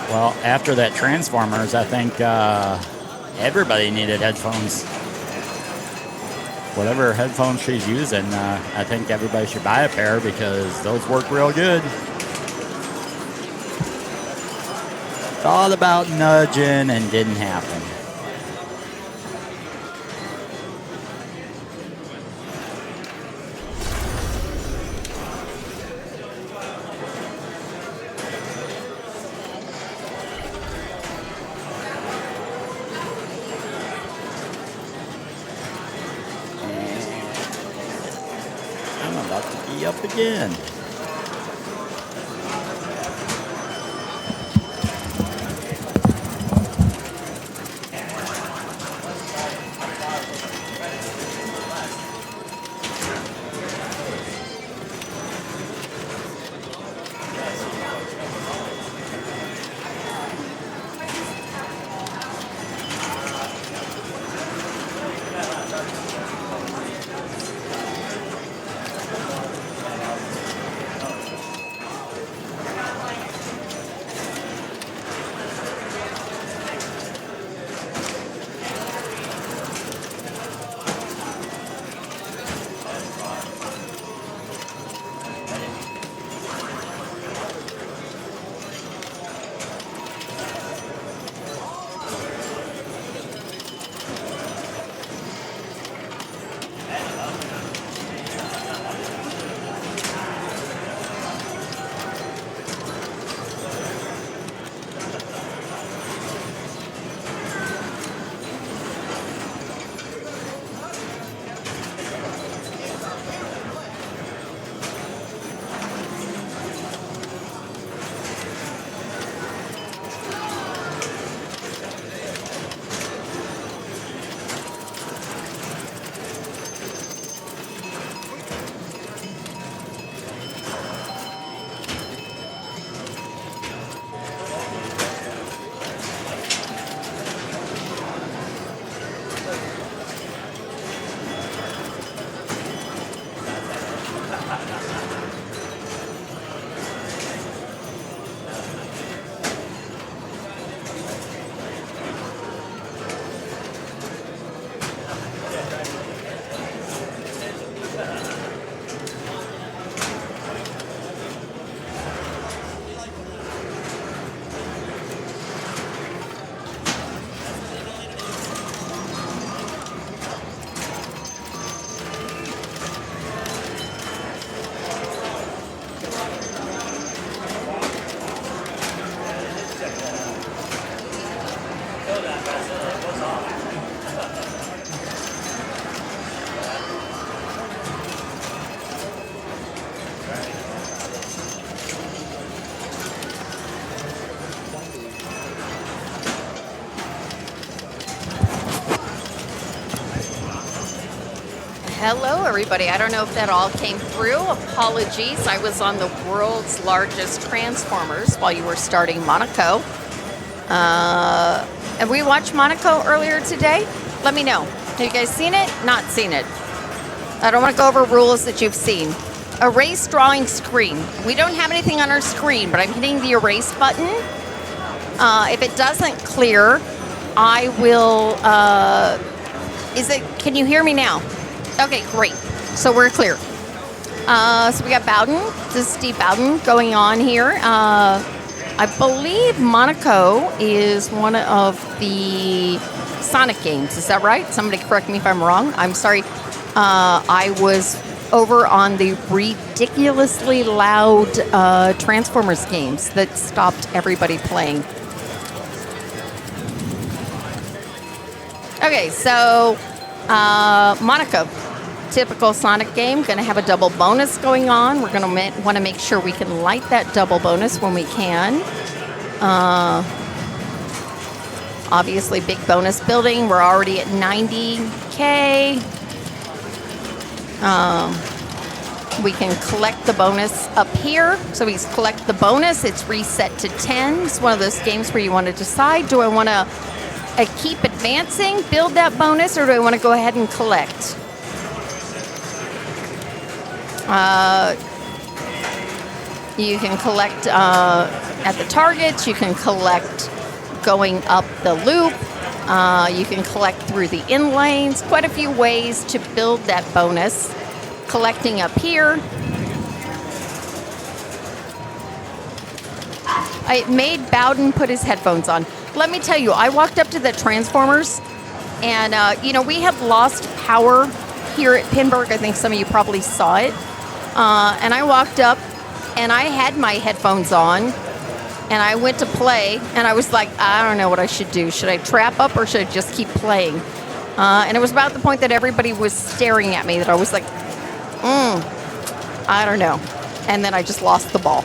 Well, after that Transformers, I think everybody needed headphones. Whatever headphones she's using, I think everybody should buy a pair because those work real good. Thought about nudging and didn't happen. Up again. Hello, everybody. I don't know if that all came through. Apologies. I was on the world's largest Transformers while you were starting Monaco. Have we watched Monaco earlier today? Let me know. Have you guys seen it? Not seen it. I don't want to go over rules that you've seen. Erase drawing screen. We don't have anything on our screen, but I'm hitting the erase button. If it doesn't clear, I will... Can you hear me now? Okay, great. So we're clear. So we got Bowden. This is Steve Bowden going on here. I believe Monaco is one of the Sonic games. Is that right? Somebody correct me if I'm wrong. I'm sorry. I was over on the ridiculously loud Transformers games that stopped everybody playing. Okay, so Monaco. Typical Sonic game, going to have a double bonus going on. We're going to want to make sure we can light that double bonus when we can. Obviously, big bonus building. We're already at 90K. We can collect the bonus up here. So we collect the bonus. It's reset to 10. It's one of those games where you want to decide, do I want to keep advancing, build that bonus, or do I want to go ahead and collect? You can collect at the targets. You can collect going up the loop. You can collect through the in lanes. Quite a few ways to build that bonus. Collecting up here. I made Bowden put his headphones on. Let me tell you, I walked up to the Transformers, and we have lost power here at Pinburgh. I think some of you probably saw it. And I walked up, and I had my headphones on, and I went to play, and I was like, I don't know what I should do. Should I trap up, or should I just keep playing? And it was about the point that everybody was staring at me that I was like, I don't know. And then I just lost the ball.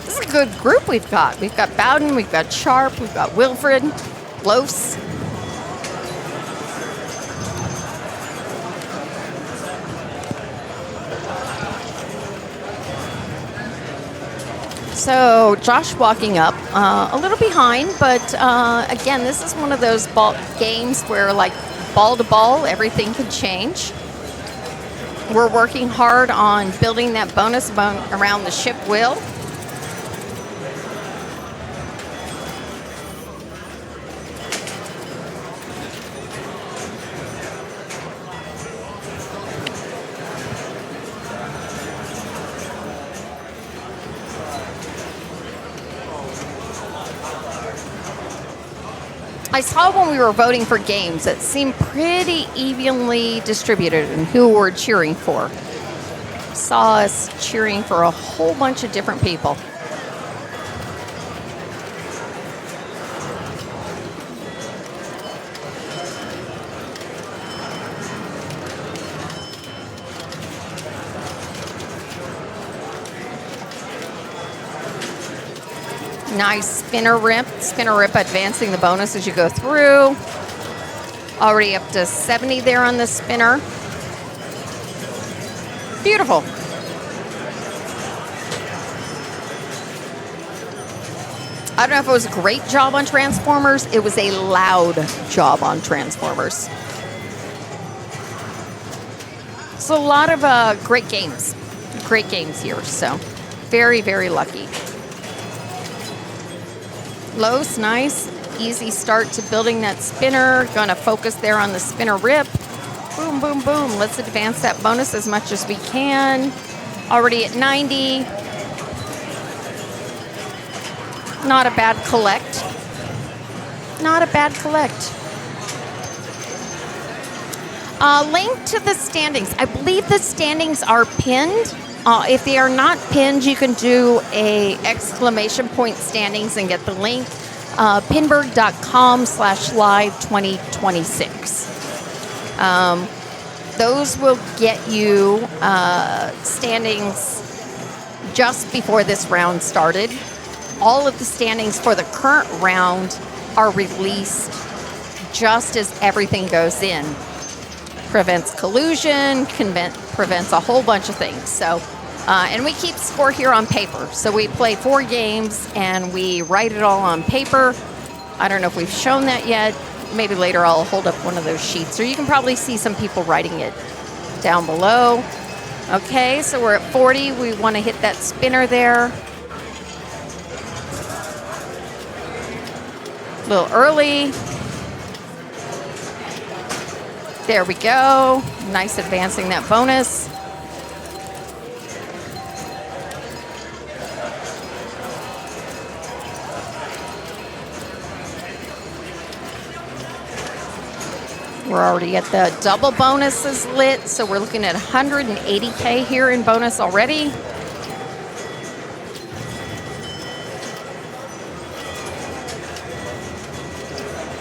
This is a good group we've got. We've got Bowden, we've got Sharp, we've got Wilfred, Los. So Josh walking up, a little behind, but again, this is one of those games where, like, ball to ball, everything can change. We're working hard on building that bonus around the ship wheel. I saw when we were voting for games, it seemed pretty evenly distributed in who we're cheering for. Saw us cheering for a whole bunch of different people. Nice spinner rip advancing the bonus as you go through. Already up to 70 there on the spinner. Beautiful. I don't know if it was a great job on Transformers. It was a loud job on Transformers. So a lot of great games here. So very, very lucky. Los, nice, easy start to building that spinner. Gonna focus there on the spinner rip. Boom, boom, boom. Let's advance that bonus as much as we can. Already at 90. Not a bad collect. Not a bad collect. Link to the standings. I believe the standings are pinned. If they are not pinned, you can do a exclamation point standings and get the link. Pinburgh.com/live2026. Those will get you standings just before this round started. All of the standings for the current round are released just as everything goes in. Prevents collusion, prevents a whole bunch of things. So, and we keep score here on paper. So we play 4 games and we write it all on paper. I don't know if we've shown that yet. Maybe later I'll hold up one of those sheets, or you can probably see some people writing it down below. Okay, so we're at 40. We want to hit that spinner there. A little early. There we go. Nice advancing that bonus. We're already at the double bonuses lit, so we're looking at 180K here in bonus already.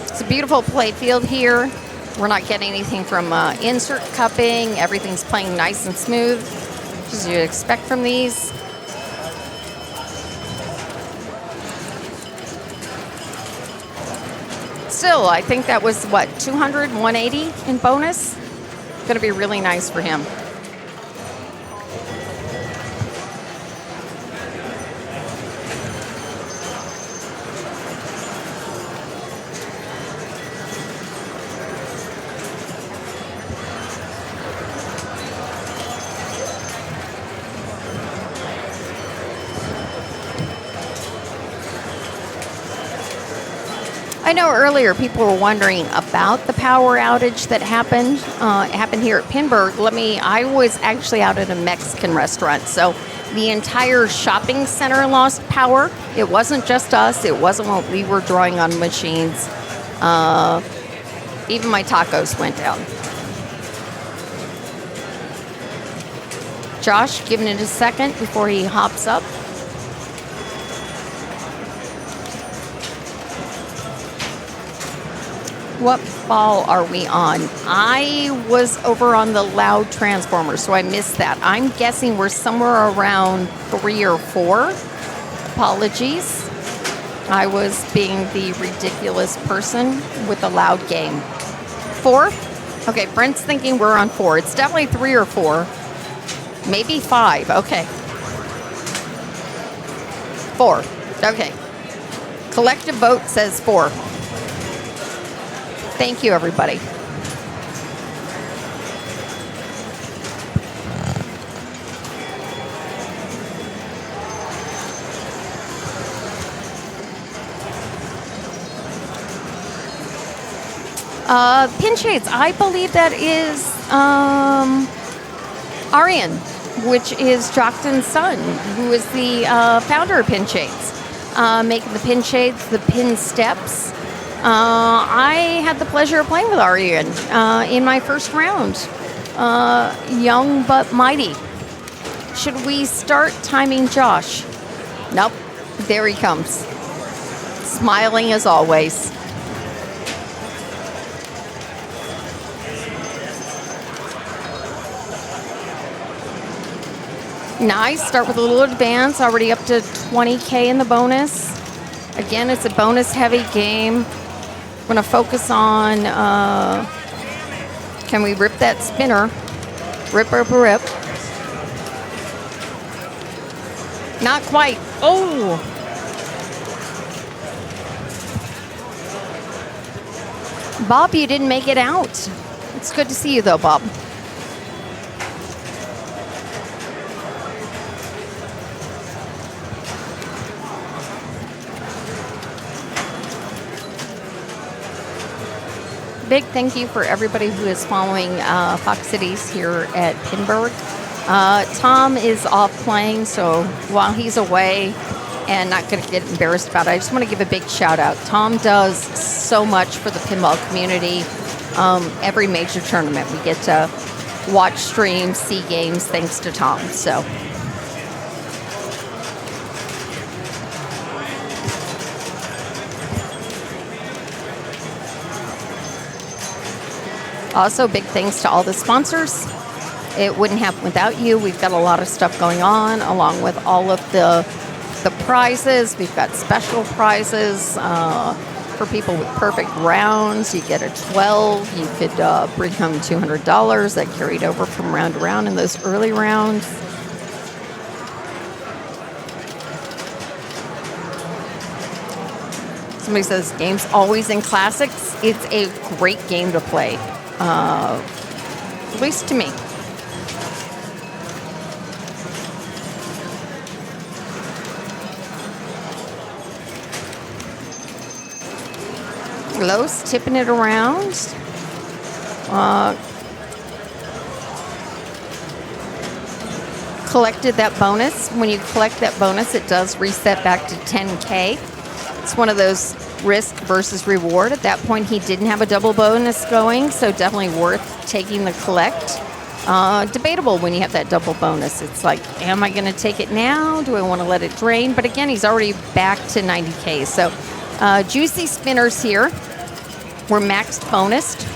It's a beautiful play field here. We're not getting anything from insert cupping. Everything's playing nice and smooth, as you'd expect from these. Still, I think that was, what, 200, 180 in bonus? Going to be really nice for him. I know earlier people were wondering about the power outage that happened. It happened here at Pinburgh. I was actually out at a Mexican restaurant, so the entire shopping center lost power. It wasn't just us. It wasn't what we were drawing on machines. Even my tacos went down. Josh, giving it a second before he hops up. What ball are we on? I was over on the loud transformer, so I missed that. I'm guessing we're somewhere around 3 or 4. Apologies. I was being the ridiculous person with the loud game. 4? Okay, Brent's thinking we're on 4. It's definitely 3 or 4. Maybe 5. Okay. 4. Okay. Collective vote says 4. Thank you, everybody. Pin shades, I believe that is Aryan, which is Jockton's son, who is the founder of Pin Shades, making the pin shades, the pin steps. I had the pleasure of playing with Aryan in my first round. Young but mighty. Should we start timing Josh? Nope. There he comes. Smiling as always. Nice. Start with a little advance. Already up to 20K in the bonus. Again, it's a bonus heavy game. I'm going to focus on, can we rip that spinner? Rip, rip, rip. Not quite. Oh! Bob, you didn't make it out. It's good to see you, though, Bob. Big thank you for everybody who is following Fox Cities here at Pinburgh. Tom is off playing, so while he's away and not going to get embarrassed about it, I just want to give a big shout out. Tom does so much for the pinball community. Every major tournament we get to watch streams, see games, thanks to Tom. So. Also, big thanks to all the sponsors. It wouldn't happen without you. We've got a lot of stuff going on, along with all of the prizes. We've got special prizes for people with perfect rounds. You get a 12. You could bring home $200 that carried over from round to round in those early rounds. Somebody says, game's always in classics. It's a great game to play. At least to me. Los tipping it around. Collected that bonus. When you collect that bonus, it does reset back to 10K. It's one of those risk versus reward. At that point, he didn't have a double bonus going, so definitely worth taking the collect. Debatable when you have that double bonus. It's like, am I going to take it now? Do I want to let it drain? But again, he's already back to 90K. So juicy spinners here. We're maxed bonused.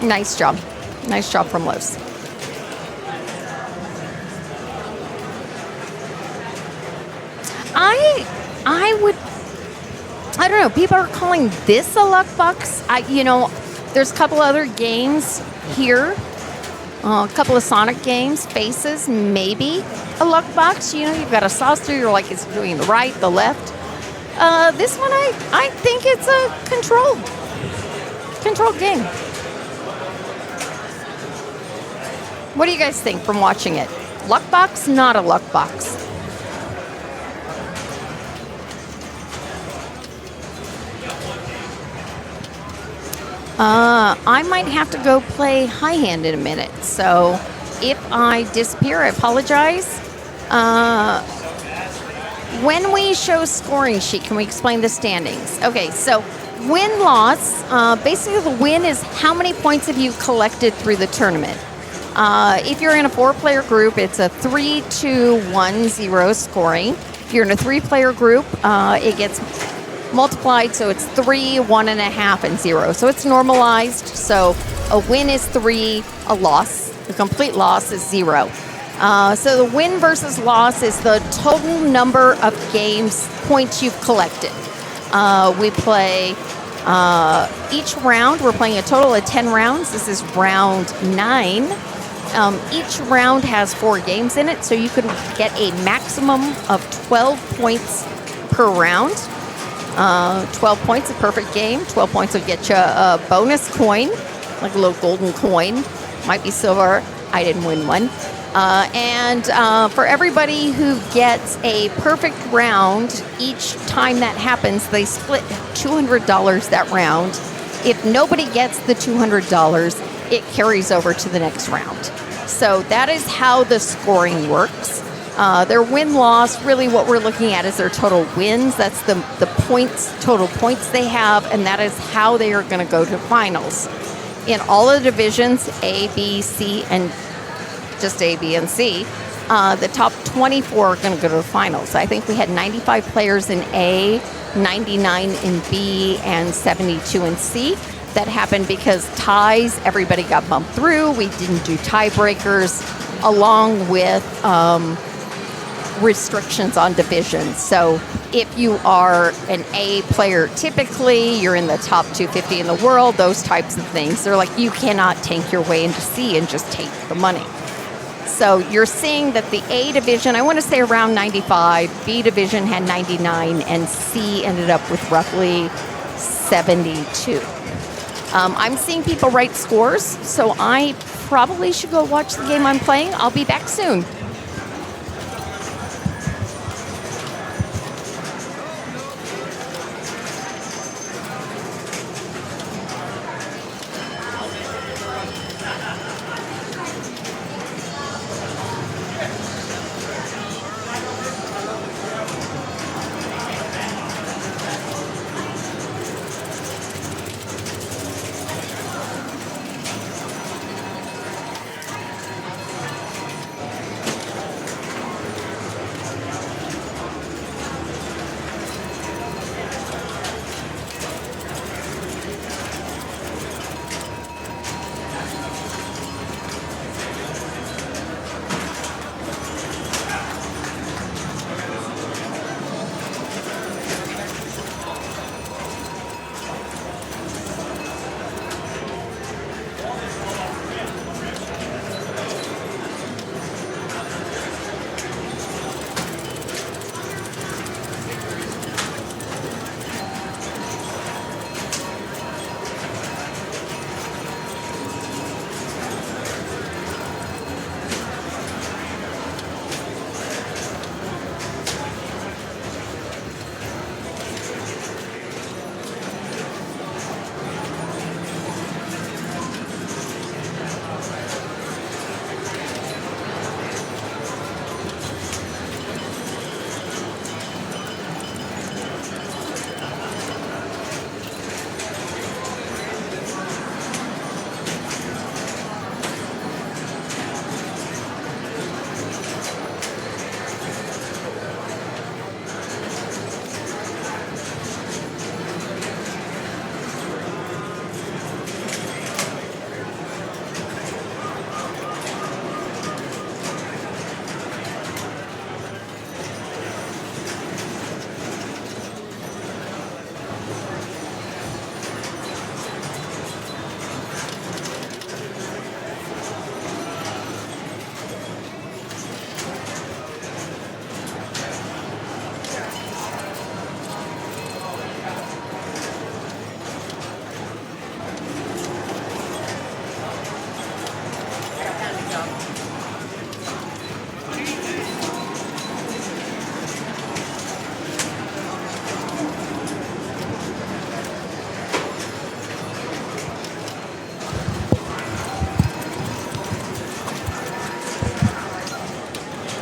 Nice job. Nice job from Los. I don't know. People are calling this a luck box. There's a couple other games here. A couple of Sonic games, Faces, maybe a luck box. You've got a saucer. You're like, it's doing the right, the left. This one, I think it's a controlled game. What do you guys think from watching it? Luck box, not a luck box. I might have to go play high hand in a minute. So if I disappear, I apologize. When we show scoring sheet, can we explain the standings? Okay, so win-loss, basically the win is how many points have you collected through the tournament. If you're in a 4-player group, it's a 3, 2, 1, 0 scoring. If you're in a 3-player group, it gets multiplied, so it's 3, 1.5, and 0. So it's normalized. So a win is 3, a loss, a complete loss is 0. So the win versus loss is the total number of games, points you've collected. We play each round. We're playing a total of 10 rounds. This is round 9. Each round has 4 games in it, so you could get a maximum of 12 points per round. 12 points, a perfect game. 12 points will get you a bonus coin, like a little golden coin. Might be silver. I didn't win one. And for everybody who gets a perfect round, each time that happens, they split $200 that round. If nobody gets the $200, it carries over to the next round. So that is how the scoring works. Their win-loss, really what we're looking at is their total wins. That's the points, total points they have, and that is how they are going to go to finals. In all of the divisions, A, B, C, and just A, B, and C, the top 24 are going to go to the finals. I think we had 95 players in A, 99 in B, and 72 in C. That happened because ties, everybody got bumped through. We didn't do tiebreakers, along with restrictions on divisions. So if you are an A player, typically you're in the top 250 in the world, those types of things. They're like, you cannot tank your way into C and just take the money. So you're seeing that the A division, I want to say around 95, B division had 99, and C ended up with roughly 72. I'm seeing people write scores, so I probably should go watch the game I'm playing. I'll be back soon.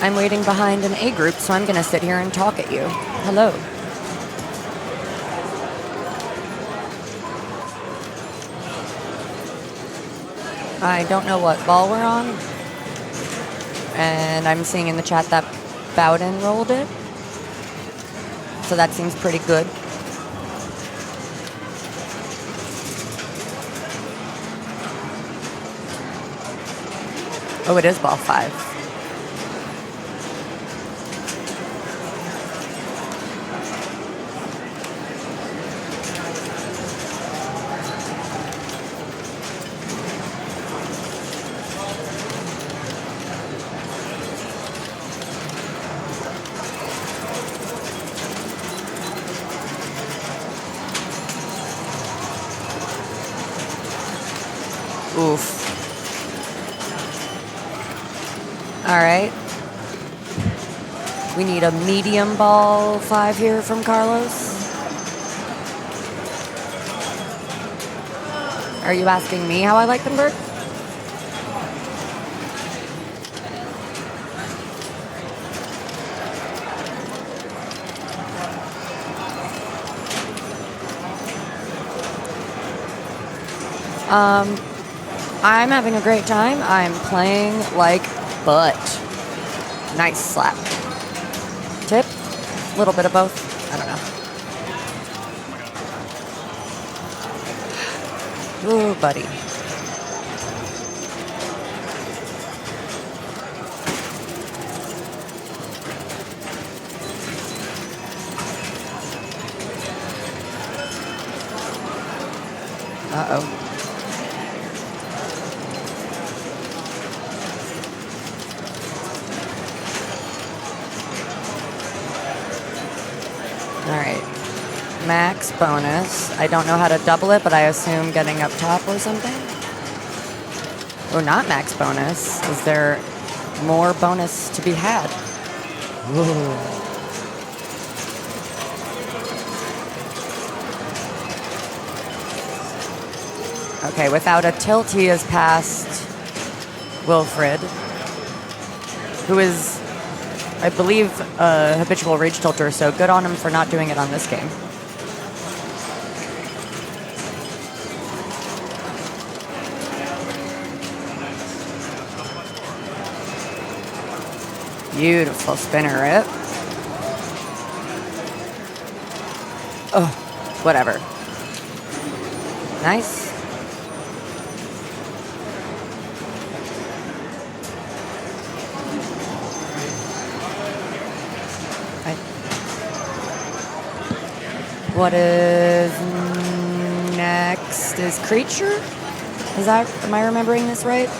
I'm waiting behind an A group, so I'm going to sit here and talk at you. Hello. I don't know what ball we're on. And I'm seeing in the chat that Bowden rolled it. So that seems pretty good. Oh, it is ball 5. Oof. All right. We need a medium ball 5 here from Carlos. Are you asking me how I like Pinburgh? I'm having a great time. I'm playing like butt. Nice slap. Tip? A little bit of both. I don't know. Ooh, buddy. Uh-oh. All right, max bonus. I don't know how to double it, but I assume getting up top or something. Oh, not max bonus. Is there more bonus to be had? Whoa. Okay, without a tilt, he has passed Wilfred, who is, I believe, a habitual rage tilter, so good on him for not doing it on this game. Beautiful spinner rip. Oh, whatever. Nice. What is next is Creature? Am I remembering this right?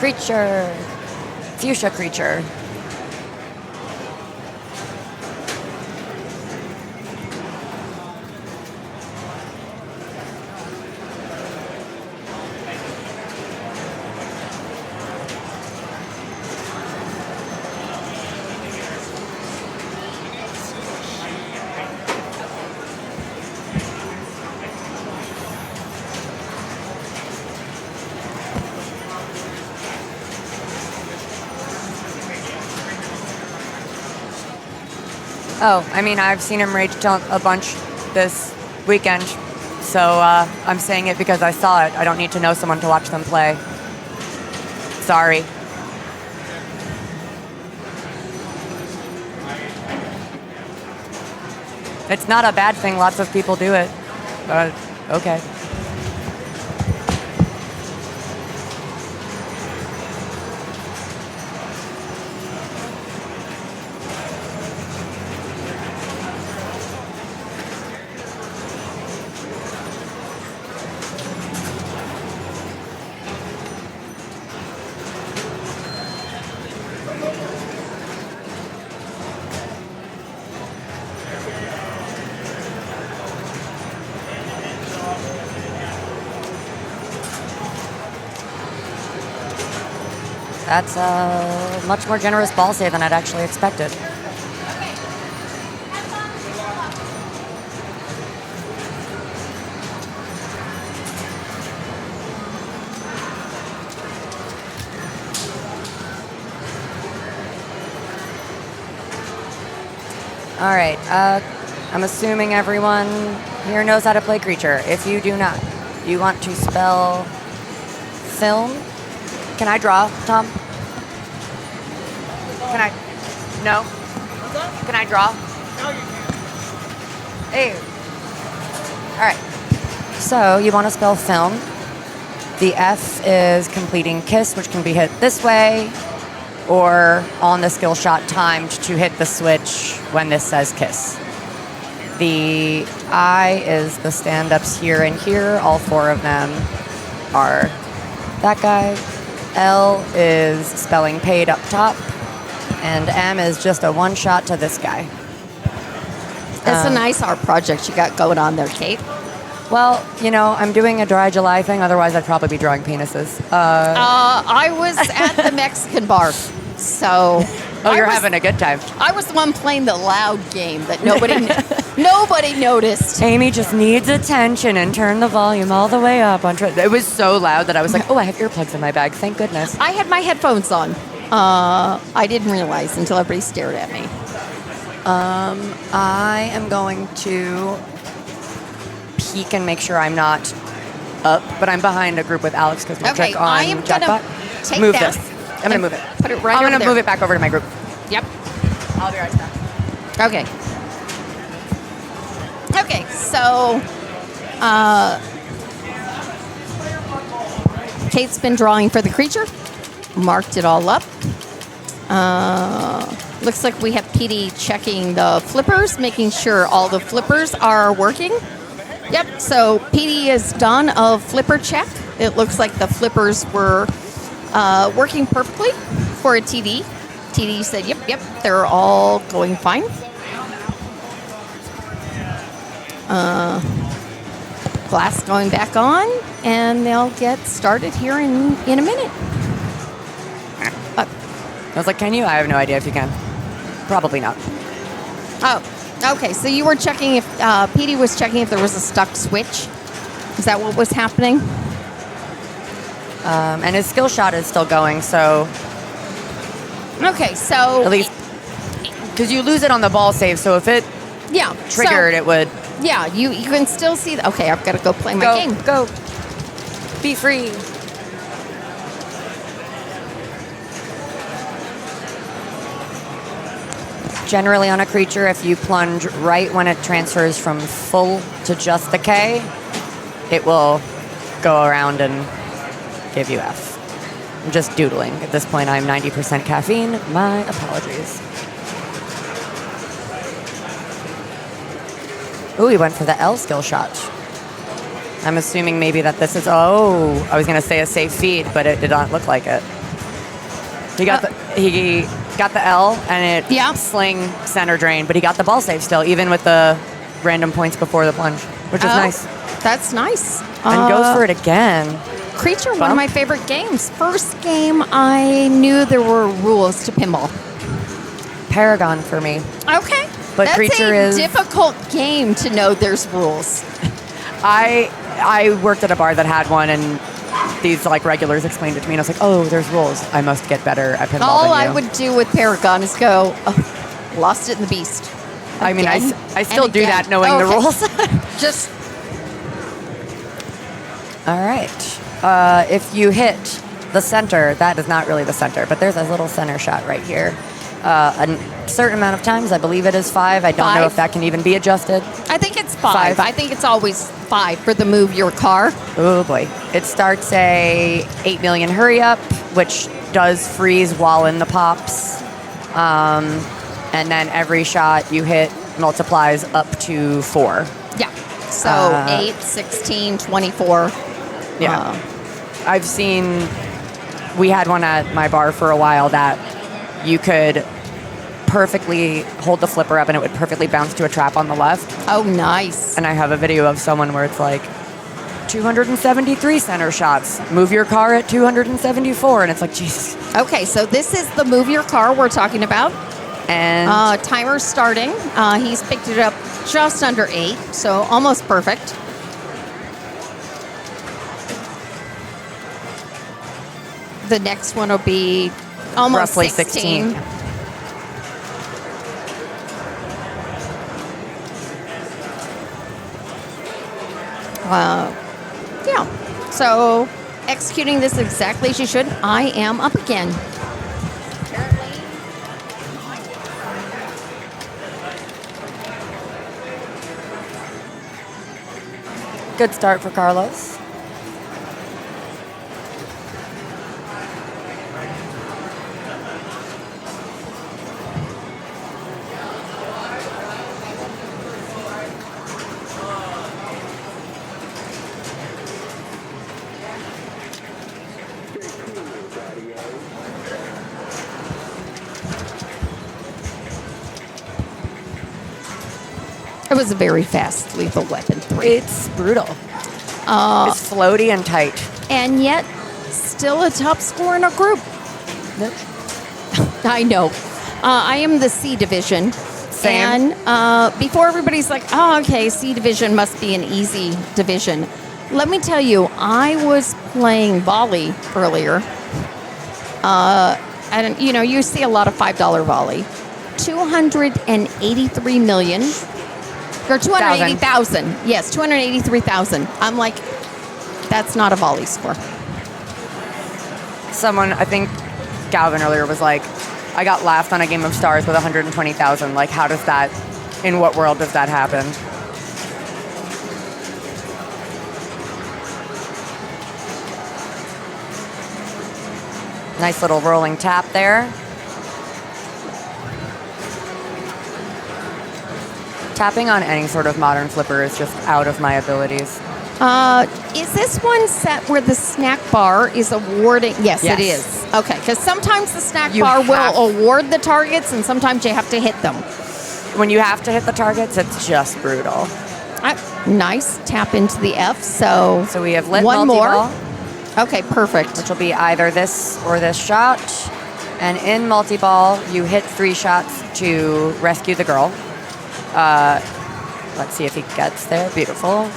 Creature. Fuchsia Creature. Oh, I mean, I've seen him rage tilt a bunch this weekend, so I'm saying it because I saw it. I don't need to know someone to watch them play. Sorry. It's not a bad thing. Lots of people do it. Okay. That's a much more generous ball save than I'd actually expected. All right, I'm assuming everyone here knows how to play creature. If you do not, you want to spell film. Can I draw, Tom? Can I? No? Can I draw? No, you can't. Hey. All right. So you want to spell film. The F is completing kiss, which can be hit this way, or on the skill shot timed to hit the switch when this says kiss. The I is the stand-ups here and here. All 4 of them are that guy. L is spelling paid up top. And M is just a one-shot to this guy. That's a nice art project you got going on there, Kate. Well, you know, I'm doing a dry July thing. Otherwise, I'd probably be drawing penises. I was at the Mexican bar, so... Oh, you're having a good time. I was the one playing the loud game that nobody noticed. Amy just needs attention and turn the volume all the way up. It was so loud that I was like, oh, I have earplugs in my bag. Thank goodness. I had my headphones on. I didn't realize until everybody stared at me. I am going to peek and make sure I'm not up, but I'm behind a group with Alex because we're Okay, on I am going Jackpot. to take Move that. this. I'm going to move it. Put it right I'm over going to there. move it back over to my group. Yep. I'll be right back. Okay. Okay, so Kate's been drawing for the creature. Marked it all up. Looks like we have PD checking the flippers, making sure all the flippers are working. Yep, so PD is done a flipper check. It looks like the flippers were working perfectly for a TD. TD said, yep, they're all going fine. Glass going back on, and they'll get started here in a minute. I was like, can you? I have no idea if you can. Probably not. Oh, okay. So you were checking if PD was checking if there was a stuck switch. Is that what was happening? And his skill shot is still going, so Okay, so at least because you lose it on the ball save, so if it triggered, it would. Yeah, you can still see. Okay, I've got to go play my game. Go. Be free. Generally on a creature, if you plunge right when it transfers from full to just the K, it will go around and give you F. I'm just doodling. At this point, I'm 90% caffeine. My apologies. Ooh, he went for the L skill shot. I'm assuming maybe that this is, I was going to say a safe feed, but it did not look like it. He got the L and it sling center drain, but he got the ball save still, even with the random points before the plunge, which is nice. That's nice. And goes for it again. Creature, one of my favorite games. First game, I knew there were rules to pinball. Paragon for me. Okay. But that's creature a is difficult game to know there's rules. I worked at a bar that had one, and these like regulars explained it to me, and I was like, oh, there's rules. I must get better at pinball All than I you. would do with Paragon is go, lost it in the beast. I mean, I still do that knowing the rules. Just. All right. If you hit the center, that is not really the center, but there's a little center shot right here. A certain amount of times, I believe it is 5. I don't know if that can even be adjusted. I think it's 5. I think it's always 5 for the move your car. Oh boy. It starts a 8 million hurry up, which does freeze while in the pops. And then every shot you hit multiplies up to 4. Yeah. So 8, 16, 24. Yeah. I've seen, we had one at my bar for a while that you could perfectly hold the flipper up and it would perfectly bounce to a trap on the left. Oh, nice. And I have a video of someone where it's like 273 center shots. Move your car at 274. And it's like, Jesus. Okay, so this is the move your car we're talking about. And Timer's starting. He's picked it up just under 8, so almost perfect. The next one will be almost roughly 16. 16. Yeah. So executing this exactly as you should. I am up again. Good start for Carlos. It was a very fast Lethal Weapon 3. It's brutal. It's floaty and tight. And yet, still a top score in our group. I know. I am the C division. Same. And before everybody's like, oh, okay, C division must be an easy division. Let me tell you, I was playing volley earlier. And, you know, you see a lot of $5 volley. 283 million. Or 280,000. Yes, 283,000. I'm like, that's not a volley score. Someone, I think Galvin earlier was like, I got laughed on a Game of Stars with 120,000. Like, how does that, in what world does that happen? Nice little rolling tap there. Tapping on any sort of modern flipper is just out of my abilities. Is this one set where the snack bar is awarding? Yes, Yes. it is. Okay, because sometimes the snack You bar have- will award the targets, and sometimes you have to hit them. When you have to hit the targets, it's just brutal. Nice tap into the F. So So we have lit one multi-ball, more. Okay, perfect. which will be either this or this shot. And in multi-ball, you hit 3 shots to rescue the girl. Let's see if he gets there. Beautiful.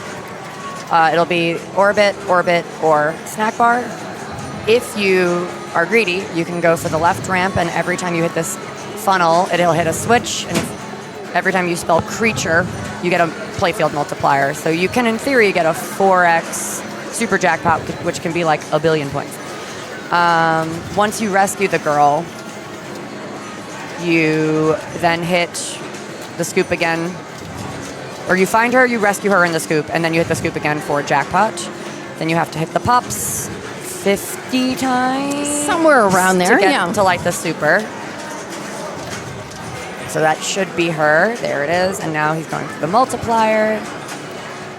It'll be orbit, orbit, or snack bar. If you are greedy, you can go for the left ramp, and every time you hit this funnel, it'll hit a switch, and every time you spell creature, you get a playfield multiplier. So you can, in theory, get a 4x super jackpot, which can be like a billion points. Once you rescue the girl, you then hit the scoop again, or you find her, you rescue her in the scoop, and then you hit the scoop again for jackpot. Then you have to hit the pops 50 times. Somewhere around there, to get, yeah. to light the super. So that should be her. There it is. And now he's going for the multiplier.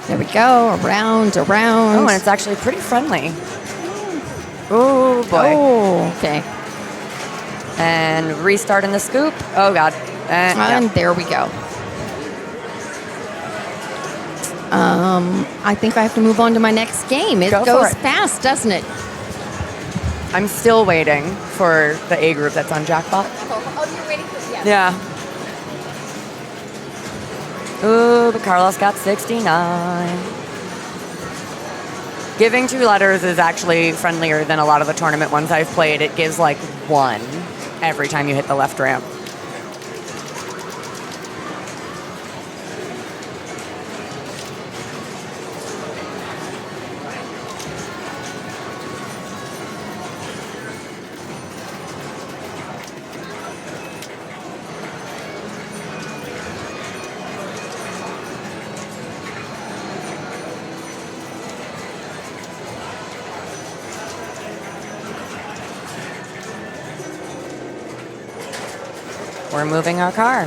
There we go. Around, around. Oh, and it's actually pretty friendly. Oh, boy. Oh, okay. And restart in the scoop. Oh, God. And yeah. there we go. I think I have to move on to my next game. It Go for goes it. fast, doesn't it? I'm still waiting for the A group that's on jackpot. Oh, you're waiting for Yeah. Ooh, but Carlos got 69. Giving 2 letters is actually friendlier than a lot of the tournament ones I've played. It gives like 1 every time you hit the left ramp. We're moving our car.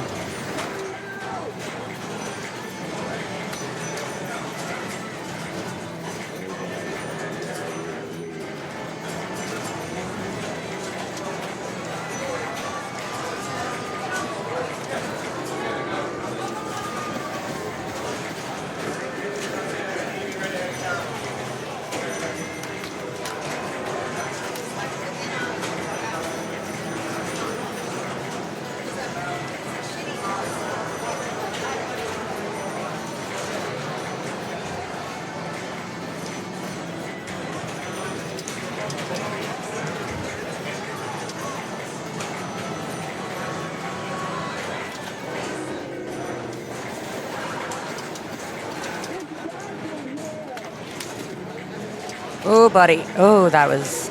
Oh, buddy. Oh, that was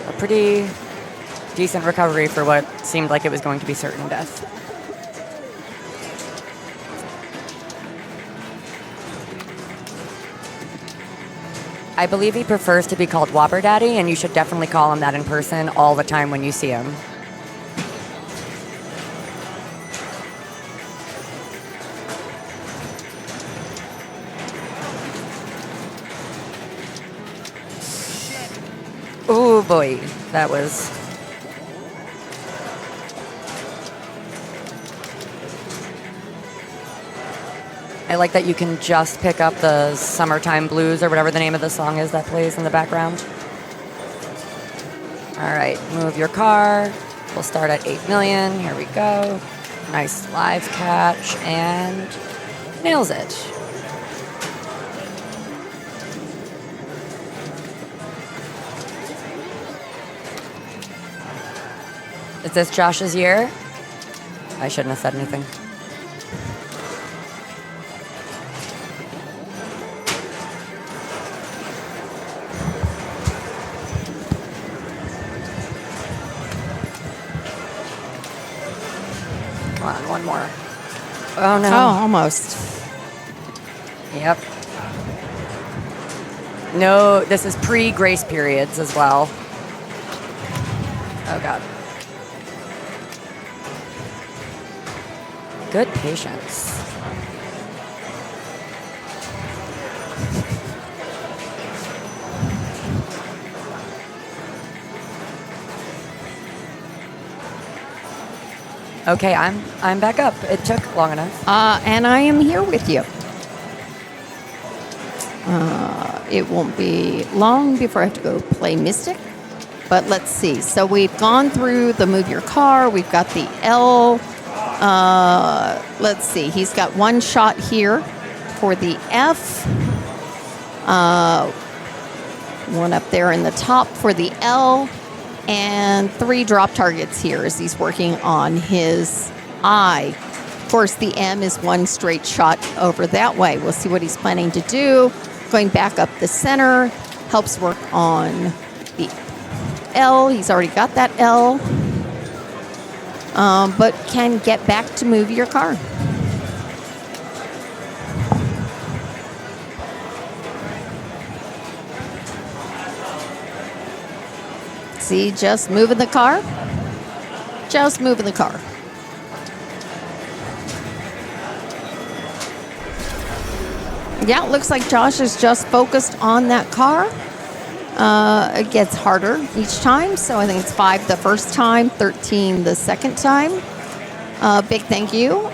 a pretty decent recovery for what seemed like it was going to be certain death. I believe he prefers to be called Whopper Daddy, and you should definitely call him that in person all the time when you see him. Oh boy, that was... I like that you can just pick up the Summertime Blues or whatever the name of the song is that plays in the background. All right, move your car. We'll start at 8 million. Here we go. Nice live catch and nails it. Is this Josh's year? I shouldn't have said anything. Come on, one more. Oh no. Oh, almost. Yep. No, this is pre-grace periods as well. Oh God. Good patience. Okay, I'm back up. It took long enough. And I am here with you. It won't be long before I have to go play Mystic. But let's see. So we've gone through the move your car. We've got the L. Let's see. He's got one shot here for the F. One up there in the top for the L. And 3 drop targets here as he's working on his I. Of course, the M is one straight shot over that way. We'll see what he's planning to do. Going back up the center. Helps work on the L. He's already got that L. But can get back to move your car. See, just moving the car. Just moving the car. Yeah, it looks like Josh is just focused on that car. It gets harder each time, so I think it's 5 the first time, 13 the second time. Big thank you,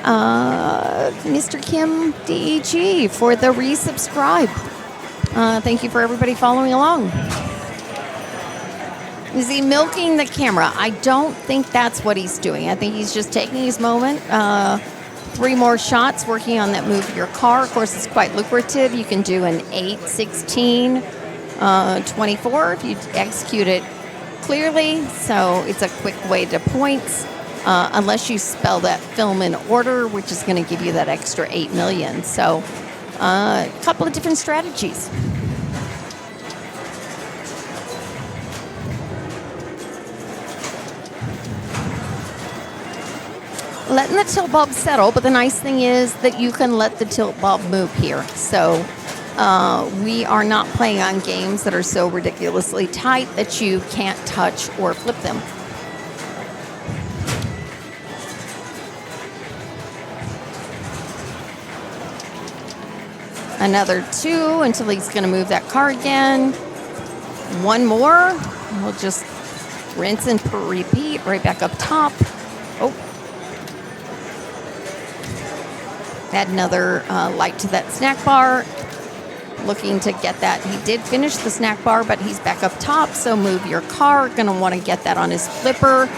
Mr. Kim DEG, for the resubscribe. Thank you for everybody following along. Is he milking the camera? I don't think that's what he's doing. I think he's just taking his moment. 3 more shots working on that move your car. Of course, it's quite lucrative. You can do an 8, 16, 24 if you execute it clearly. So it's a quick way to points, unless you spell that film in order, which is going to give you that extra 8 million. So a couple of different strategies. Letting the tilt bob settle, but the nice thing is that you can let the tilt bob move here. So we are not playing on games that are so ridiculously tight that you can't touch or flip them. Another 2 until he's going to move that car again. 1 more. We'll just rinse and repeat right back up top. Oh. Add another light to that snack bar. Looking to get that. He did finish the snack bar, but he's back up top, so move your car. Going to want to get that on his flipper.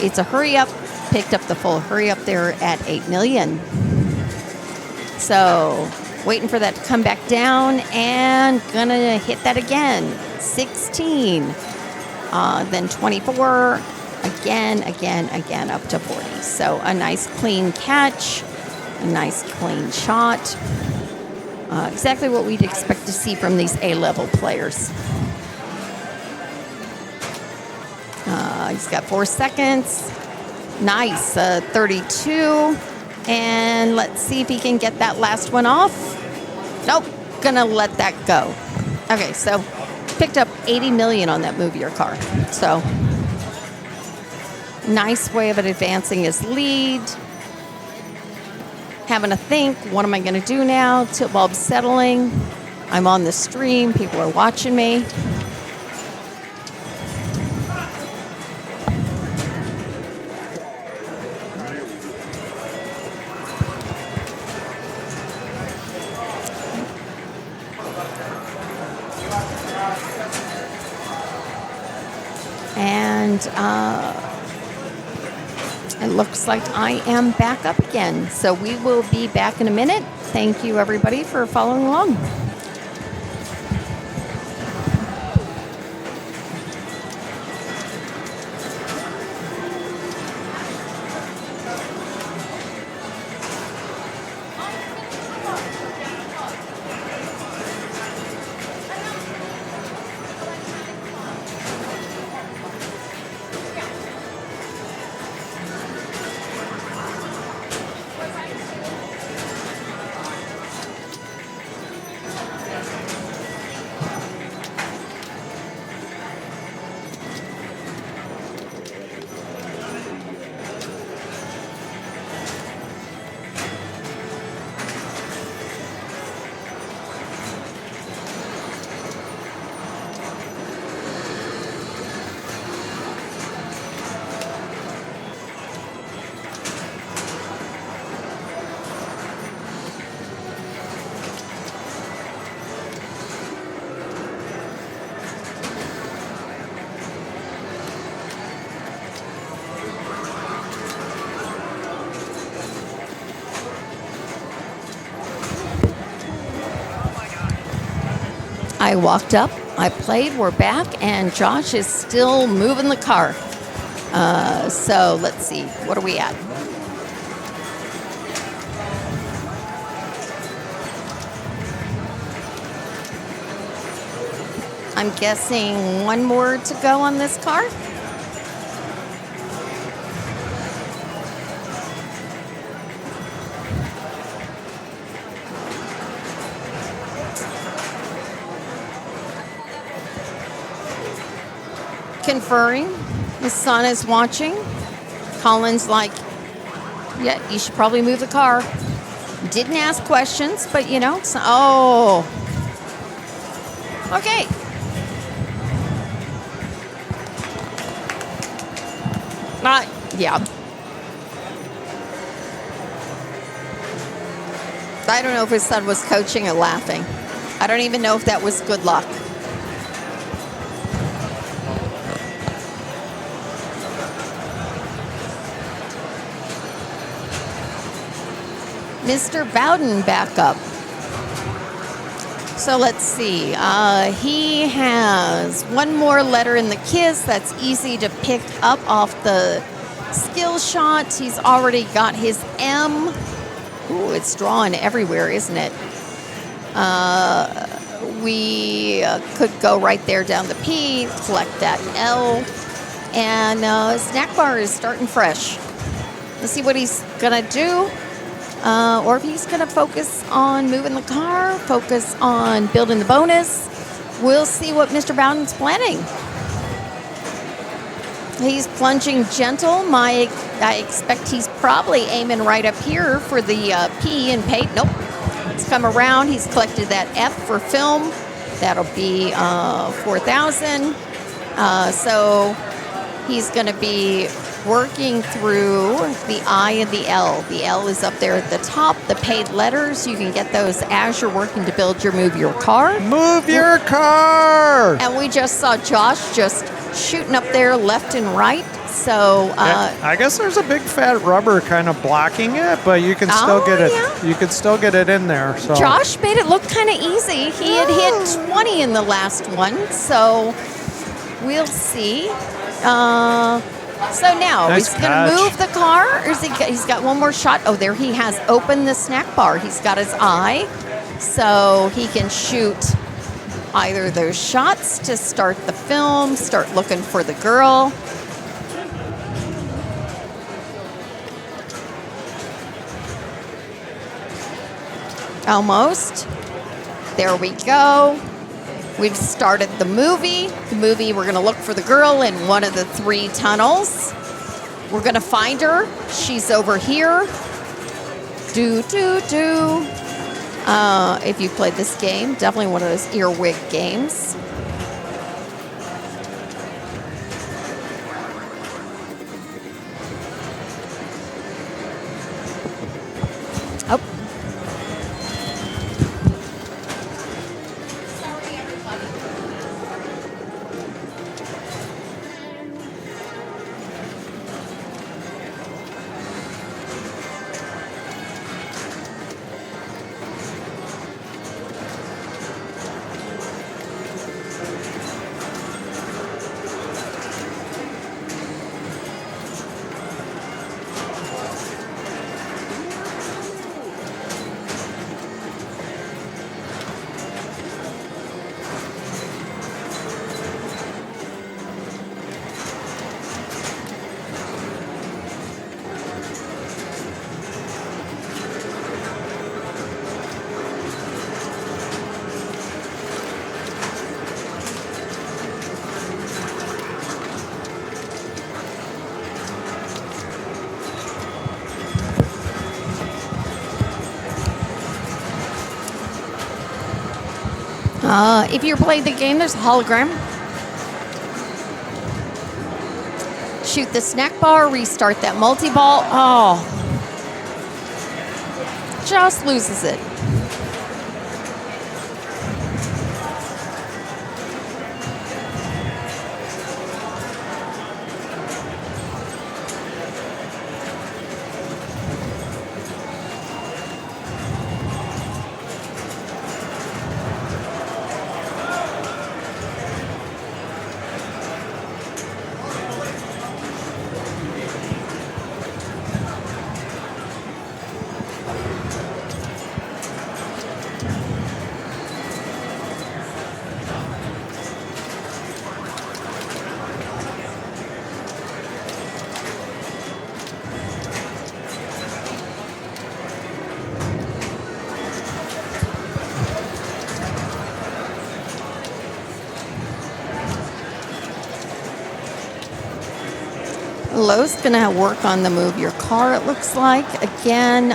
It's a hurry up. Picked up the full hurry up there at 8 million. So waiting for that to come back down and going to hit that again. 16. Then 24. Again, up to 40. So a nice clean catch. A nice clean shot. Exactly what we'd expect to see from these A-level players. He's got 4 seconds. Nice, 32. And let's see if he can get that last one off. Nope, gonna let that go. Okay, so picked up 80 million on that Move Your Car. So nice way of advancing his lead. Having to think, what am I gonna do now? Tilt bulb settling. I'm on the stream, people are watching me. And it looks like I am back up again. So we will be back in a minute. Thank you, everybody, for following along. I walked up, I played, we're back, and Josh is still moving the car. So let's see, what are we at? I'm guessing one more to go on this car. Conferring. His son is watching. Colin's like, yeah, you should probably move the car. Didn't ask questions, but you know, so, oh. Okay. Yeah. I don't know if his son was coaching or laughing. I don't even know if that was good luck. Mr. Bowden back up. So let's see. He has one more letter in the kiss that's easy to pick up off the skill shot. He's already got his M. Ooh, it's drawn everywhere, isn't it? We could go right there down the P, collect that L, and snack bar is starting fresh. Let's see what he's gonna do. Or if he's going to focus on moving the car, focus on building the bonus. We'll see what Mr. Bowden's planning. He's plunging gentle. I expect he's probably aiming right up here for the P and pay. Nope. He's come around. He's collected that F for film. That'll be 4,000. So he's going to be working through the I and the L. The L is up there at the top. The paid letters, you can get those as you're working to build your Move Your Car. Move your car! And we just saw Josh just shooting up there left and right. So yeah, I guess there's a big fat rubber kind of blocking it, but you can still get it. Yeah. You can still get it in there. So Josh made it look kind of easy. He had hit 20 in the last one, so we'll see. So now, nice he's going to move the car, or he's got one more shot? Oh, there he has opened the snack bar. He's got his eye. so he can shoot either those shots to start the film, start looking for the girl. Almost. There we go. We've started the movie. The movie, we're going to look for the girl in one of the 3 tunnels. We're going to find her. She's over here. If you played this game, definitely one of those earwig games. Oh. If you played the game, there's a hologram. Shoot the snack bar, restart that multi-ball. Oh, just loses it. Lowe's gonna work on the move your car, it looks like. Again,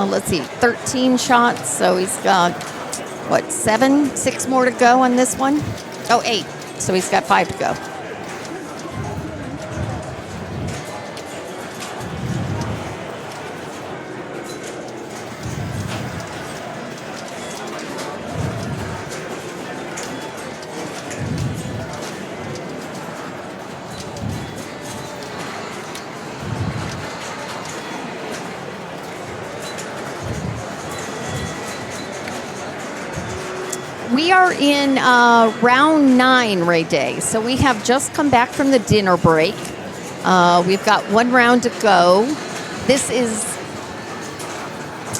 let's see, 13 shots, so he's got, what, 6 more to go on this one? Oh, 8, so he's got 5 to go. We are in round 9, Ray Day. So we have just come back from the dinner break. We've got 1 round to go. This is,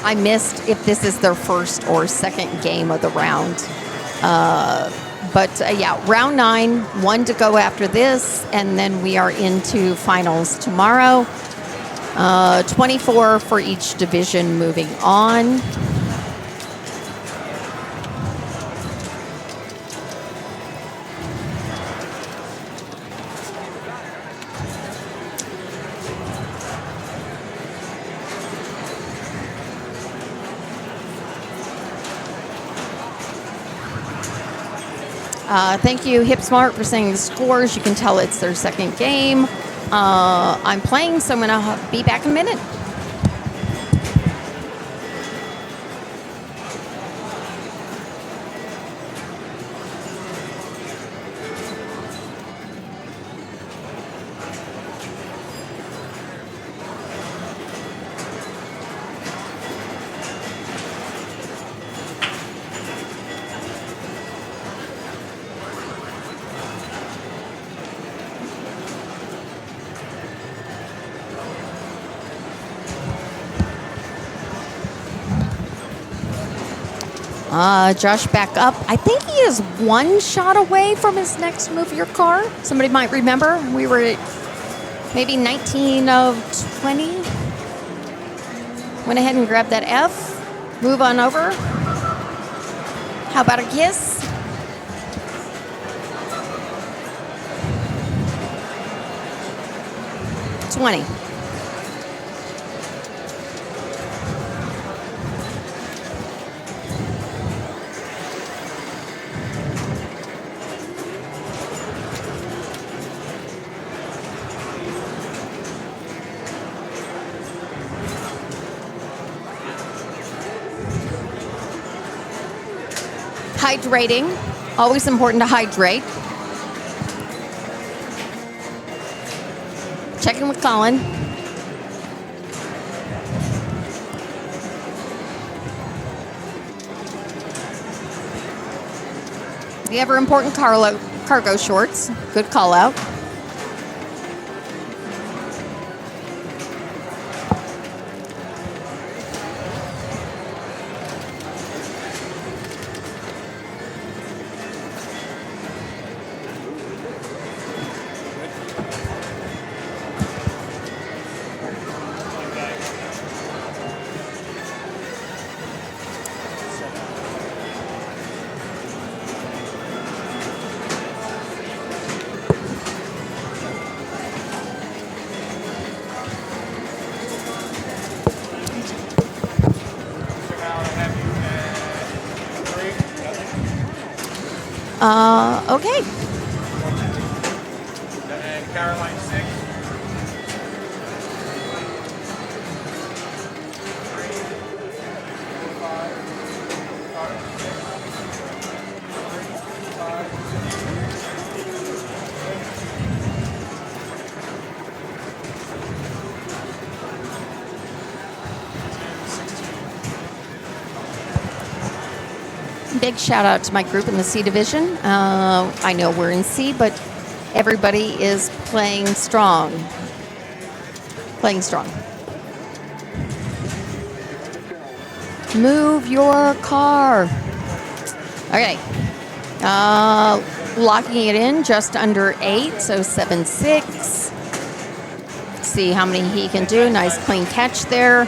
I missed if this is their first or second game of the round. Yeah, round 9, 1 to go after this. And then we are into finals tomorrow. 24 for each division moving on. Thank you, HipSmart, for saying the scores. You can tell it's their second game. I'm playing, so I'm going to be back in a minute. Josh back up. I think he is one shot away from his next move your car. Somebody might remember. We were at maybe 19 of 20. Went ahead and grabbed that F. Move on over. How about a kiss? $20. Hydrating. Always important to hydrate. Checking with Colin. The ever important cargo shorts. Good call out. Okay. And Caroline 6. Big shout out to my group in the C division. I know we're in C, but everybody is playing strong. Playing strong. Move your car. Okay. Locking it in just under 8, so 7.6. See how many he can do. Nice clean catch there.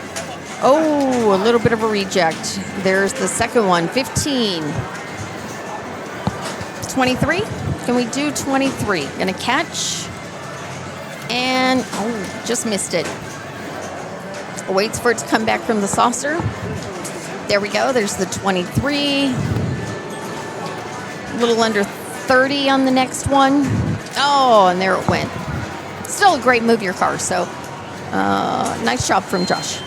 Oh, a little bit of a reject. There's the second one, 15. 23. Can we do 23? Gonna catch. And, oh, just missed it. Waits for it to come back from the saucer. There we go. There's the 23. A little under 30 on the next one. Oh, and there it went. Still a great move your car, so nice job from Josh.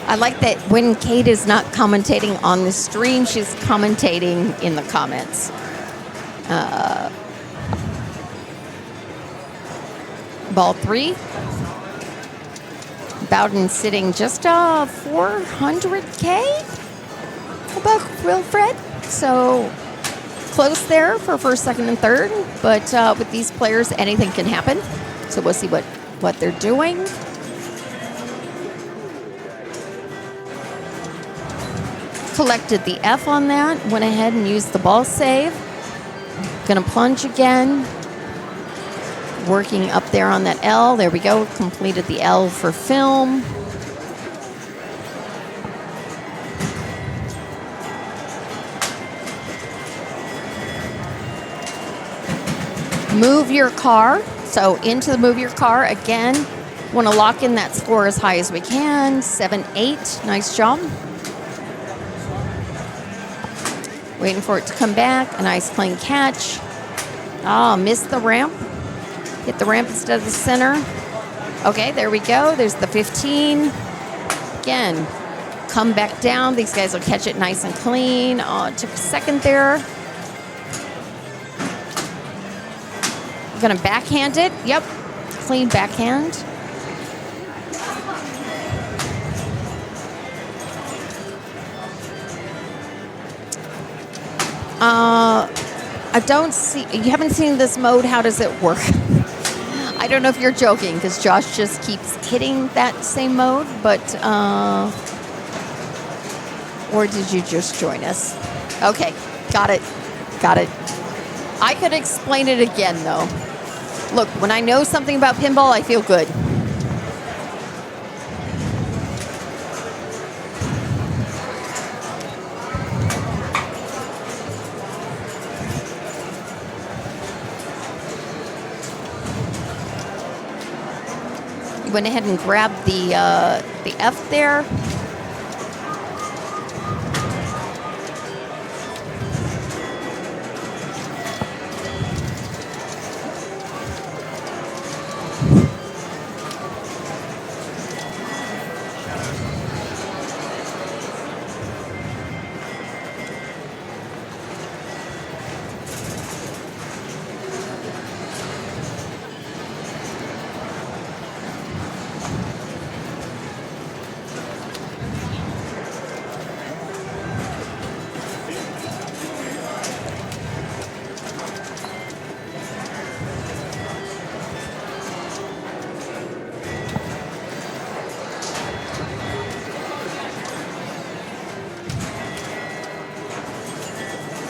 I like that when Kate is not commentating on the stream, she's commentating in the comments. Ball 3. Bowden sitting just 400K above Wilfred. So close there for first, second, and third. But with these players, anything can happen. So we'll see what they're doing. Collected the F on that. Went ahead and used the ball save. Gonna plunge again. Working up there on that L. There we go. Completed the L for film. Move your car. So into the move your car again. Want to lock in that score as high as we can. 7-8. Nice job. Waiting for it to come back. A nice clean catch. Oh, missed the ramp. Hit the ramp instead of the center. Okay, there we go. There's the 15. Again, come back down. These guys will catch it nice and clean. Oh, it took a second there. I'm gonna backhand it. Yep, clean backhand. I don't see. You haven't seen this mode. How does it work? I don't know if you're joking because Josh just keeps hitting that same mode, but or did you just join us? Okay, got it. I could explain it again though. Look, when I know something about pinball, I feel good. Went ahead and grabbed the F there.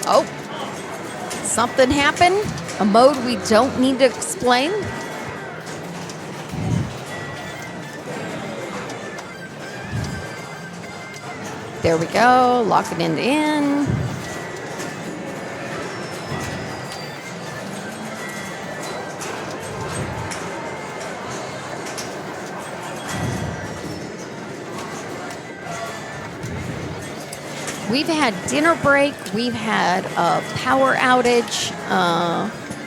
Oh, something happened. A mode we don't need to explain. There we go, locking it in. We've had dinner break, we've had a power outage.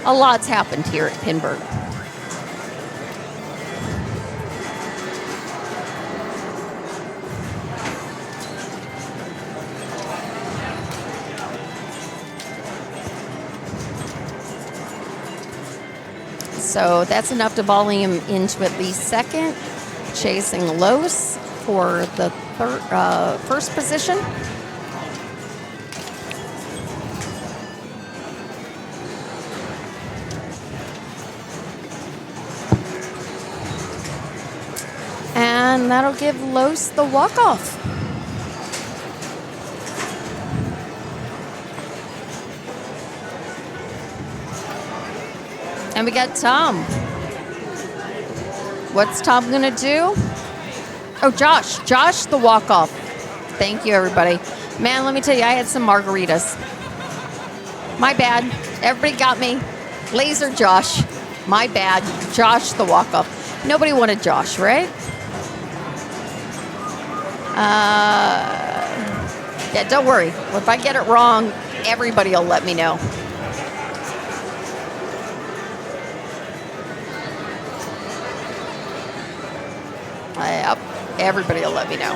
A lot's happened here at Pinburgh. So that's enough to volume into at least second, chasing Los for the first position. And that'll give Los the walk-off. And we got Tom. What's Tom gonna do? Oh, Josh. Josh, the walk-off. Thank you, everybody. Man, let me tell you, I had some margaritas. My bad. Everybody got me. Laser Josh. My bad. Josh, the walk-off. Nobody wanted Josh, right? Yeah, don't worry. If I get it wrong, everybody will let me know. Yep, everybody will let me know.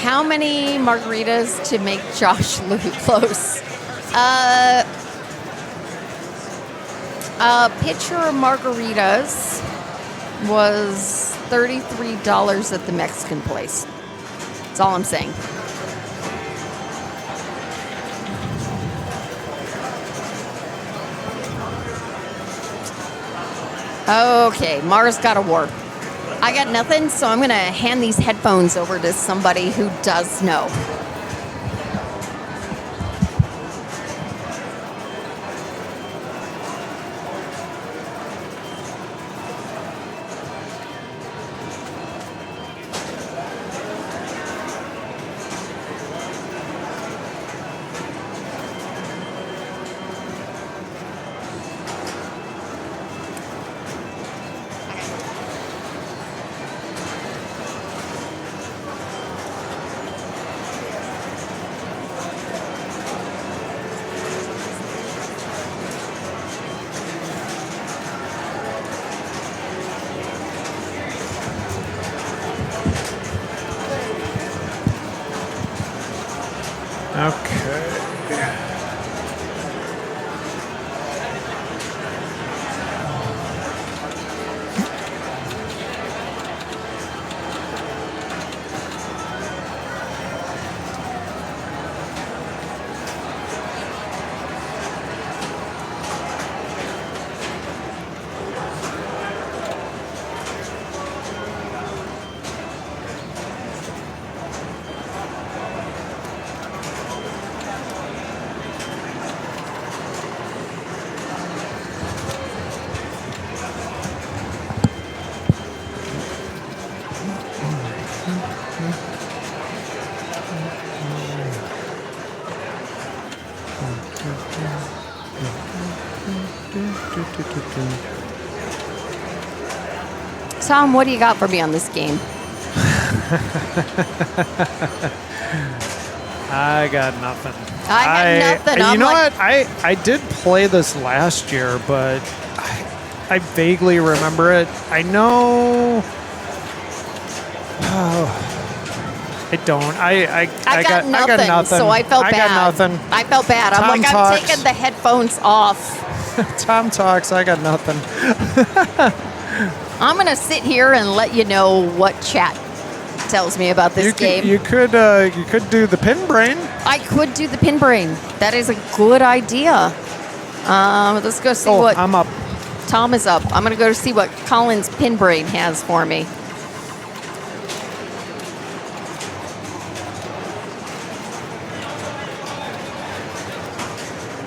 How many margaritas to make Josh close? A pitcher of margaritas was $33 at the Mexican place. That's all I'm saying. Okay, Mars got a war. I got nothing, so I'm going to hand these headphones over to somebody who does know. Tom, what do you got for me on this game? I got nothing. I got nothing. You I'm know like- what? I did play this last year, but I vaguely remember it. I know. Oh, I don't. I got nothing. So I felt bad. I got nothing. I felt bad. I'm Tom like, talks. I'm taking the headphones off. Tom talks. I got nothing. I'm going to sit here and let you know what chat tells me about this game. You could do the pin brain. I could do the pin brain. That is a good idea. Let's go see what I'm up. Tom is up. I'm going to go see what Colin's pin brain has for me.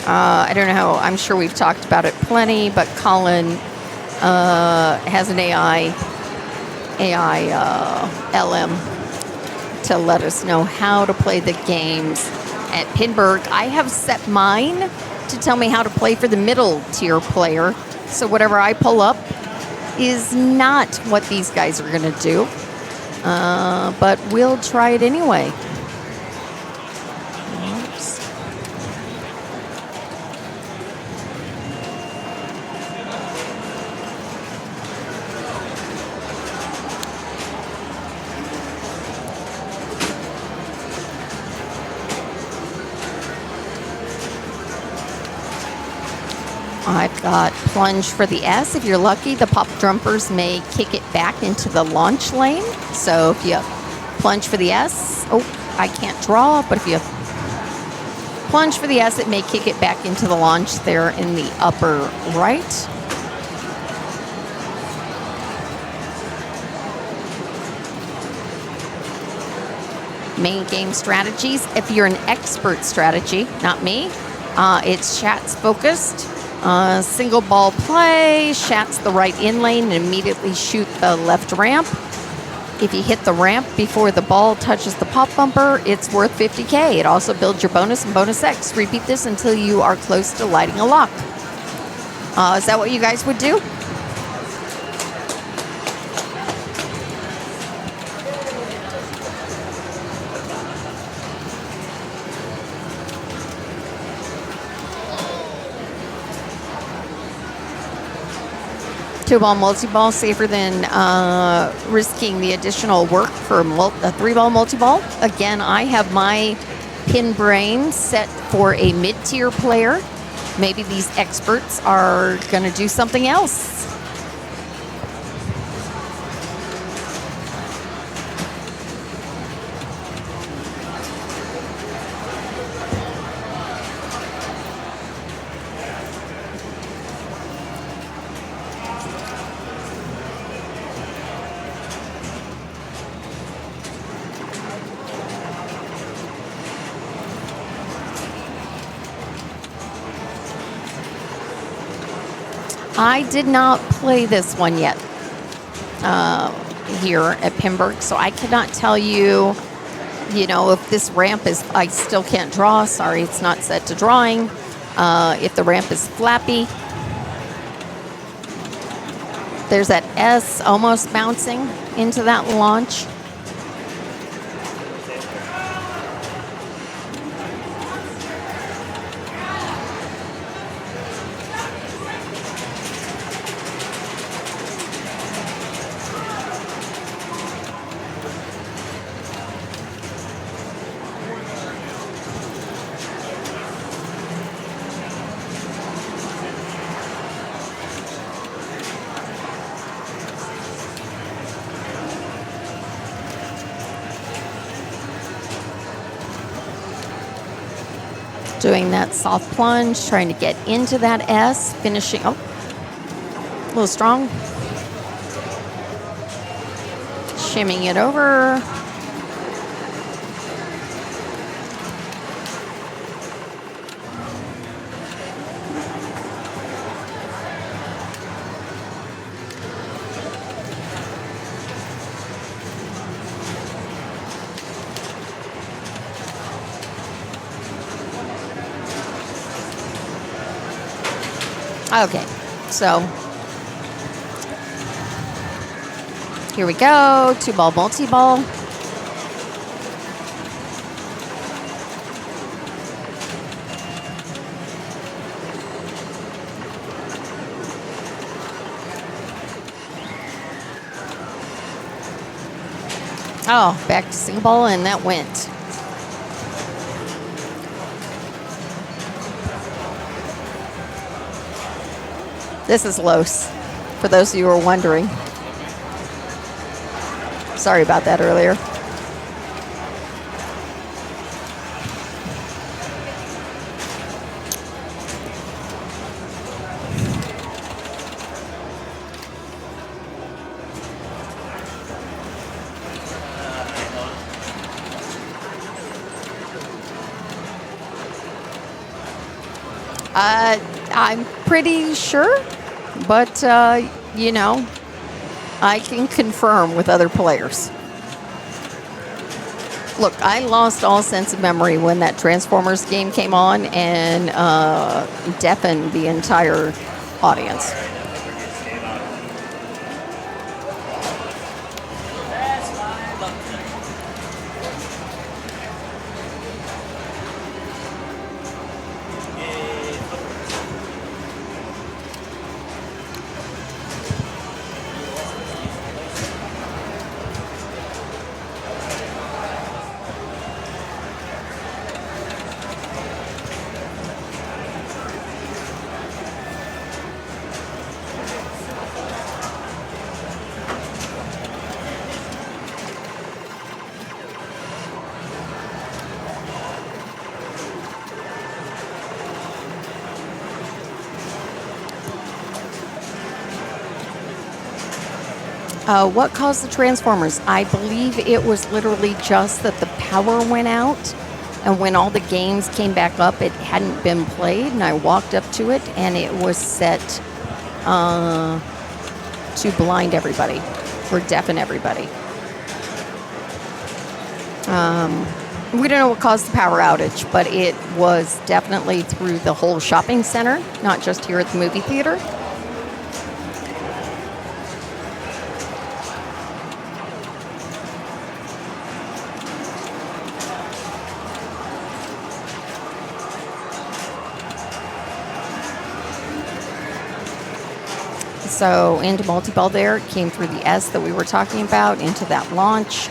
I don't know how. I'm sure we've talked about it plenty, but Colin has an AI LM to let us know how to play the games at Pinburgh. I have set mine to tell me how to play for the middle tier player. So whatever I pull up is not what these guys are going to do. But we'll try it anyway. Oops. I've got plunge for the S. If you're lucky, the pop jumpers may kick it back into the launch lane. So if you plunge for the S, oh, I can't draw, but if you plunge for the S, it may kick it back into the launch there in the upper right. Main game strategies. If you're an expert strategy, not me, it's Shat's focused. Single ball play, Shat's the right in lane and immediately shoot the left ramp. If you hit the ramp before the ball touches the pop bumper, it's worth 50K. It also builds your bonus and bonus X. Repeat this until you are close to lighting a lock. Is that what you guys would do? Two-ball multi-ball safer than risking the additional work for a three-ball multi-ball. Again, I have my pin brain set for a mid-tier player. Maybe these experts are going to do something else. I did not play this one yet here at Pinburgh, so I cannot tell you, if this ramp is, I still can't draw. Sorry, it's not set to drawing. If the ramp is flappy. There's that S almost bouncing into that launch. Doing that soft plunge, trying to get into that S, finishing, a little strong. Shimming it over. Okay, So here we go, 2-ball multi-ball. Oh, back to single ball, and that went. This is Los, for those of you who are wondering. Sorry about that earlier. I'm pretty sure, but, you know, I can confirm with other players. Look, I lost all sense of memory when that Transformers game came on and deafened the entire audience. What caused the Transformers? I believe it was literally just that the power went out, and when all the games came back up, it hadn't been played, and I walked up to it, and it was set to blind everybody, or deafen everybody. We don't know what caused the power outage, but it was definitely through the whole shopping center, not just here at the movie theater. So into multi-ball there, it came through the S that we were talking about, into that launch.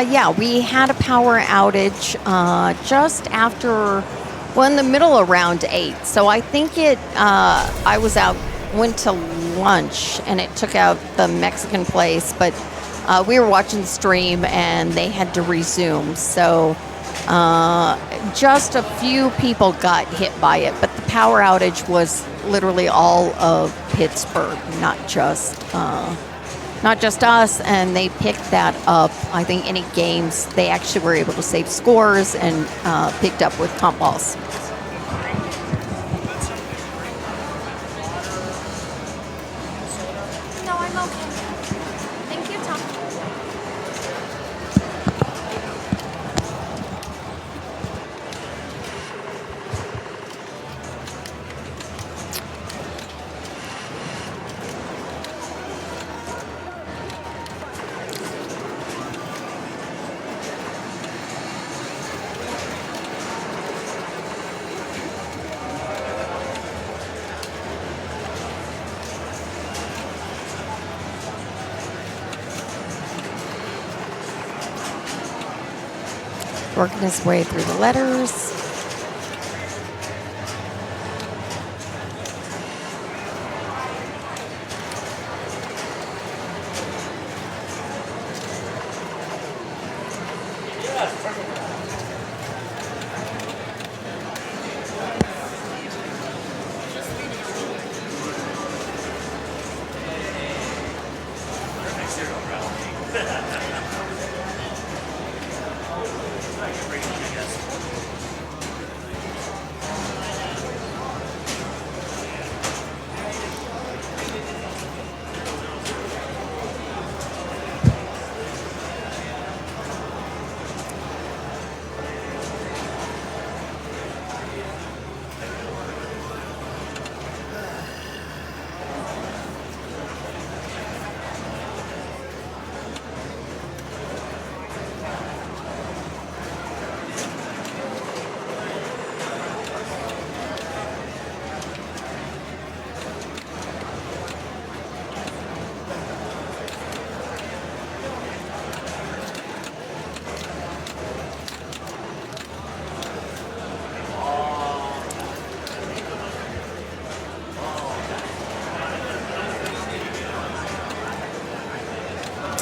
Yeah, we had a power outage just after, well, in the middle of round 8. So I think I was out, went to lunch, and it took out the Mexican place, but we were watching the stream, and they had to resume. So just a few people got hit by it, but the power outage was literally all of Pittsburgh, not just us, and they picked that up. I think any games, they actually were able to save scores and picked up with comp balls. No, I'm okay. Thank you, Tom. Working his way through the letters.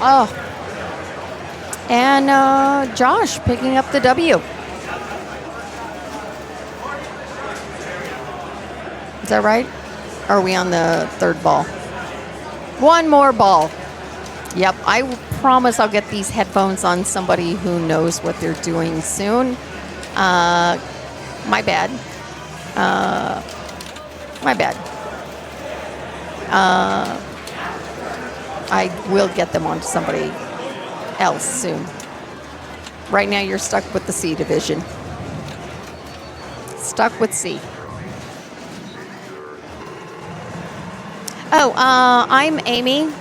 Oh. And Josh picking up the W. Is that right? Or are we on the third ball? One more ball. Yep, I promise I'll get these headphones on somebody who knows what they're doing soon. My bad. My bad. I will get them onto somebody else soon. Right now, you're stuck with the C division. Stuck with C. Oh, I'm Amy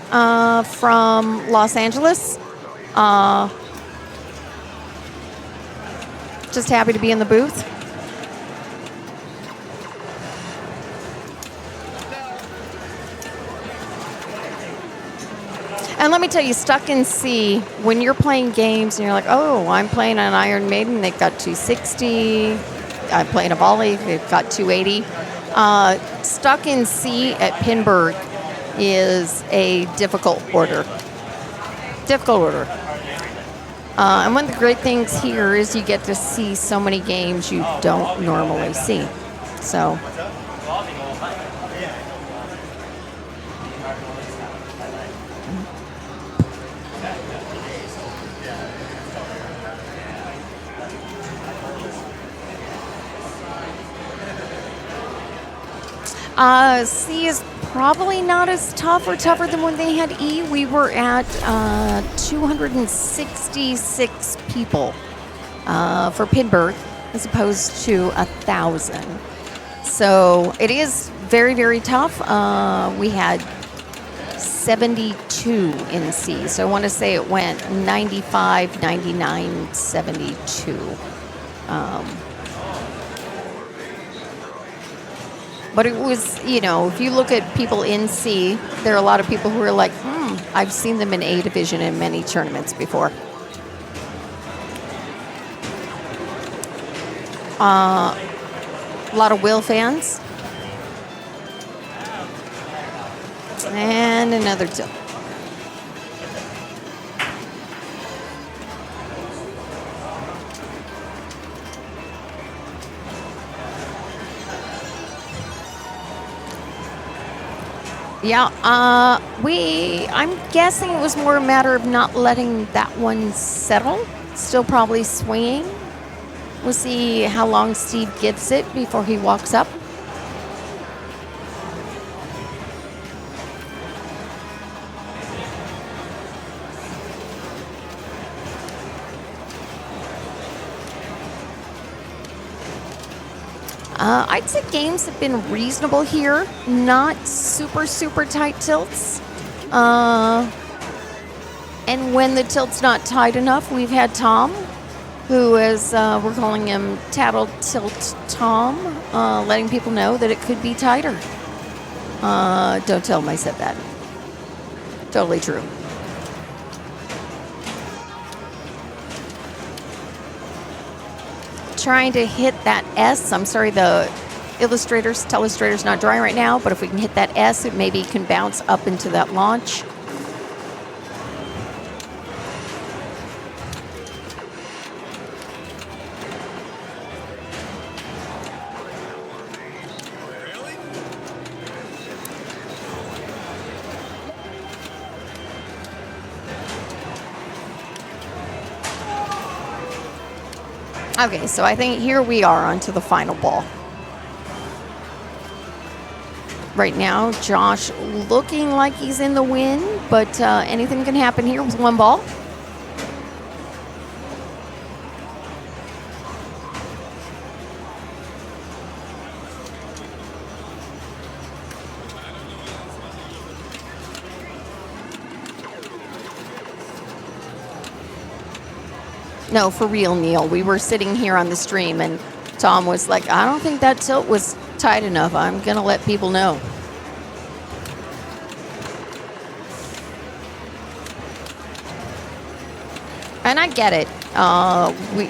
from Los Angeles. Just happy to be in the booth. And let me tell you, stuck in C, when you're playing games and you're like, oh, I'm playing an Iron Maiden, they've got 260. I'm playing a volley, they've got 280. Stuck in C at Pinburgh is a difficult order. Difficult order. And one of the great things here is you get to see so many games you don't normally see. So. C is probably not as tough or tougher than when they had E. We were at 266 people for Pinburgh as opposed to 1,000. So it is very, very tough. We had 72 in C. So I want to say it went 95, 99, 72. But it was, you know, if you look at people in C, there are a lot of people who are like, I've seen them in A division in many tournaments before. A lot of Will fans. And another tilt. Yeah, I'm guessing it was more a matter of not letting that one settle. Still probably swinging. We'll see how long Steve gives it before he walks up. I'd say games have been reasonable here, not super, super tight tilts. And when the tilt's not tight enough, we've had Tom, who is, we're calling him Tattle Tilt Tom, letting people know that it could be tighter. Don't tell him I said that. Totally true. trying to hit that S. I'm sorry, the telestrator's not drawing right now, but if we can hit that S, it maybe can bounce up into that launch. Okay, so I think here we are onto the final ball. Right now, Josh looking like he's in the win, but anything can happen here with one ball. No, for real, Neil. We were sitting here on the stream, and Tom was like, I don't think that tilt was tight enough. I'm going to let people know. And I get it.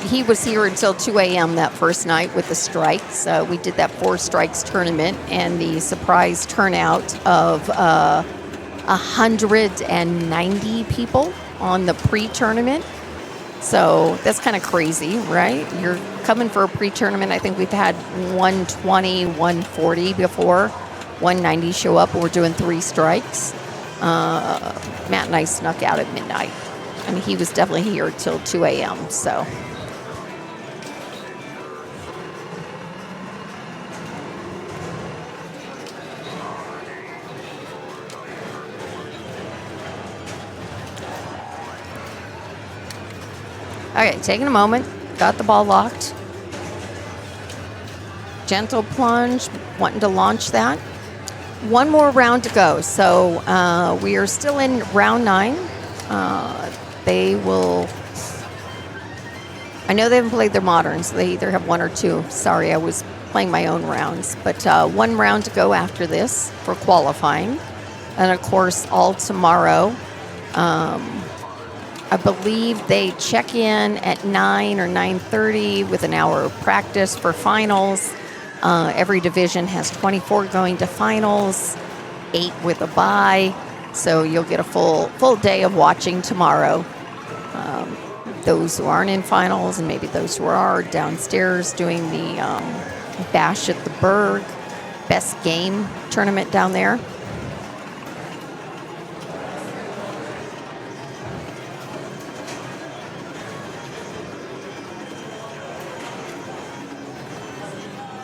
He was here until 2 a.m. that first night with the strikes. We did that 4 strikes tournament, and the surprise turnout of 190 people on the pre-tournament. So that's kind of crazy, right? You're coming for a pre-tournament. I think we've had 120, 140 before. 190 show up. We're doing 3 strikes. Matt and I snuck out at midnight. I mean, he was definitely here till 2 a.m. So. Okay, taking a moment. Got the ball locked. Gentle plunge, wanting to launch that. One more round to go. So we are still in round 9. They will... I know they haven't played their moderns. They either have 1 or 2. Sorry, I was playing my own rounds. But 1 round to go after this for qualifying. And, of course, all tomorrow. I believe they check in at 9 or 9:30 with an hour of practice for finals. Every division has 24 going to finals, 8 with a bye. So you'll get a full day of watching tomorrow. Those who aren't in finals and maybe those who are downstairs doing the Bash at the Berg Best Game tournament down there.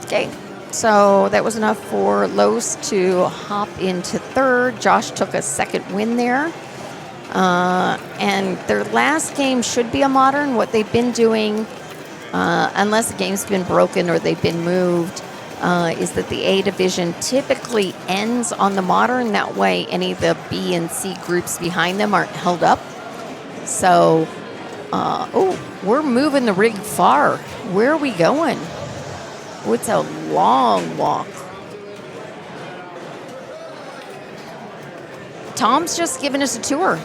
Okay, so that was enough for Los to hop into 3rd. Josh took a 2nd win there. And their last game should be a modern. What they've been doing, unless the game's been broken or they've been moved, is that the A division typically ends on the modern. That way any of the B and C groups behind them aren't held up. So, we're moving the rig far. Where are we going? Oh, it's a long walk. Tom's just giving us a tour.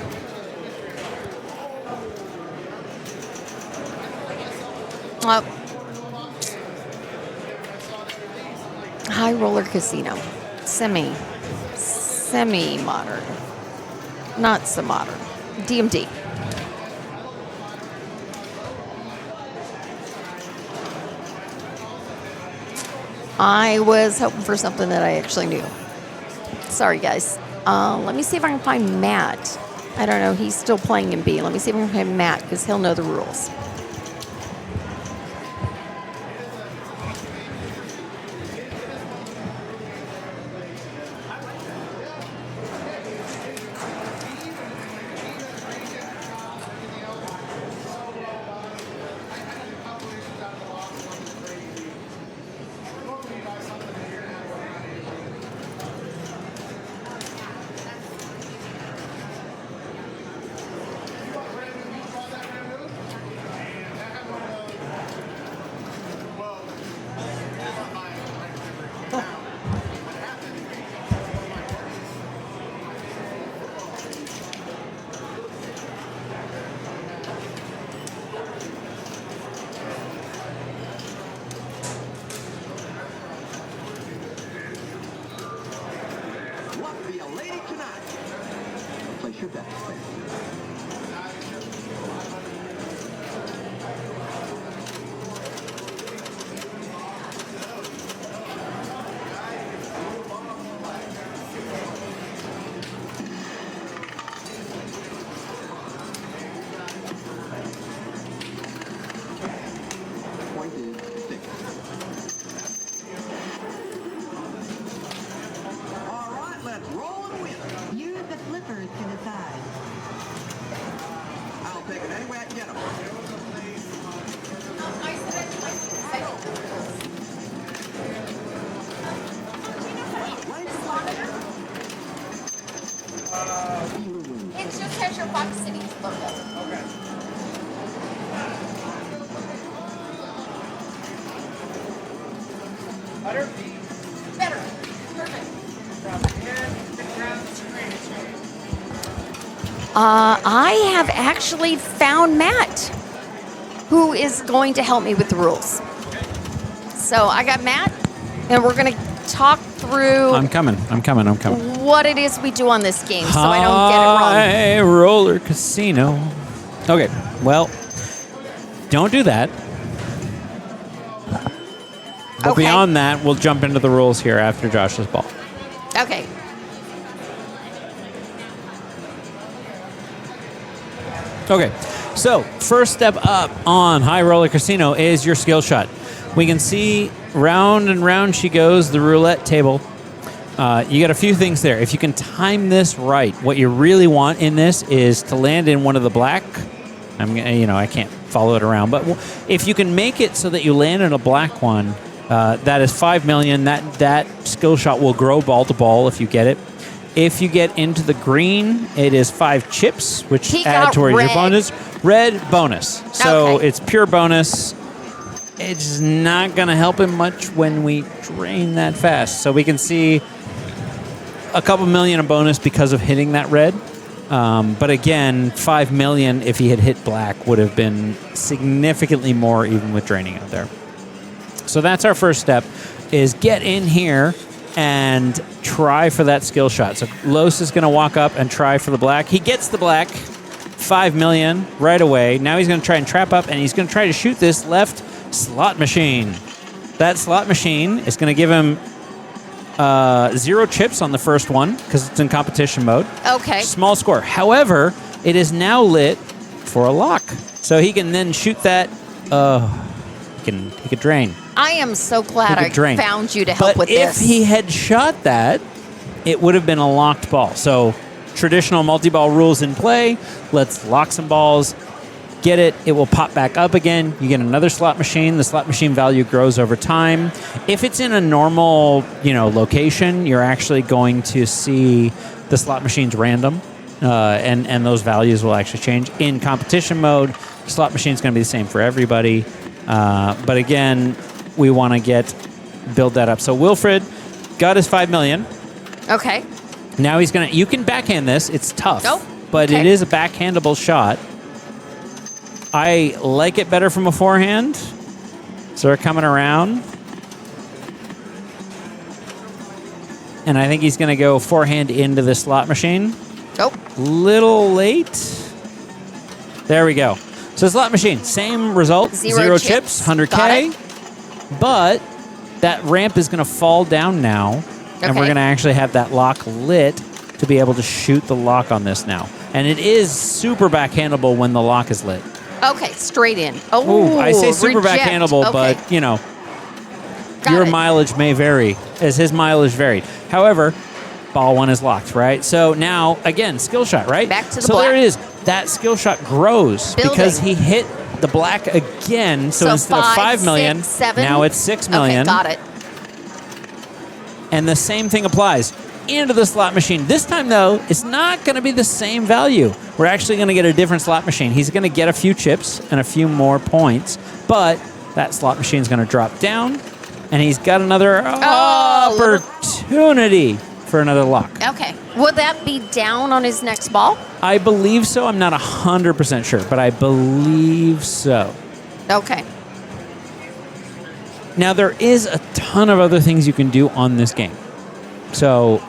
High Roller Casino. Semi-modern. Not so modern. DMD. I was hoping for something that I actually knew. Sorry, guys. Let me see if I can find Matt. I don't know. He's still playing in B. Let me see if I can find Matt because he'll know the rules. jokers to decide. I'll take it any way I can get them. It just has your Fox City logo. Okay. Better? Better. Perfect. I have actually found Matt, who is going to help me with the rules. So I got Matt, and we're going to talk through I'm coming. what it is we do on this game, so I don't get it wrong. High roller casino. Okay, well, don't do that. But Okay. beyond that, we'll jump into the rules here after Josh's ball. Okay. Okay, so first step up on High Roller Casino is your skill shot. We can see round and round she goes, the roulette table. You got a few things there. If you can time this right, what you really want in this is to land in one of the black. I can't follow it around, but if you can make it so that you land in a black one, that is 5 million. That skill shot will grow ball to ball if you get it. If you get into the green, it is 5 chips, which He add got towards your red. bonus. Red bonus. So Okay. it's pure bonus. It's not going to help him much when we drain that fast. So we can see a couple million of bonus because of hitting that red. But again, 5 million if he had hit black would have been significantly more even with draining out there. So that's our first step, is get in here and try for that skill shot. So Los is going to walk up and try for the black. He gets the black, 5 million right away. Now he's going to try and trap up, and he's going to try to shoot this left slot machine. That slot machine is going to give him 0 chips on the first one because it's in competition mode. Okay. Small score. However, it is now lit for a lock. So he can then shoot that. He could drain. I am so glad He I could drain. found you to help But with if this. he had shot that, it would have been a locked ball. So traditional multi-ball rules in play. Let's lock some balls. Get it. It will pop back up again. You get another slot machine. The slot machine value grows over time. If it's in a normal, location, you're actually going to see the slot machines random, and those values will actually change. In competition mode, slot machine is going to be the same for everybody. But again, we want to build that up. So Wilfred got his 5 million. Okay. Now he's going to, you can backhand this. It's tough, Oh, but okay. it is a backhandable shot. I like it better from a forehand. So they're coming around. And I think he's going to go forehand into the slot machine. Oh. Little late. There we go. So slot machine, same result. 0 chips, chips. 100K. But that ramp is going to fall down now. And we're Okay. going to actually have that lock lit to be able to shoot the lock on this now. And it is super backhandable when the lock is lit. Okay, straight in. Oh, Ooh, I say super reject. backhandable, Okay. but, Got your it. mileage may vary, as his mileage varied. However, ball 1 is locked, right? So now, again, skill shot, right? Back to the so black. there it is. That skill shot grows Building. because he hit the black again. So instead of 5 million, 6, 7. now it's 6 million. Okay, got it. And the same thing applies into the slot machine. This time, though, it's not going to be the same value. We're actually going to get a different slot machine. He's going to get a few chips and a few more points, but that slot machine is going to drop down, and he's got another opportunity for another lock. Okay. Will that be down on his next ball? I believe so. I'm not 100% sure, but I believe so. Okay. Now, there is a ton of other things you can do on this game. So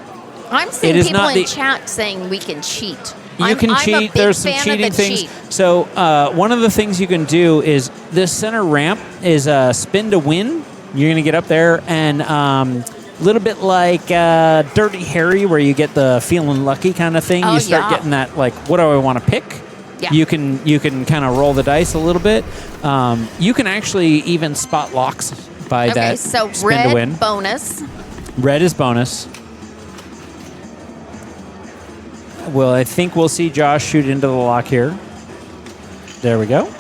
I'm seeing It is people not in the- chat saying we can cheat. you can I'm cheat. a big There's some fan of cheating the things. cheat. So one of the things you can do is this center ramp is spin to win. You're going to get up there and a little bit like Dirty Harry, where you get the feeling lucky kind of thing. Oh, You start yeah. getting that, like, what do I want to pick? Yeah. You can kind of roll the dice a little bit. You can actually even spot locks by Okay, that so spin to win. red bonus. Red is bonus. Well, I think we'll see Josh shoot into the lock here. There we go.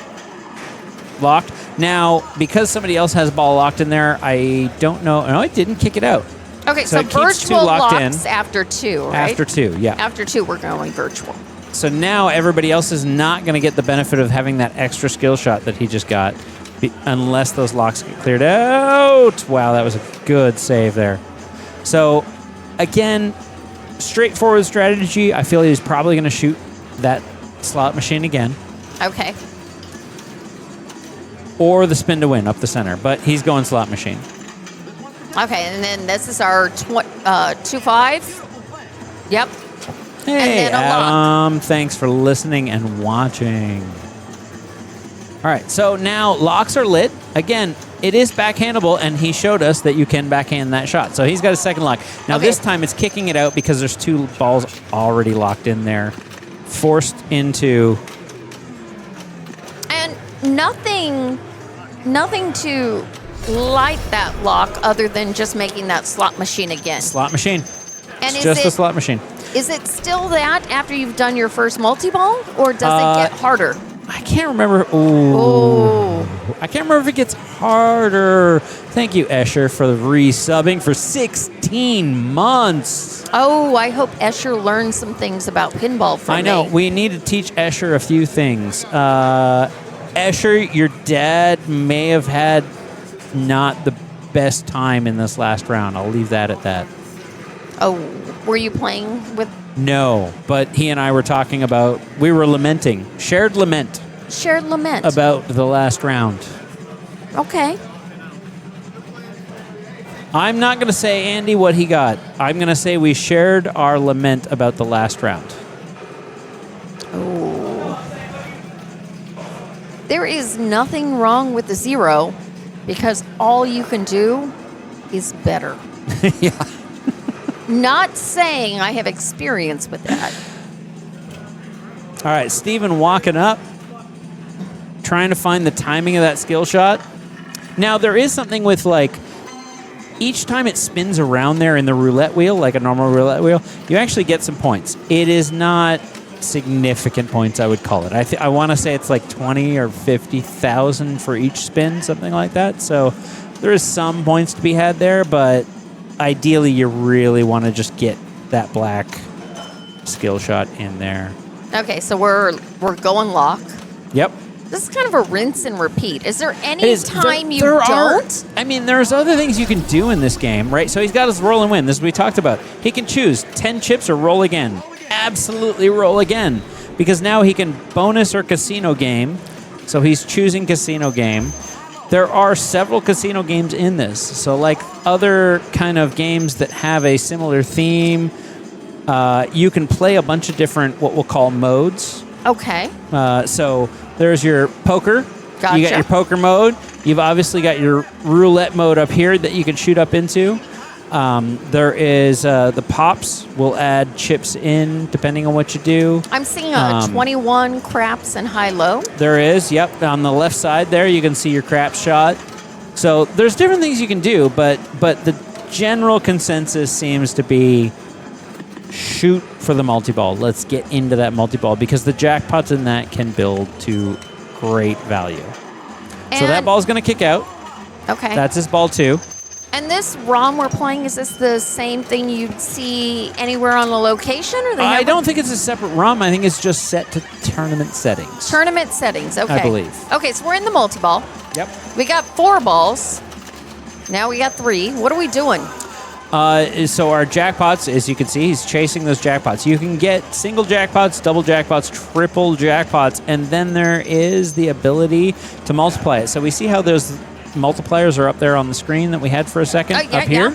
Locked. Now, because somebody else has ball locked in there, I don't know. No, it didn't kick it out. Okay, so it keeps two virtual locked locks in. after 2, right? After 2, yeah. After 2, we're going virtual. So now everybody else is not going to get the benefit of having that extra skill shot that he just got unless those locks get cleared out. Wow, that was a good save there. So, again, straightforward strategy. I feel he's probably going to shoot that slot machine again. Okay. Or the spin to win up the center. But he's going slot machine. Okay, and then this is our 2-5. Yep. Hey, and then a lock. Adam, thanks for listening and watching. All right, so now locks are lit. Again, it is backhandable, and he showed us that you can backhand that shot. So he's got a second lock. Now Okay. this time it's kicking it out because there's 2 balls already locked in there. Forced into... And nothing to light that lock other than just making that slot machine again. Slot machine. And It's just a slot machine. Is it still that after you've done your first multi-ball, or does it get harder? I can't remember. Ooh. I can't remember if it gets harder. Thank you, Escher, for resubbing for 16 months. Oh, I hope Escher learned some things about pinball from me. I know. We need to teach Escher a few things. Escher, your dad may have had not the best time in this last round. I'll leave that at that. Oh, were you playing with... No, but he and I were talking about, we were lamenting, shared lament Shared lament. about the last round. Okay. I'm not going to say, Andy, what he got. I'm going to say we shared our lament about the last round. Oh. There is nothing wrong with the 0 because all you can do is better. Yeah. Not saying I have experience with that. All right, Steven walking up, trying to find the timing of that skill shot. Now, there is something with, like, each time it spins around there in the roulette wheel, like a normal roulette wheel, you actually get some points. It is not significant points, I would call it. I want to say it's like 20 or 50,000 for each spin, something like that. So there is some points to be had there, but ideally you really want to just get that black skill shot in there. Okay, so we're going lock. Yep. This is kind of a rinse and repeat. Is there any time you there don't? I mean, there's other things you can do in this game, right? So he's got his roll and win. This is what we talked about. He can choose 10 chips or roll again. Absolutely roll again. Because now he can bonus or casino game. So he's choosing casino game. There are several casino games in this. So like other kind of games that have a similar theme, you can play a bunch of different what we'll call modes. Okay. So there's your poker. Gotcha. You got your poker mode. You've obviously got your roulette mode up here that you can shoot up into. There is the pops will add chips in depending on what you do. I'm seeing 21 craps and high-low. There is, yep. On the left side there, you can see your crap shot. So there's different things you can do, but the general consensus seems to be shoot for the multi-ball. Let's get into that multi-ball because the jackpots in that can build to great value. So that ball's going to kick out. Okay. That's his ball too. And this ROM we're playing, is this the same thing you'd see anywhere on the location? Or they I don't think it's a separate ROM. I think it's just set to tournament settings. Tournament settings, okay. I believe. Okay, so we're in the multi-ball. Yep. We got 4 balls. Now we got 3. What are we doing? So our jackpots, as you can see, he's chasing those jackpots. You can get single jackpots, double jackpots, triple jackpots, and then there is the ability to multiply it. So we see how those multipliers are up there on the screen that we had for a second up here. Yeah.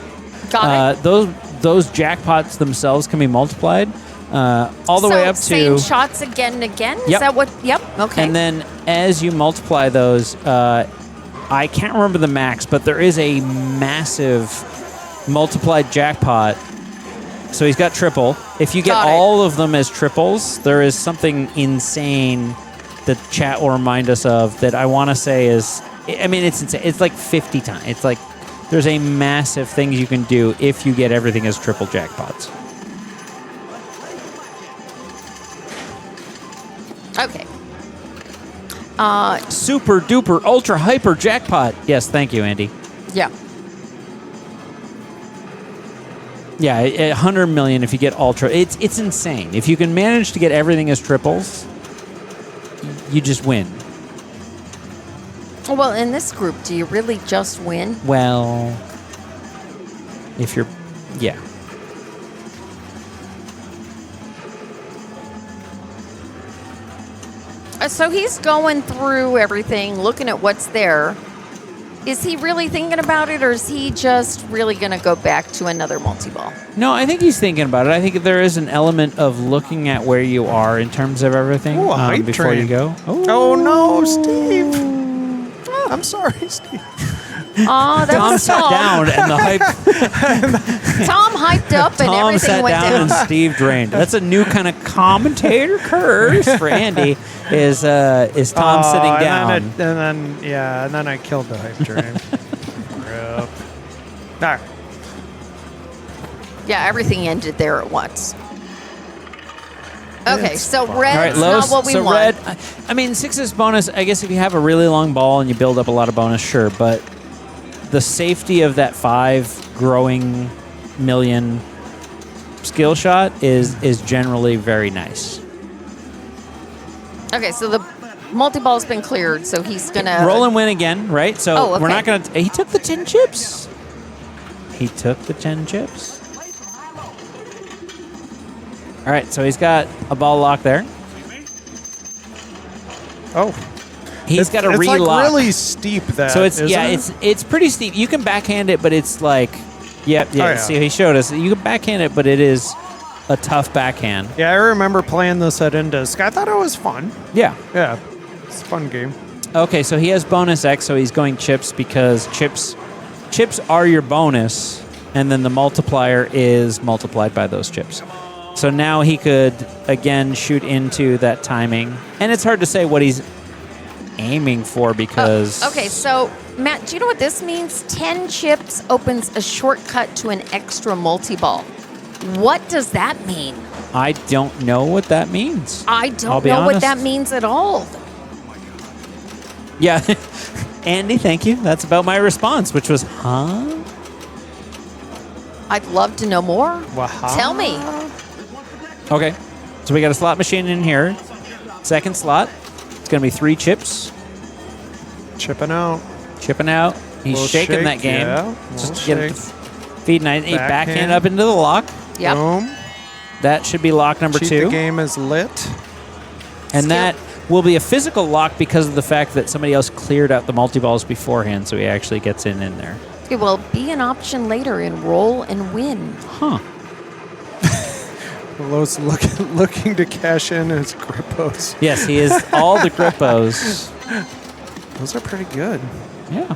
Got it. Those jackpots themselves can be multiplied all the way up to same shots again and again. Yep. Is that what? Yep. Okay. And then as you multiply those, I can't remember the max, but there is a massive multiplied jackpot. So he's got triple. If you get all of them as triples, there is something insane that chat will remind us of that I want to say is, I mean, it's insane. It's like 50 times. It's like there's a massive things you can do if you get everything as triple jackpots. Super duper ultra hyper jackpot. Yes, thank you, Andy. Yeah. Yeah, 100 million if you get ultra. It's insane. If you can manage to get everything as triples, you just win. Well, in this group, do you really just win? Well, if you're, yeah. So he's going through everything, looking at what's there. Is he really thinking about it, or is he just really going to go back to another multi-ball? No, I think he's thinking about it. I think there is an element of looking at where you are in terms of everything Ooh, a hype before train. you go. Oh, no, Steve. Oh, I'm sorry, Steve. Oh, that Tom was sat Tom. down and the hype. Tom hyped up and Tom everything sat went down down. and Steve drained. That's a new kind of commentator curse for Andy. Is Tom sitting down? And then I killed the hype train. Rip. All right. Yeah, everything ended there at once. Okay, It's so fine. red's All right, not what we so want. red. I mean, 6 is bonus. I guess if you have a really long ball and you build up a lot of bonus, sure. But the safety of that 5 growing million skill shot is generally very nice. Okay, so the multi-ball's been cleared, so he's going to... Roll and win again, right? So Oh, okay. we're not going to... He took the 10 chips. He took the 10 chips. All right, so he's got a ball lock there. Oh. He's got a It's relock. like really steep, that, So it's isn't it? it's pretty steep. You can backhand it, but it's like, yeah. Oh, yeah. See, he showed us. You can backhand it, but it is a tough backhand. Yeah, I remember playing this at Indisc. I thought it was fun. Yeah. Yeah, it's a fun game. Okay, so he has bonus X, so he's going chips because chips are your bonus, and then the multiplier is multiplied by those chips. So now he could again shoot into that timing, and it's hard to say what he's aiming for because. Okay, so Matt, do you know what this means? 10 chips opens a shortcut to an extra multi-ball. What does that mean? I don't know what that means. I I'll don't be know what honest. that means at all. Yeah. Andy, thank you. That's about my response, which was, huh? I'd love to know more. Wow. Tell me. Okay. So we got a slot machine in here. Second slot. It's going to be 3 chips. Chipping out. Chipping out. He's Little shaking shake, that game. yeah. Just Little get it shake. feed nice. Backhand Backhand. up into the lock. Yep. Boom. That should be lock number Cheat 2. the game is lit. And that will be a physical lock because of the fact that somebody else cleared out the multi-balls beforehand, so he actually gets in there. It will be an option later in roll and win. Huh. Los looking to cash in his grippos. Yes, he is all the grippos. Those are pretty good. Yeah.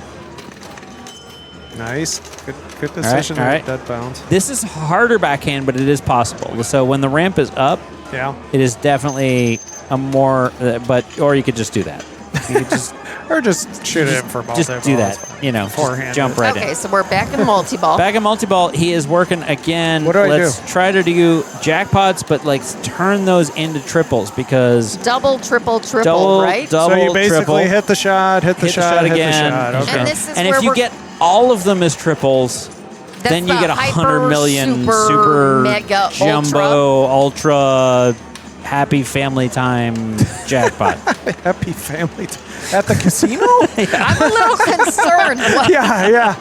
Nice. Good decision all right. with dead bounce. This is harder backhand, but it is possible. So when the ramp is up, Yeah. it is definitely a more, or you could just do that. You could just Or just shoot it in for multi-ball. just do that. You know, just Forehand jump it. right Okay, in. so we're back in multi-ball. Back in multi-ball, he is working again. What do I Let's do? try to do jackpots, but like turn those into triples because Double, triple, double, right? double, So you basically triple, hit the shot, hit the shot again. Okay. And this is And where if you we're- get all of them as triples, That's then you the get hyper, 100 million super, mega, jumbo, ultra, happy family time jackpot. Happy family at the casino? I'm a little concerned. yeah. Yeah.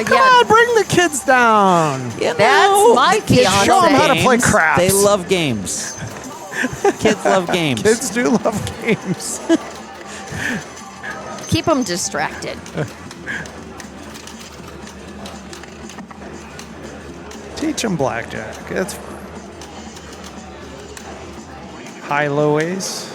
Come on, bring the kids down. That's my fiance. show 'em how to play Games, craps. They love games. Kids love games. Kids do love games. Keep them distracted. Teach them blackjack. It's high-low ace.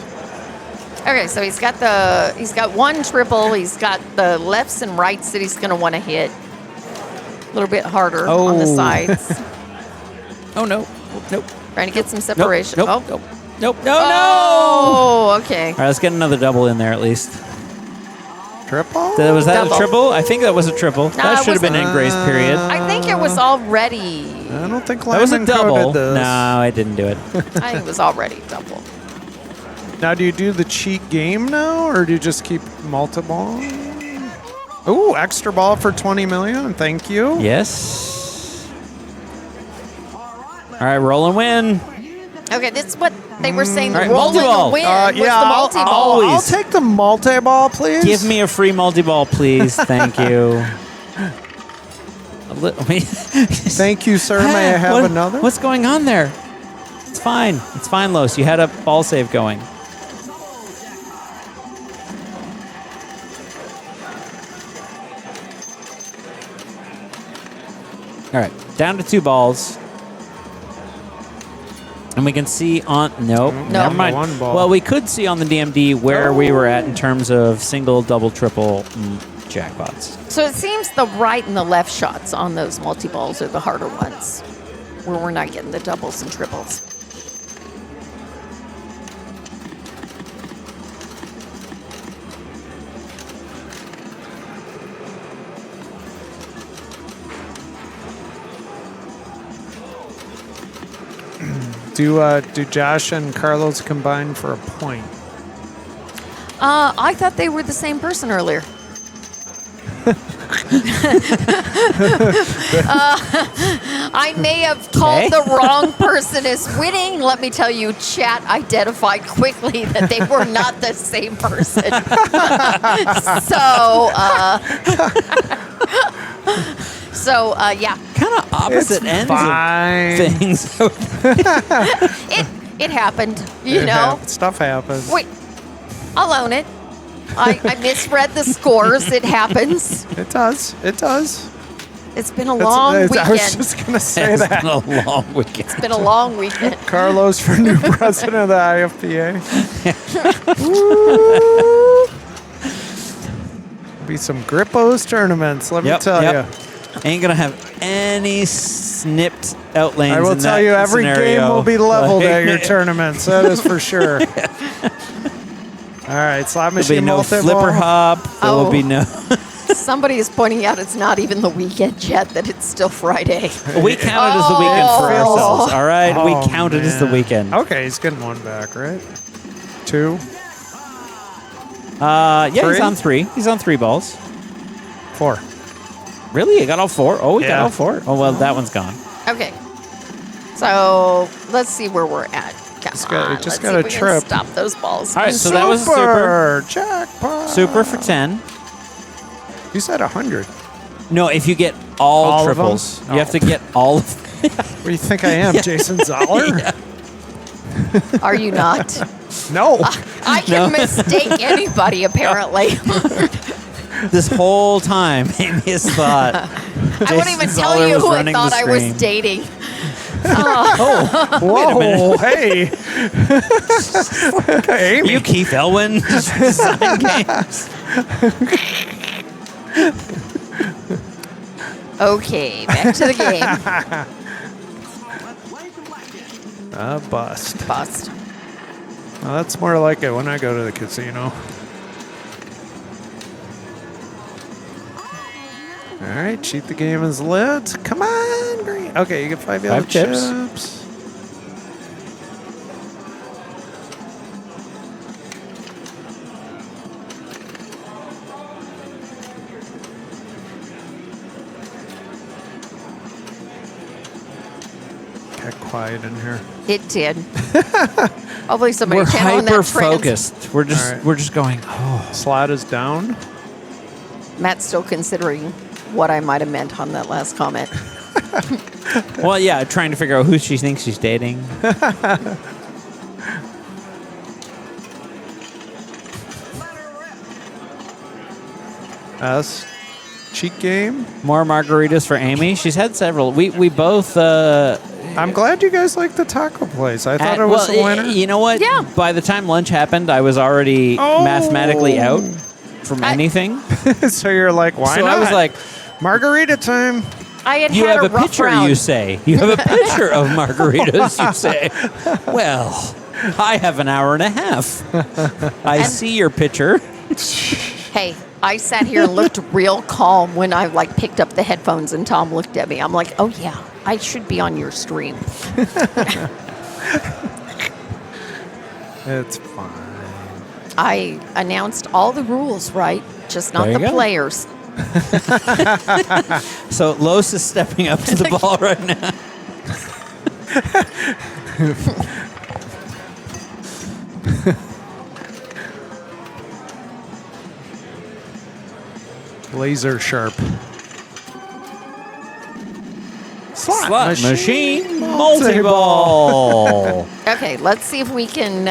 Okay, so he's got one triple. He's got the lefts and rights that he's going to want to hit. A little bit harder on the Oh. sides. Oh, no. Nope. Trying to get some Nope. separation. Nope. Oh. Nope. Nope. No, no. Oh, okay. All right, let's get another double in there at least. Triple? Was that Double. a triple? I think that was a triple. That it should have been was- in grace period. I think it was already. I don't think That was a Lyman coded double. this. No, I didn't do it. I think it was already double. Now, do you do the cheat game now, or do you just keep multi-ball? Ooh, extra ball for 20 million. Thank you. Yes. All right, roll and win. Okay, this is what they were saying. The All right, rolling multi-ball. win was the I'll, multi-ball. always. I'll take the multi-ball, please. Give me a free multi-ball, please. Thank you. Thank you, sir. May I have another? What's going on there? It's fine. It's fine, Los. You had a ball save going. All right, down to 2 balls. And we can see on... Nope, never mind. One ball. Well, we could see on the DMD where we were at in terms of single, double, triple jackpots. So it seems the right and the left shots on those multi-balls are the harder ones, where we're not getting the doubles and triples. Do Josh and Carlos combine for a point? I thought they were the same person earlier. I may have called the wrong person as winning. Let me tell you, chat identified quickly that they were not the same person. Yeah. Kind of opposite ends fine. of things. It happened, you know. Stuff happens. Wait, I'll own it. I misread the scores. It happens. It does. It does. It's been a long weekend. I was just going to say It's that. been a long weekend. It's been a long weekend. Carlos for new president of the IFPA. Be some Grippos tournaments, let me tell you. Ain't going to have any snipped outlanes. I will in tell that you, every scenario. game will be leveled at your tournaments. That is for sure. All right, slot There'll be machine no multi-ball. flipper hop. There will be no... Somebody is pointing out it's not even the weekend yet, that it's still Friday. We count it as the weekend for ourselves, all right? Oh, we count it as the man. weekend. Okay, he's getting one back, right? 2. Yeah, he's 3? on 3. He's on 3 balls. 4. Really? You got all 4? Oh, we got Yeah. all 4? Oh, well, that one's gone. Okay. So let's see where we're at. Come on, just let's got see a if we can trip. stop those balls. All right, so that was a super. Jackpot. Super for 10. You said 100. No, if you get all All of triples. them? You have to get all of them. What do you think I am, Jason Zoller? Are you not? No. I can mistake anybody, apparently. This whole time, Amy has thought. I won't even tell you who I thought I was dating. Whoa, hey. Amy. You Keith Elwin design games. Okay, back to the game. Bust. Bust. Well, that's more like it when I go to the casino. All right, cheat the game is lit. Come on, green. Okay, you get 5 yellow 5 chips. chips. Got quiet in here. It did. Hopefully somebody We're can on hyper that trans. focused. We're just All right. we're just going. Oh, Slot is down. Matt's still considering what I might have meant on that last comment. well, yeah. Trying to figure out who she thinks she's dating. Cheat game. More margaritas for Amy. She's had several. We both. I'm glad you guys like the taco place. I thought it was the winner. You know what? Yeah. By the time lunch happened, I was already mathematically out from anything. So you're like, why so not? I was like, margarita time. I had you had have a rough picture, round. you say. You have a picture of margaritas, you say. Well, I have an hour and a half. I see your picture. Hey, I sat here and looked real calm when I picked up the headphones and Tom looked at me. I'm like, oh yeah, I should be on your stream. It's fine. I announced all the rules, right? Just not There you the go. players. So Los is stepping up to the ball right now. Laser sharp. Slot machine multi-ball. Okay, let's see if we can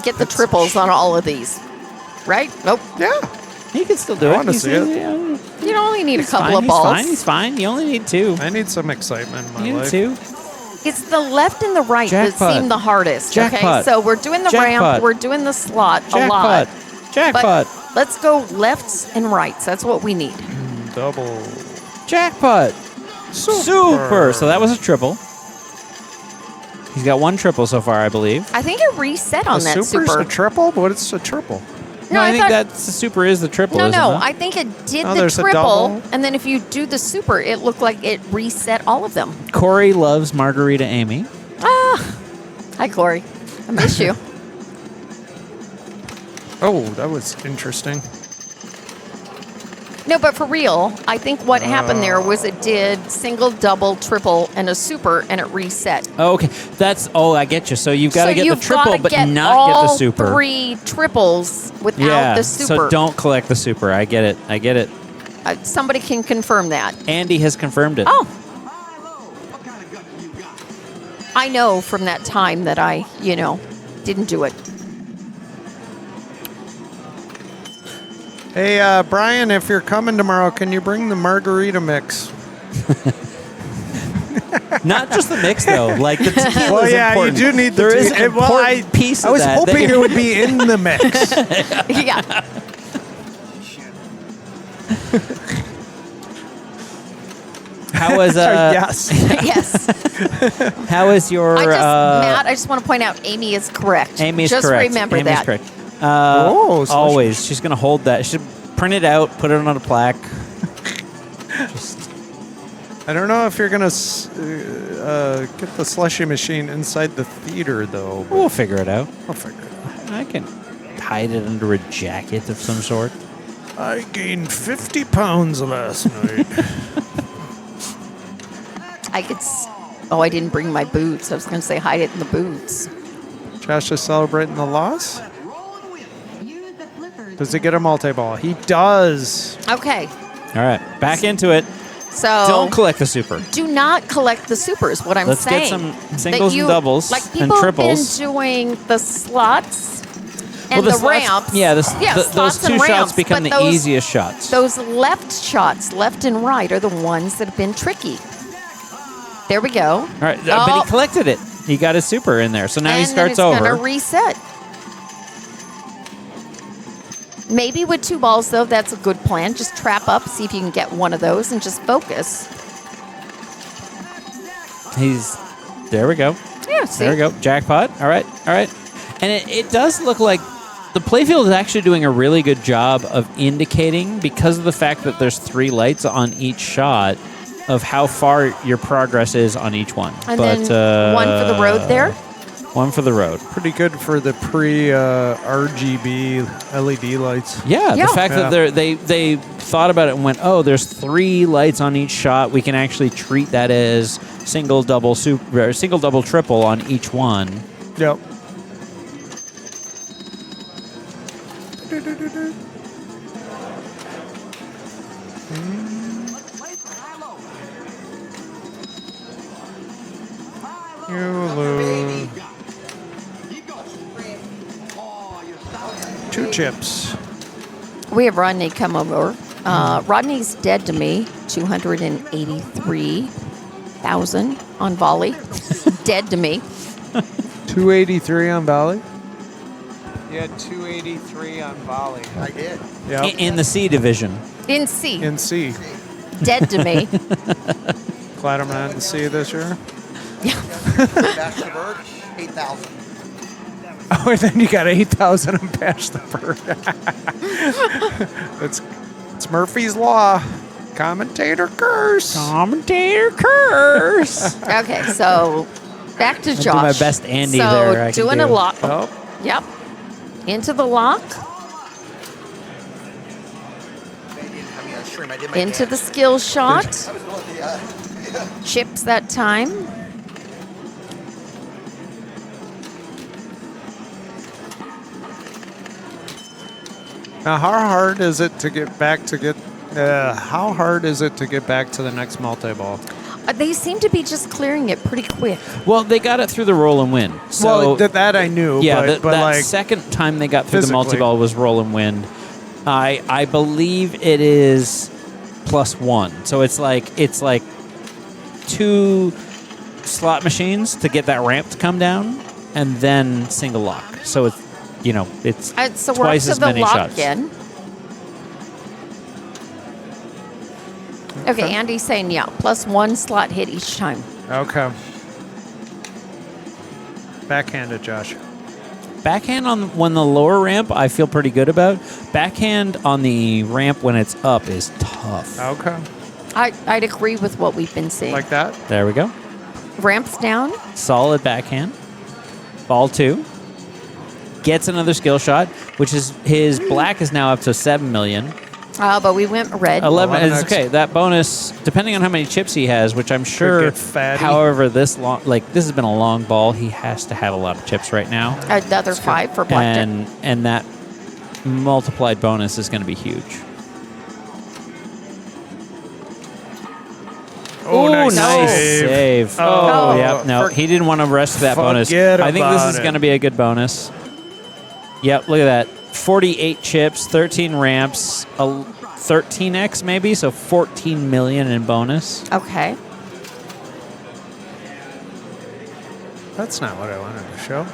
get the triples on all of these. Right? Nope. Yeah. He can still do I it. wanna see it. You only need a couple Fine, of balls. He's fine. You only need 2. I need some excitement in my You need life. 2. It's the left and the right Jackpot. that seem the hardest. Okay, Jackpot. so we're doing the Jackpot. ramp, we're doing the slot a lot. Jackpot. But let's go lefts and rights. That's what we need. Double. Jackpot. Super. So that was a triple. He's got 1 triple so far, I believe. I think it reset on A that super's super. a triple? But it's a triple. No, I think thought- that's the super is the triple. No, isn't no. it? I think it did Oh, the there's a triple, double. and then if you do the super, it looked like it reset all of them. Corey loves Margarita Amy. Hi, Corey. I miss you. Oh, that was interesting. No, but for real, I think what happened there was it did single, double, triple, and a super, and it reset. Oh, okay. I get you. So you've got to So get the you've triple, gotta but get not get the all super. 3 triples without Yeah. the super. So don't collect the super. I get it. Somebody can confirm that. Andy has confirmed it. Oh. I know from that time that I, didn't do it. Hey, Brian, if you're coming tomorrow, can you bring the margarita mix? Not just the mix though. Like the tequila Well, is yeah, important. you do need the There is tequila. an important piece of I was that. hoping it would be in the mix. Yeah. How was Yes. Yes. How is your Matt, I just want to point out Amy is correct. Amy's just correct. remember Amy's that. correct. Oh, so Always. She's gonna hold that. She should print it out, put it on a plaque. I don't know if you're going to get the slushy machine inside the theater, though. But We'll figure it out. I'll figure it out. I can hide it under a jacket of some sort. I gained 50 pounds last night. I didn't bring my boots. I was going to say hide it in the boots. Josh is celebrating the loss. Does he get a multi-ball? He does. Okay. All right, back into it. So Don't collect the super. do not collect the supers. What I'm Let's get saying. some That singles and doubles like and people triples. have been doing the slots and the slots- ramps. Yeah, slots those 2 and shots ramps, become but the easiest shots. Those left shots, left and right, are the ones that have been tricky. There we go. All right, but he collected it. He got his super in there, so now he starts then it's over. gonna reset. Maybe with 2 balls, though, that's a good plan. Just trap up, see if you can get one of those, and just focus. There we go. Yeah, see? There we go. Jackpot. All right. And it does look like the playfield is actually doing a really good job of indicating, because of the fact that there's 3 lights on each shot, of how far your progress is on each one. And then one for the road there. One for the road. Pretty good for the pre-RGB LED lights. Yeah, Yeah. the fact that they thought about it and went, oh, there's 3 lights on each shot. We can actually treat that as single, double, triple on each one. Yep. You lose. 2 chips. We have Rodney come over. Rodney's dead to me. 283,000 on volley. Dead to me. 283 on volley. You had 283 on volley. I did. Yeah. In the C division. In C. In C. Dead to me. Glad I'm not in C this year. Bash the bird, 8,000. Oh, and then you got 8,000 on Bash the Bird. it's Murphy's Law. Commentator curse. Commentator curse. Okay, so back to do Josh. my best Andy so there, I can doing do. a lot. Oh, Yep. Into the lock. Into the skill shot. Chips that time. Now, how hard is it to get back to the next multi-ball? They seem to be just clearing it pretty quick. Well, they got it through the roll and win. So Well, that I knew. yeah, but that like second time they got through the physically. multi-ball was roll and win. I believe it is +1. So it's like 2 slot machines to get that ramp to come down, and then single lock. So it's So we're up twice to as the many lock shots. again. Okay, Andy's saying, yeah, +1 slot hit each time. Okay. Backhanded, Josh. Backhand on the lower ramp, I feel pretty good about. Backhand on the ramp when it's up is tough. Okay. I'd agree with what we've been seeing. Like that? There we go. Ramps down. Solid backhand. Ball 2. Gets another skill shot, which is his black is now up to 7 million. But we went red. 11 is 11x. okay. That bonus, depending on how many chips he has, which I'm sure. get fatty. However, this has been a long ball. He has to have a lot of chips right now, Another 5 for blackjack. and that multiplied bonus is going to be huge. Oh, nice save. Oh. Yep. No, he didn't want to risk that bonus. Forget I think this about is it. going to be a good bonus. Yep. Look at that. 48 chips, 13 ramps, 13x maybe, so 14 million in bonus. Okay. That's not what I wanted to show.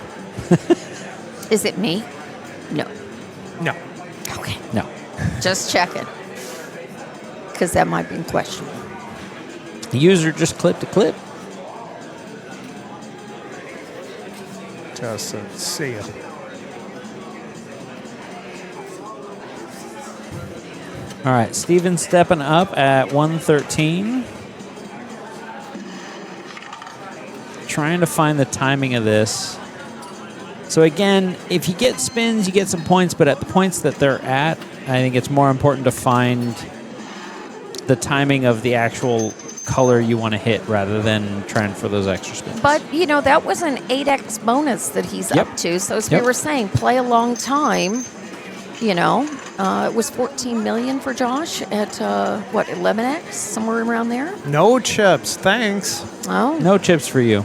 Is it me? No. No. Okay. No. Just checking. Because that might be in question. The user just clipped a clip. Just see it. All right, Steven stepping up at 113. Trying to find the timing of this. So again, if you get spins, you get some points, but at the points that they're at, I think it's more important to find the timing of the actual color you want to hit rather than trying for those extra spins. But, that was an 8x bonus that he's Yep. up to. So as Yep. we were saying, play a long time. It was 14 million for Josh at, 11x? Somewhere around there? No chips, thanks. Oh. No chips for you.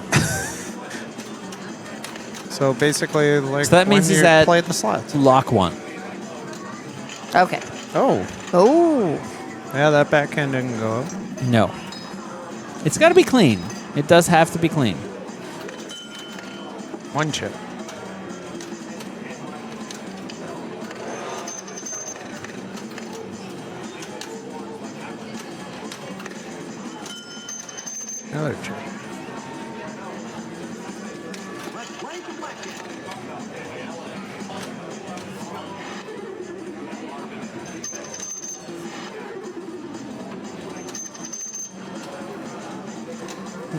So basically, like, So that means when he's you at- play the slots. Lock 1. Okay. Oh, Oh. yeah, that backhand didn't go up. No. It's got to be clean. It does have to be clean. 1 chip. Another chip.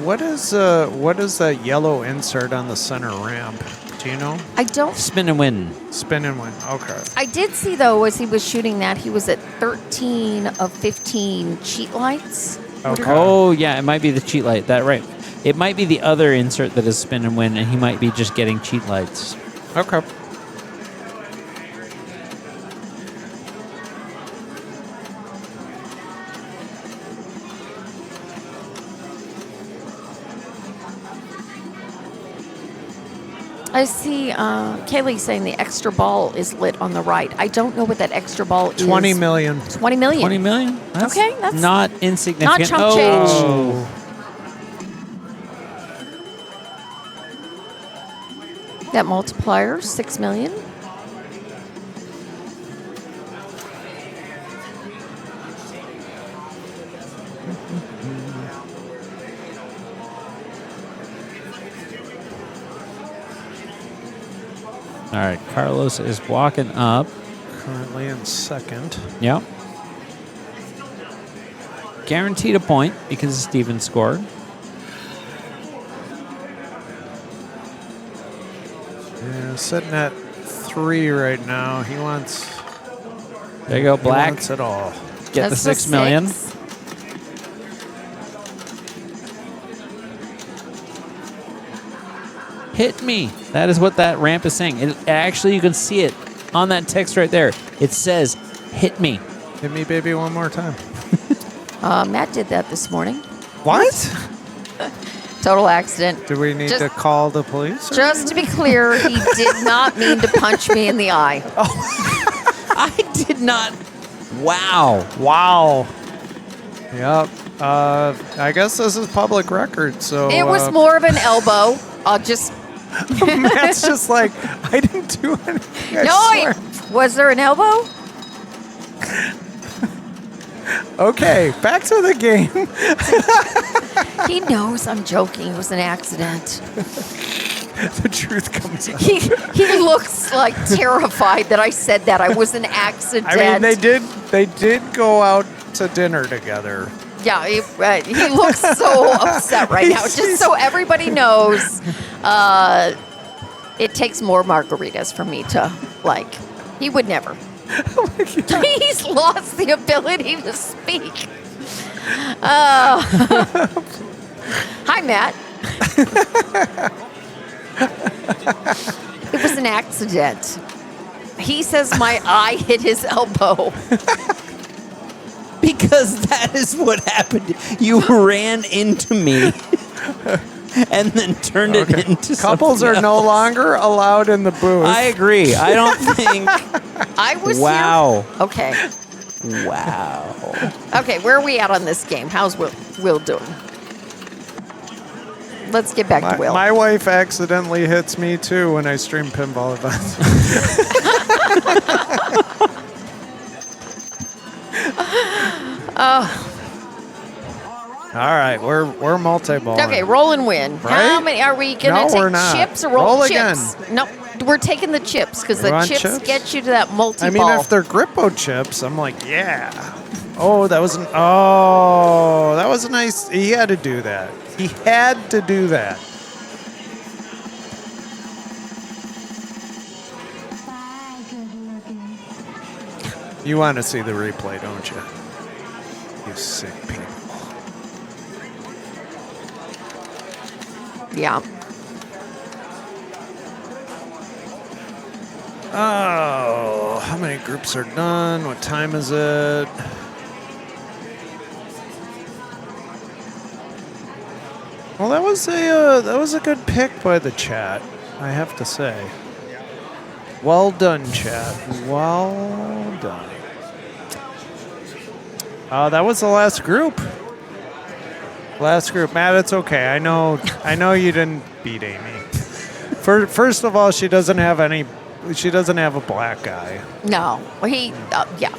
What is that yellow insert on the center ramp? Do you know? I don't. Spin and win. Spin and win. Okay. I did see, though, as he was shooting that, he was at 13 of 15 cheat lights. Okay. Oh, yeah, it might be the cheat light. That right. It might be the other insert that is spin and win, and he might be just getting cheat lights. Okay. I see Kaylee saying the extra ball is lit on the right. I don't know what that extra ball is. 20 million. 20 million. 20 million? Okay, that's not insignificant. not chump change. Oh. That multiplier, 6 million. All right, Carlos is walking up. Currently in second. Yep. Guaranteed a point because Steven scored. Yeah, sitting at 3 right now. He wants. There you go, He black. wants it all. Get the That's 6 million. 6. Hit me. That is what that ramp is saying. It, actually, you can see it on that text right there. It says, hit me. Hit me, baby, one more time. Matt did that this morning. What? Total accident. Do we need Just- to call the police? or Just to be clear, he did not mean to punch me in the eye. I did not. Wow. Wow. Yep. I guess this is public record, so. It was more of an elbow. I'll just. Matt's just like, I didn't do anything. I swear. Was there an elbow? Okay, back to the game. He knows I'm joking. It was an accident. The truth comes out. He looks like terrified that I said that. I was an accident. I mean, they did go out to dinner together. Yeah, he looks so upset right now. Just so everybody knows, it takes more margaritas for me to like. He would never. He's lost the ability to speak. Hi, Matt. It was an accident. He says my eye hit his elbow. Because that is what happened. You ran into me and then turned it into Couples something are no else. longer allowed in the booth. I agree. I don't think. I was Wow. here. Okay. Wow. Okay, where are we at on this game? How's Will doing? Let's get back to Will. My wife accidentally hits me too when I stream pinball events. All right, we're multi-ball. Okay, roll and win. How Right? many are we gonna No, take? we're not. Chips or roll, Roll chips? No, we're taking the chips because You the want chips, chips? get you to that I multi-ball. mean, if they're Grippo chips, I'm like, yeah. Oh, that was that was a nice. He had to do that. He had to do that. You want to see the replay, don't you? You sick people. Yeah. Oh, how many groups are done? What time is it? Well, that was a good pick by the chat, I have to say. Well done, chat. Well done. That was the last group. Last group, Matt. It's okay. I know you didn't beat Amy. First of all, she doesn't have a black eye. No. Well, yeah.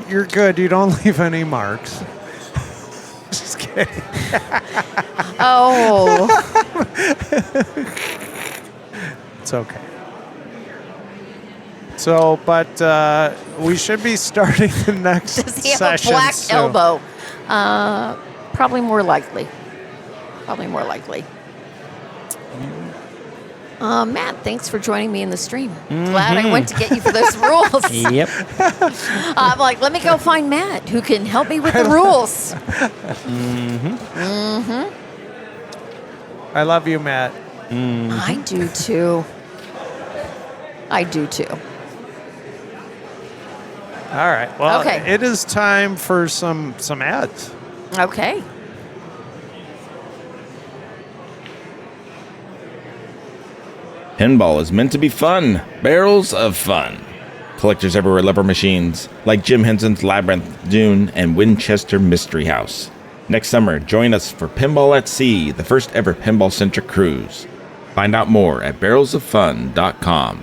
You're good. You don't leave any marks. Just kidding. Oh. It's okay. So, but we should be starting the next Does he have session. a black soon. elbow? Probably more likely. Matt, thanks for joining me in the stream. Glad I went to get you for those rules. Yep. I'm like, let me go find Matt, who can help me with the rules. I love you, Matt. I do too. All right. Well, Okay. it is time for some ads. Okay. Pinball is meant to be fun. Barrels of fun. Collectors everywhere love our machines, like Jim Henson's Labyrinth, Dune, and Winchester Mystery House. Next summer, join us for Pinball at Sea, the first ever pinball-centric cruise. Find out more at barrelsoffun.com.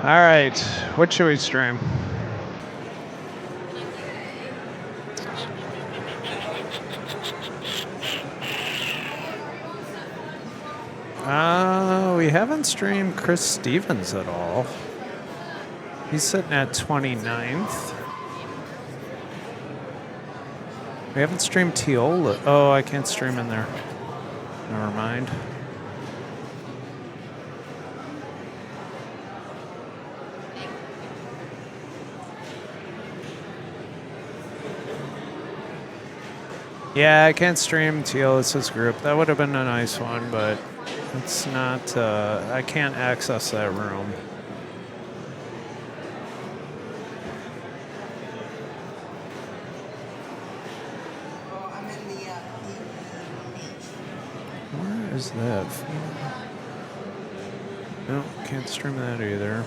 All right, what should we stream? We haven't streamed Chris Stevens at all. He's sitting at 29th. We haven't streamed TEOLIS. Oh, I can't stream in there. Never mind. Yeah, I can't stream TEOLIS' group. That would have been a nice one, but it's not, I can't access that room. Where is that? No, can't stream that either.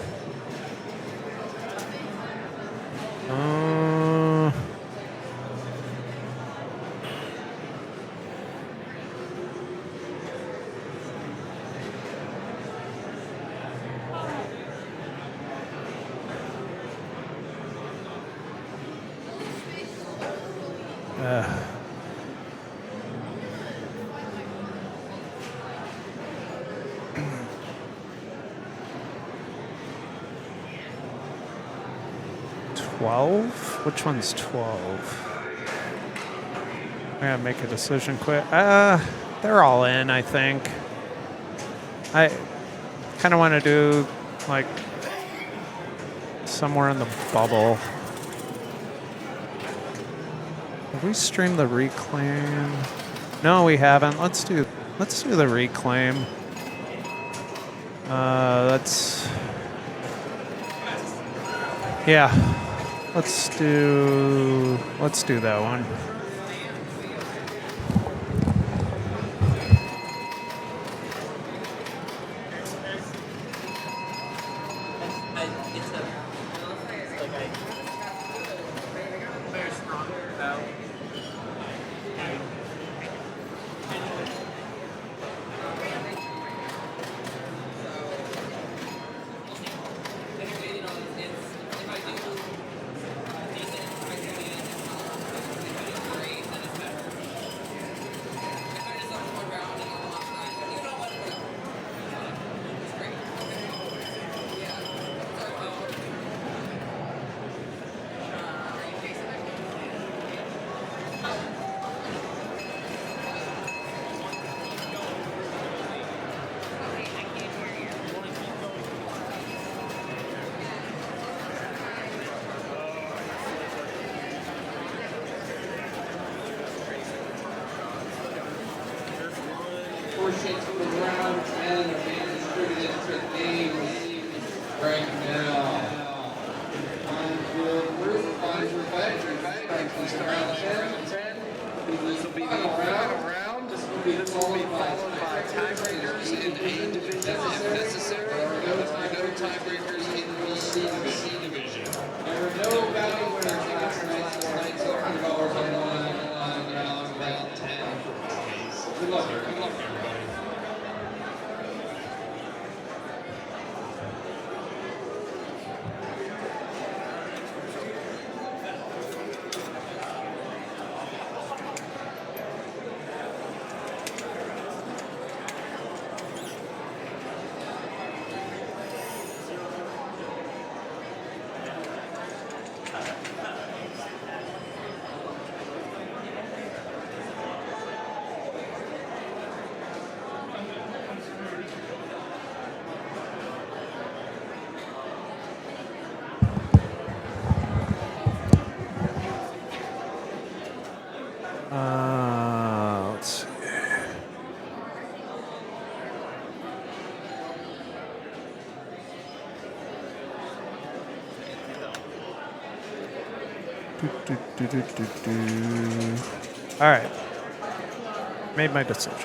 Which one's 12? I gotta make a decision quick. They're all in, I think. I kind of want to do like somewhere in the bubble. Have we streamed the reclaim? No, we haven't. Let's do the reclaim. Yeah. Let's do that one. All right. Made my decision.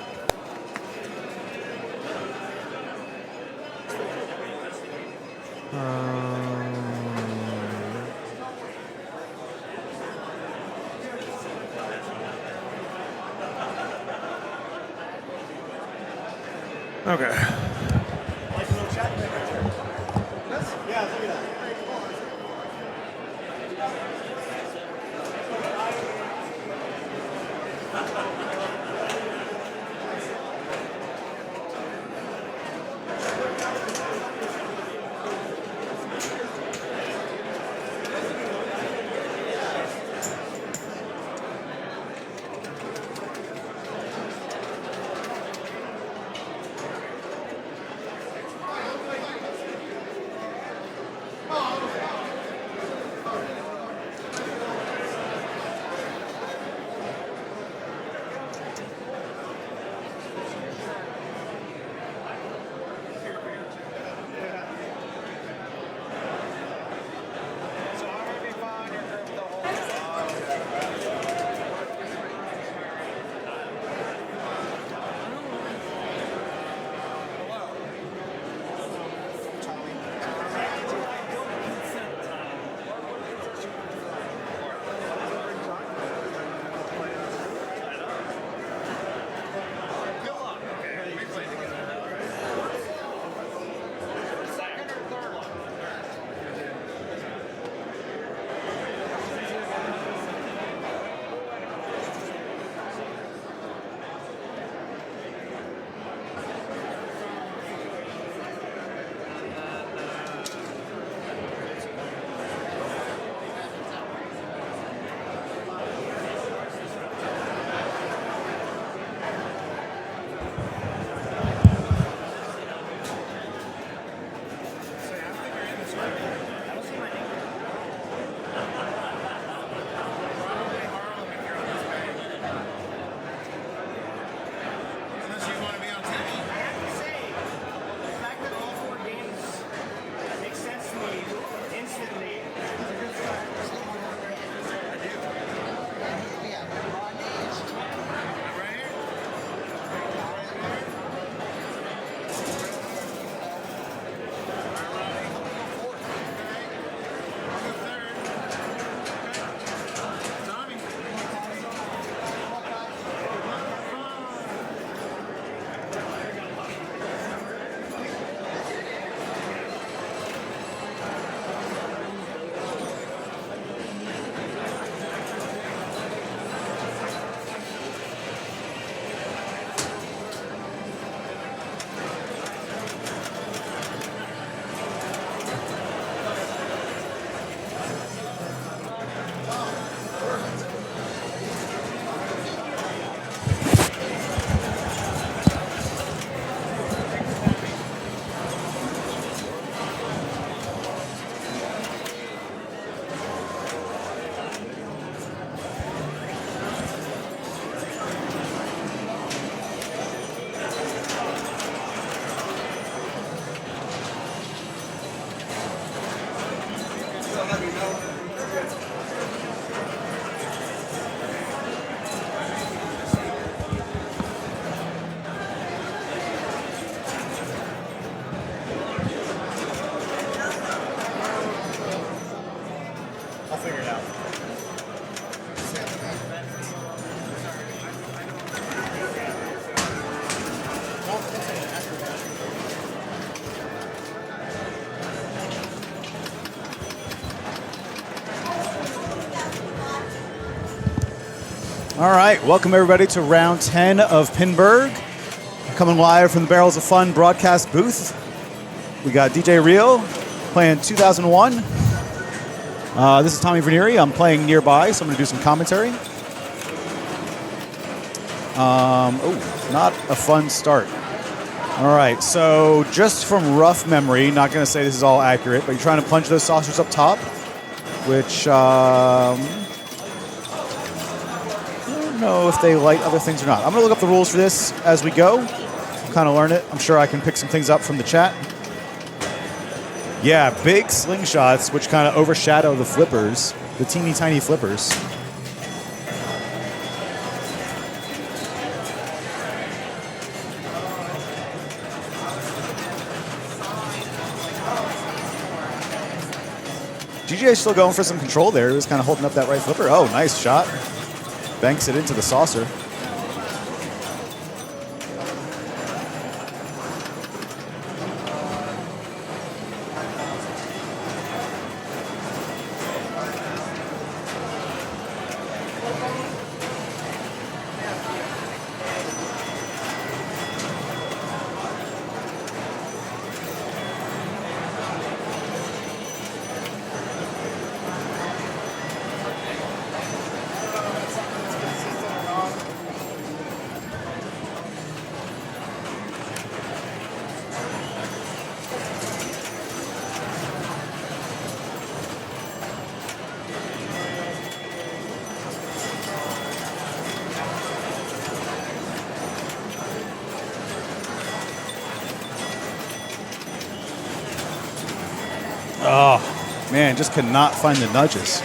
Okay. All right, welcome everybody to round 10 of Pinburgh. Coming live from the Barrels of Fun broadcast booth. We got DJ Real playing 2001. This is Tommy Vernieri. I'm playing nearby, so I'm going to do some commentary. Not a fun start. All right, so just from rough memory, not going to say this is all accurate, but you're trying to punch those saucers up top, which I don't know if they light other things or not. I'm going to look up the rules for this as we go, kind of learn it. I'm sure I can pick some things up from the chat. Yeah, big slingshots, which kind of overshadow the flippers. the teeny tiny flippers. DJ still going for some control there. He was kind of holding up that right flipper. Oh, nice shot. Banks it into the saucer. Oh, man, just could not find the nudges.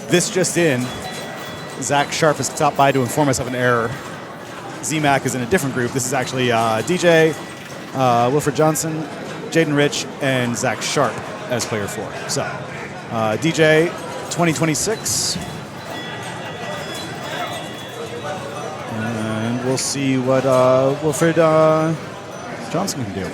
This just in, Zach Sharp has stopped by to inform us of an error. ZMAC is in a different group. This is actually DJ, Wilfred Johnson, Jaden Rich, and Zach Sharp as player 4. So, DJ 2026. And we'll see what Wilfred Johnson can do.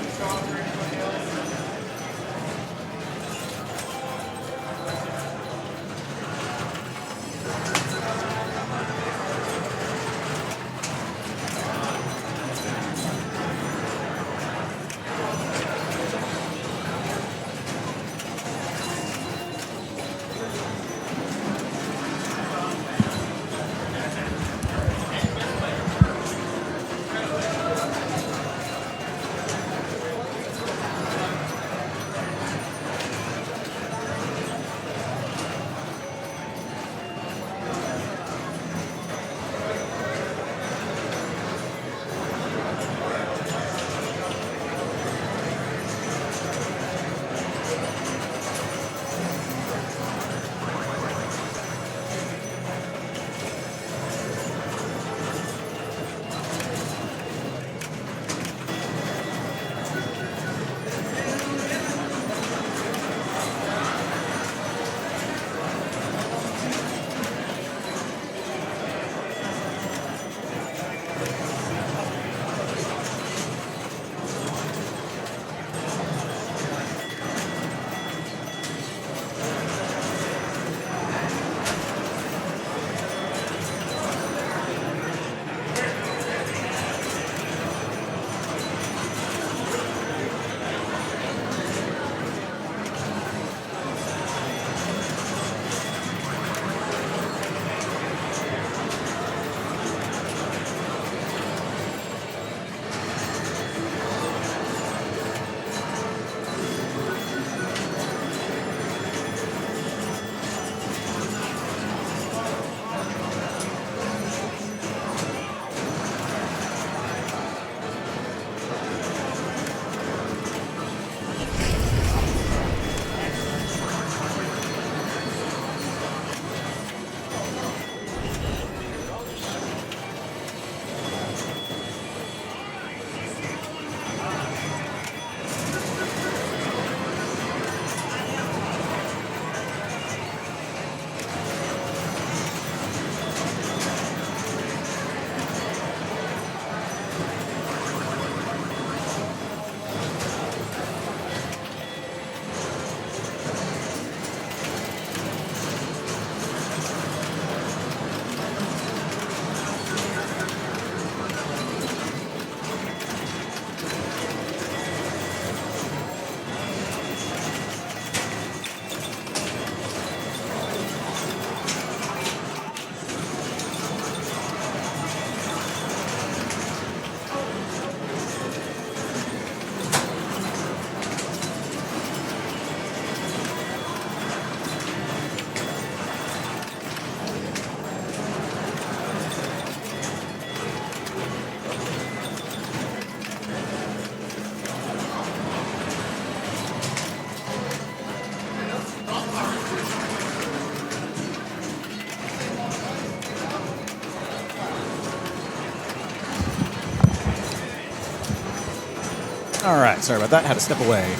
All right, sorry about that. Had to step away.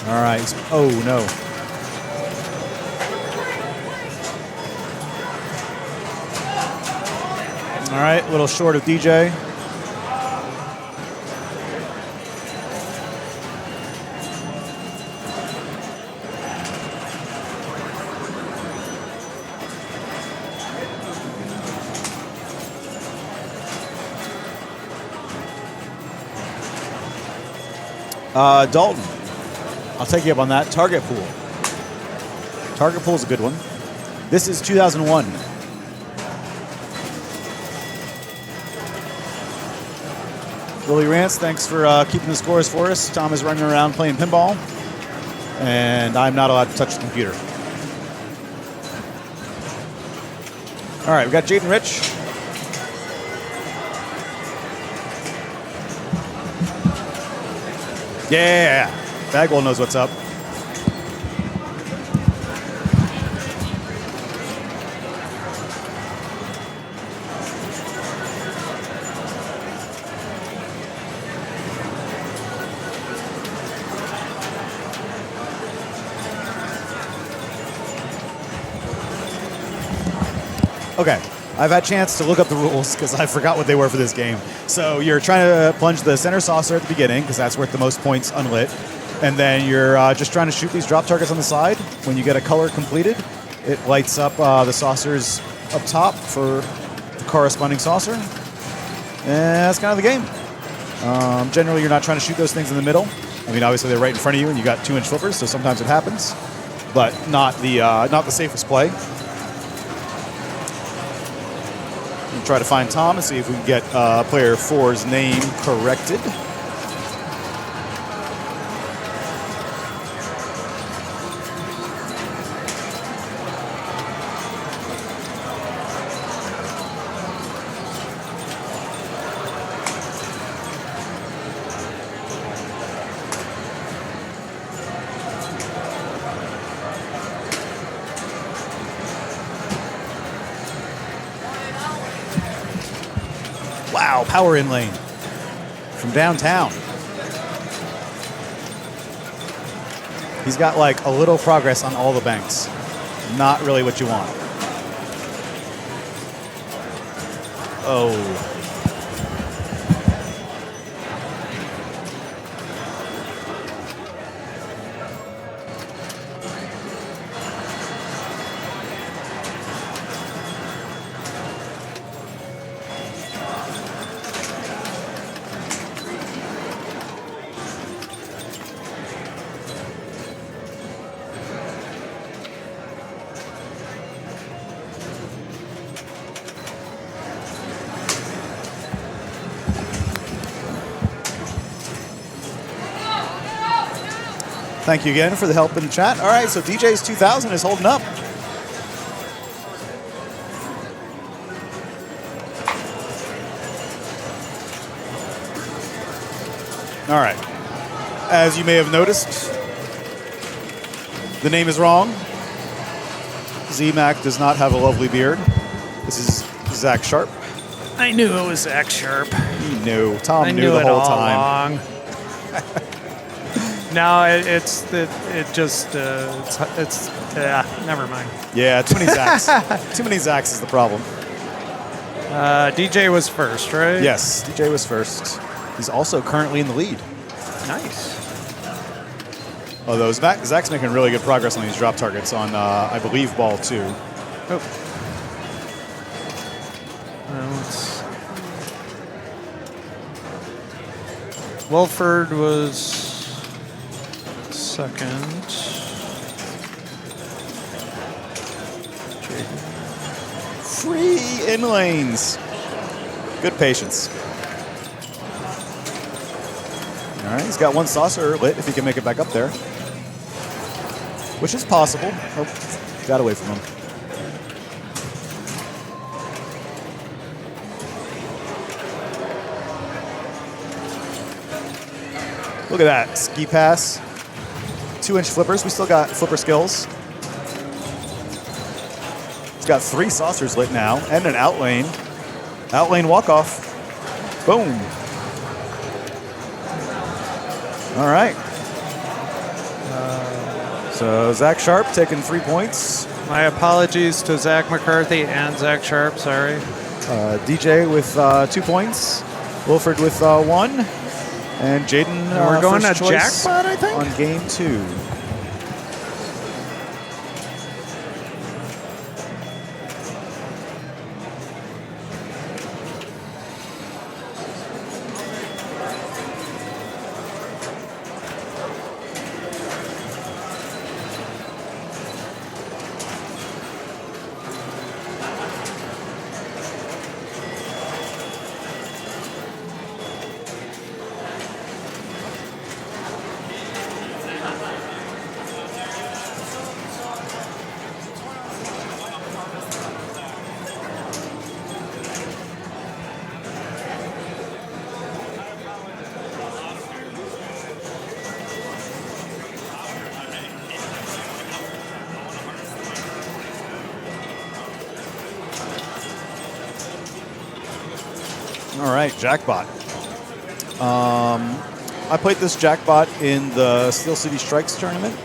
All right. Oh, no. All right, a little short of DJ. Dalton, I'll take you up on that. Target pool. Target pool is a good one. This is 2001. Willie Rance, thanks for keeping the scores for us. Tom is running around playing pinball, and I'm not allowed to touch the computer. All right, we got Jaden Rich. Yeah, Bagwell knows what's up. Okay, I've had a chance to look up the rules because I forgot what they were for this game. So you're trying to plunge the center saucer at the beginning because that's worth the most points unlit. And then you're just trying to shoot these drop targets on the side. When you get a color completed, it lights up the saucers up top for the corresponding saucer. And that's kind of the game. Generally, you're not trying to shoot those things in the middle. I mean, obviously, they're right in front of you and you got 2-inch flippers, so sometimes it happens. But not the safest play. Try to find Tom and see if we can get player 4's name corrected. Wow, power in lane from downtown. He's got like a little progress on all the banks. Not really what you want. Oh. Thank you again for the help in the chat. All right, so DJ's 2000 is holding up. All right. As you may have noticed, the name is wrong. Z-Mac does not have a lovely beard. This is Zach Sharp. I knew it was Zach Sharp. You knew. Tom knew the whole time. Along. No, never mind. Yeah, too many Zachs. Too many Zachs is the problem. DJ was first, right? Yes, DJ was first. He's also currently in the lead. Nice. Although Zach's making really good progress on these drop targets on, I believe, ball 2. Oh. Wilford was second. 3 in lanes. Good patience. All right, he's got one saucer lit if he can make it back up there, which is possible. Oh, got away from him. Look at that, ski pass. 2-inch flippers, we still got flipper skills. He's got 3 saucers lit now and an out lane. Out lane walk-off. Boom. All right. So Zach Sharp taking 3 points. My apologies to Zach McCarthy and Zach Sharp. Sorry. DJ with 2 points. Wilford with 1. And Jaden, we're going first to choice jackpot, I think, on game 2. All right, Jackpot. I played this Jackpot in the Steel City Strikes tournament.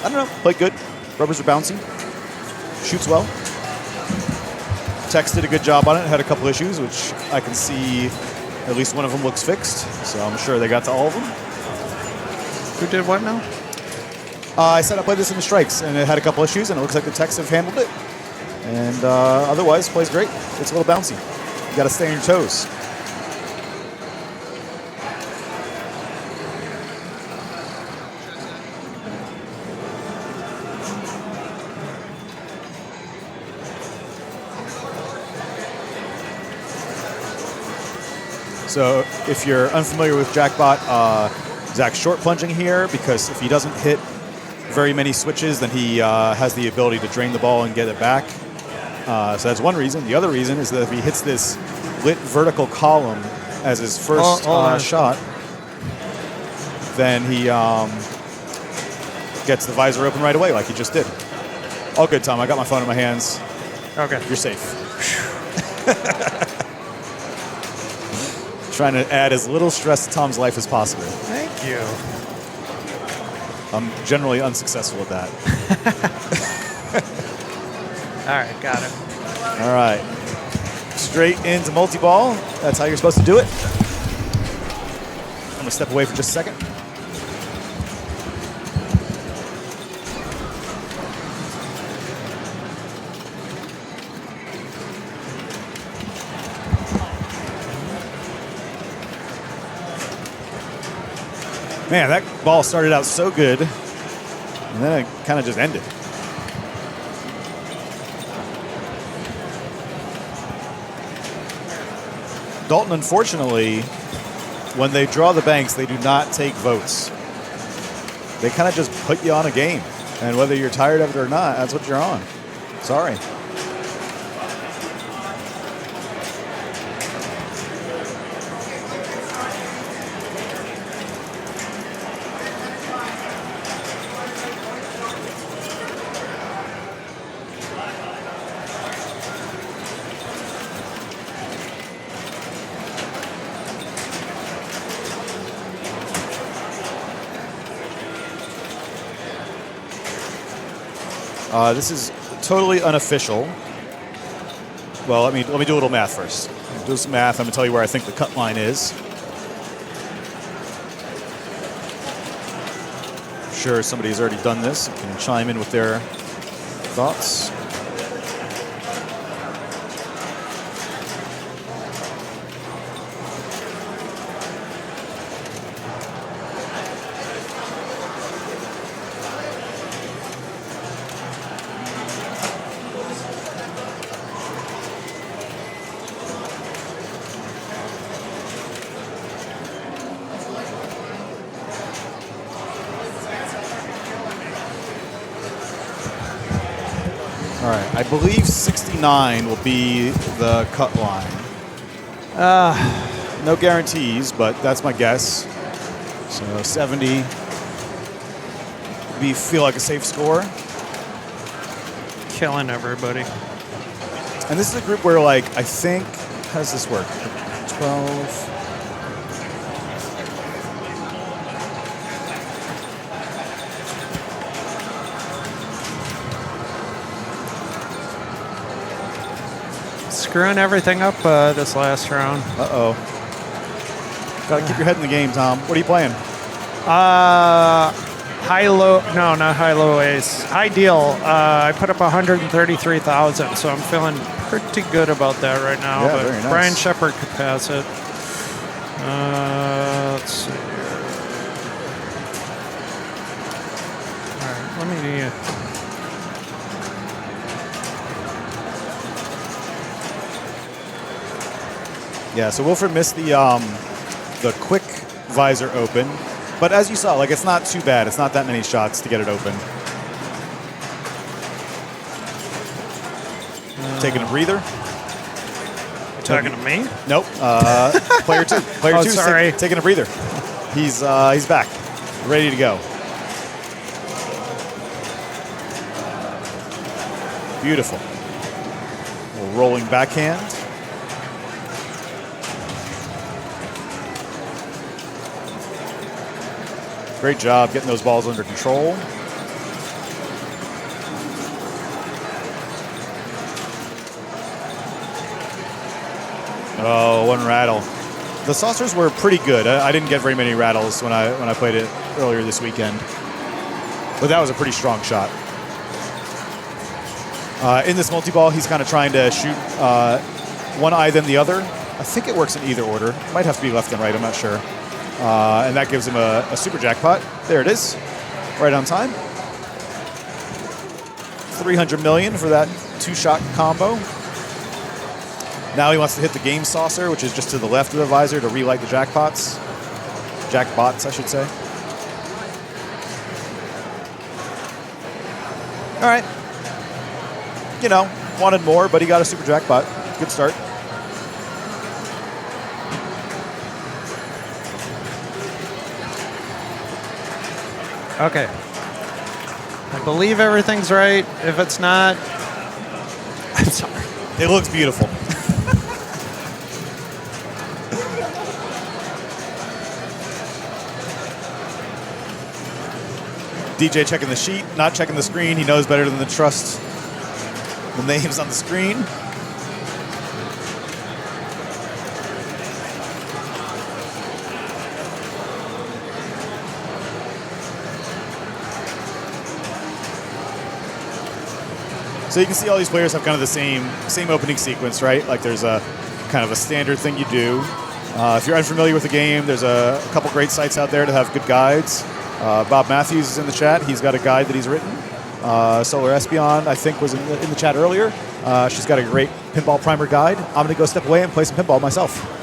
I don't know, played good. Rubbers are bouncy. Shoots well. Tex did a good job on it. Had a couple issues, which I can see at least one of them looks fixed. So I'm sure they got to all of them. Who did what now? I said I played this in the Strikes, and it had a couple issues, and it looks like the Tex have handled it. And otherwise, plays great. It's a little bouncy. You got to stay on your toes. So if you're unfamiliar with Jackpot, Zach's short plunging here because if he doesn't hit very many switches, then he has the ability to drain the ball and get it back. So that's one reason. The other reason is that if he hits this lit vertical column as his first shot, then he gets the visor open right away like he just did. All good, Tom. I got my phone in my hands. Okay. You're safe. Trying to add as little stress to Tom's life as possible. Thank you. I'm generally unsuccessful at that. All right, got it. All right. Straight into multi-ball. That's how you're supposed to do it. I'm going to step away for just a second. Man, that ball started out so good, and then it kind of just ended. Dalton, unfortunately, when they draw the banks, they do not take votes. They kind of just put you on a game, and whether you're tired of it or not, that's what you're on. Sorry. This is totally unofficial. Well, let me do a little math first. Do some math. I'm going to tell you where I think the cut line is. I'm sure somebody's already done this. You can chime in with their thoughts. All right, I believe 69 will be the cut line. No guarantees, but that's my guess. So 70 feel like a safe score. Killing everybody. And this is a group where, like, I think, how does this work? 12. Screwing everything up this last round. Uh-oh. Got to keep your head in the game, Tom. What are you playing? High-low, no, not high-low ace. High deal. I put up 133,000, so I'm feeling pretty good about that right now. Yeah, but very nice. Brian Shepard could pass it. Let's see here. All right, let me... Yeah, so Wilfred missed the quick visor open. But as you saw, like, it's not too bad. It's not that many shots to get it open. Taking a breather. Talking to me? Nope. Player two. Player Oh, two sorry. taking a breather. He's back. Ready to go. Beautiful. A little rolling backhand. Great job getting those balls under control. Oh, one rattle. The saucers were pretty good. I didn't get very many rattles when I played it earlier this weekend, but that was a pretty strong shot. In this multi-ball, he's kind of trying to shoot one eye then the other. I think it works in either order. It might have to be left and right. I'm not sure. And that gives him a super jackpot. There it is, right on time. 300 million for that two-shot combo. Now he wants to hit the game saucer, which is just to the left of the visor, to relight the jackpots. Jackbots, I should say. All right. You know, wanted more, but he got a super jackpot. Good start. Okay. I believe everything's right. If it's not, I'm sorry. It looks beautiful. DJ checking the sheet, not checking the screen. He knows better than to trust the names on the screen. So you can see all these players have kind of the same opening sequence, right? Like there's a kind of a standard thing you do. If you're unfamiliar with the game, there's a couple great sites out there to have good guides. Bob Matthews is in the chat. He's got a guide that he's written. Solar Espion, I think, was in the chat earlier. She's got a great pinball primer guide. I'm going to go step away and play some pinball myself.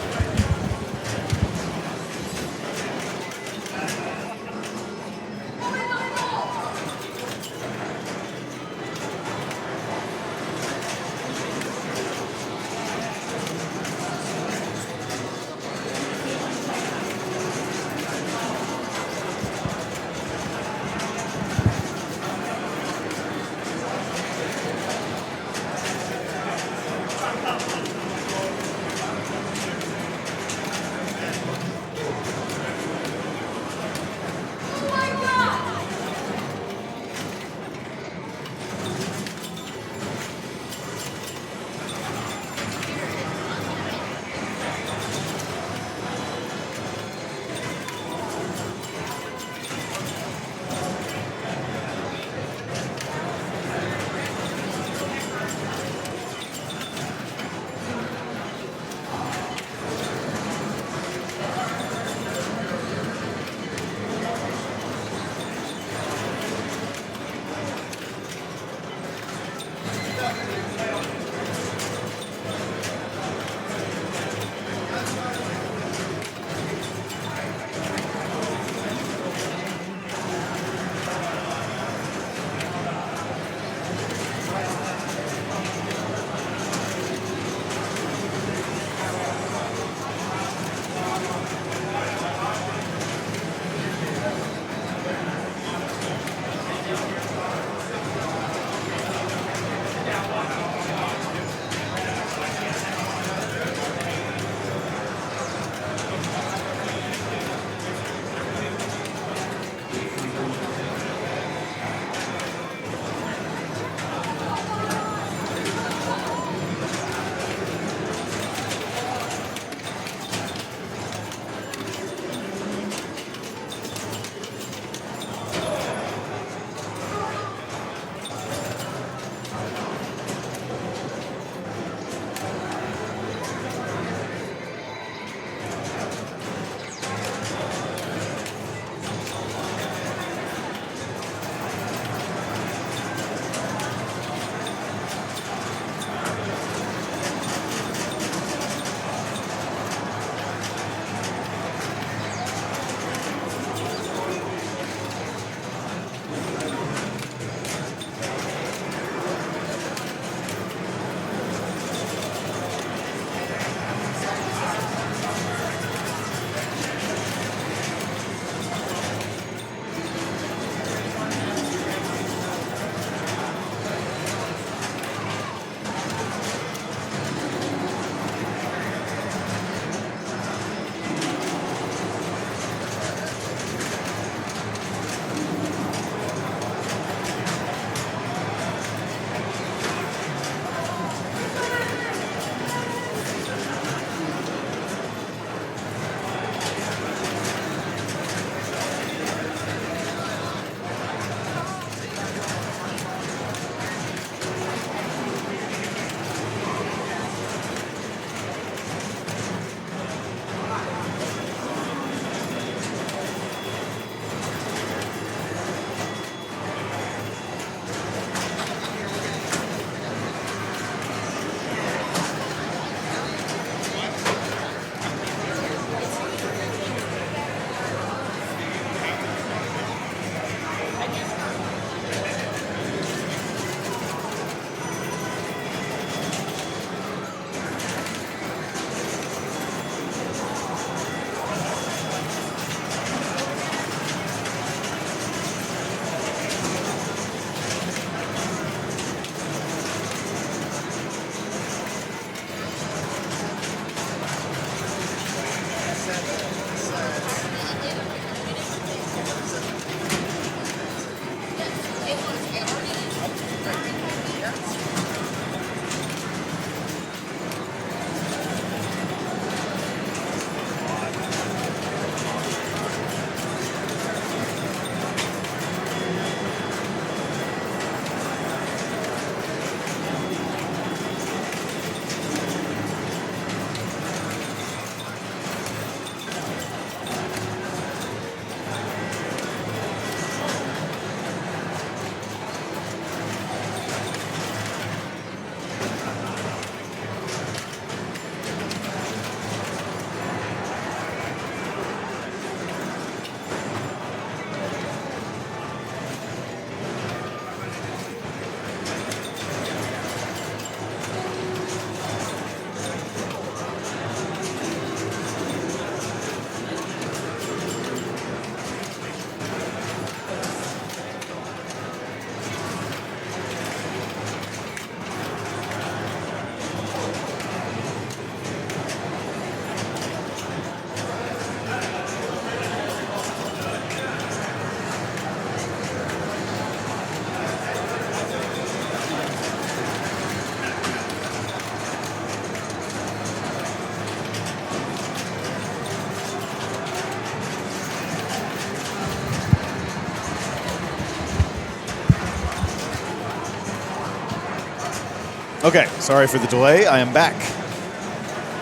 Okay, sorry for the delay. I am back.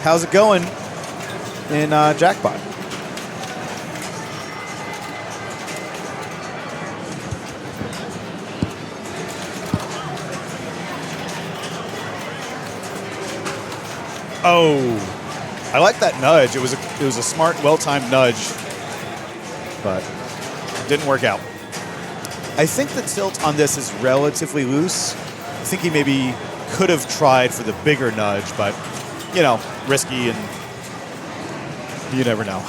How's it going in Jackpot? Oh, I like that nudge. It was a smart, well-timed nudge, but didn't work out. I think the tilt on this is relatively loose. I think he maybe could have tried for the bigger nudge, but, you know, risky and you never know.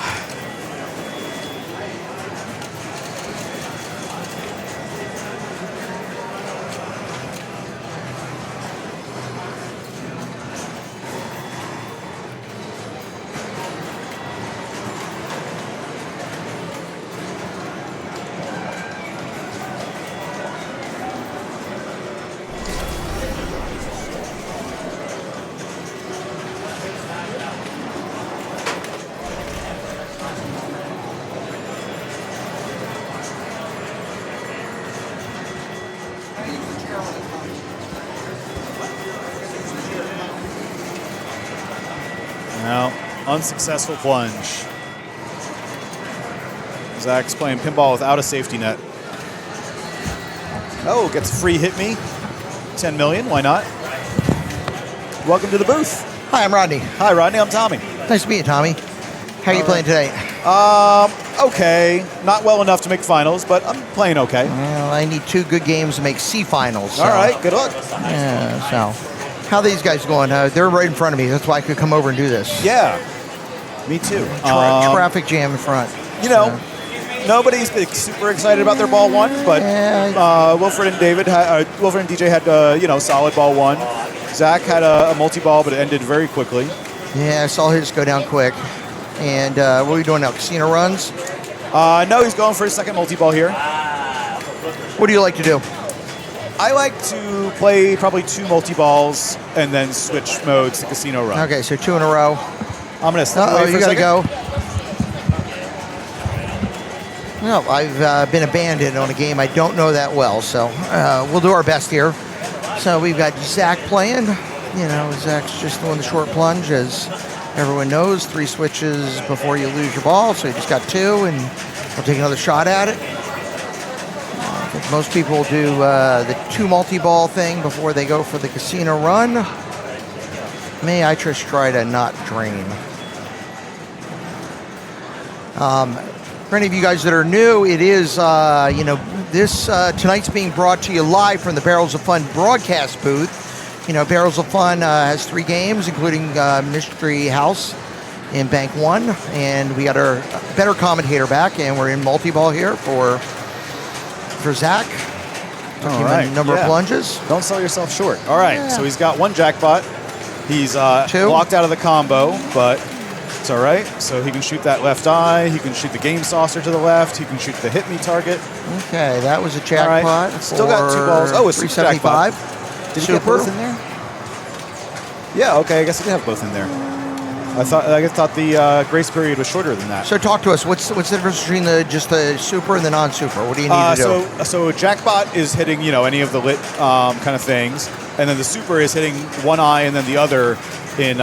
Now, unsuccessful plunge. Zach's playing pinball without a safety net. Oh, gets a free hit me. 10 million, why not? Welcome to the booth. Hi, I'm Rodney. Hi, Rodney, I'm Tommy. Nice to meet you, Tommy. How are you playing today? Okay. Not well enough to make finals, but I'm playing okay. Well, I need 2 good games to make C finals. So. All right, good luck. Yeah, so. How are these guys going? They're right in front of me. That's why I could come over and do this. Yeah, me too. Traffic jam in front. You know, nobody's super excited about their ball 1, but Wilfred and DJ had solid ball 1. Zach had a multi-ball, but it ended very quickly. Yeah, I saw his go down quick. And what are we doing now? Casino runs? No, he's going for his second multi-ball here. What do you like to do? I like to play probably 2 multi-balls and then switch modes to casino run. Okay, so 2 in a row. I'm going to step away for you a got to second. go. No, I've been abandoned on a game I don't know that well, so we'll do our best here. So we've got Zach playing. You know, Zach's just doing the short plunge, as everyone knows. 3 switches before you lose your ball, so you just got 2, and we'll take another shot at it. I think most people do the 2 multi-ball thing before they go for the casino run. Me, I just try to not drain. For any of you guys that are new, it is, this tonight's being brought to you live from the Barrels of Fun broadcast booth. You know, Barrels of Fun has 3 games, including Mystery House in Bank 1. And we got our better commentator back, and we're in multi-ball here for Zach. Took him a number of plunges. Don't sell yourself short. All right, so he's got 1 jackpot. He's 2. blocked out of the combo, but it's all right. So he can shoot that left eye. He can shoot the game saucer to the left. He can shoot the hit me target. Okay, that was a jackpot. Right. Still got 2 balls. Oh, it's 375. Did he get both in there? Yeah, okay, I guess he did have both in there. I thought the grace period was shorter than that. So talk to us. What's the difference between just the super and the non-super? What do you need to do? So jackpot is hitting any of the lit kind of things, and then the super is hitting one eye and then the other in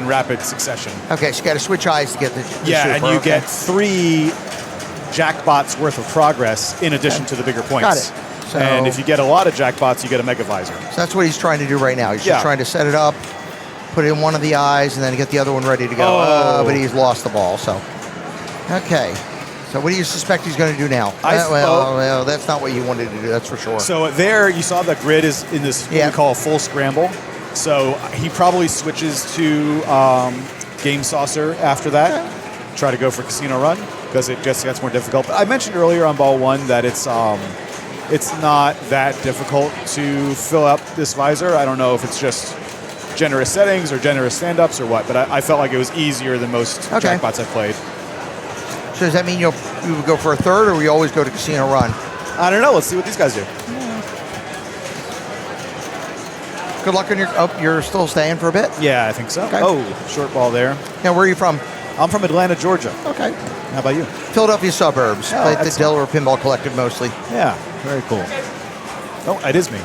rapid succession. Okay, so you got to switch eyes to get the super. And you get 3 jackpots worth of progress in addition to the bigger points. Got it. So, and if you get a lot of jackpots, you get a mega visor. So that's what he's trying to do right now. He's just trying to set it up, put it in one of the eyes, and then get the other one ready to go. But he's lost the ball. So, okay. So what do you suspect he's going to do now? Well, that's not what you wanted to do. That's for sure. So there, you saw the grid is in this what we call a full scramble. So he probably switches to game saucer after that. Okay. Try to go for casino run because it just gets more difficult. But I mentioned earlier on ball 1 that it's not that difficult to fill up this visor. I don't know if it's just generous settings or generous stand-ups or what, but I felt like it was easier than most jackpots I've played. So does that mean you would go for a third, or we always go to casino run? I don't know. Let's see what these guys do. Good luck on your... Oh, you're still staying for a bit? Yeah, I think so. Okay. Oh, short ball there. Now, where are you from? I'm from Atlanta, Georgia. Okay. How about you? Philadelphia suburbs. Played the Delaware Pinball Collective mostly. Yeah, very cool. Oh, it is me.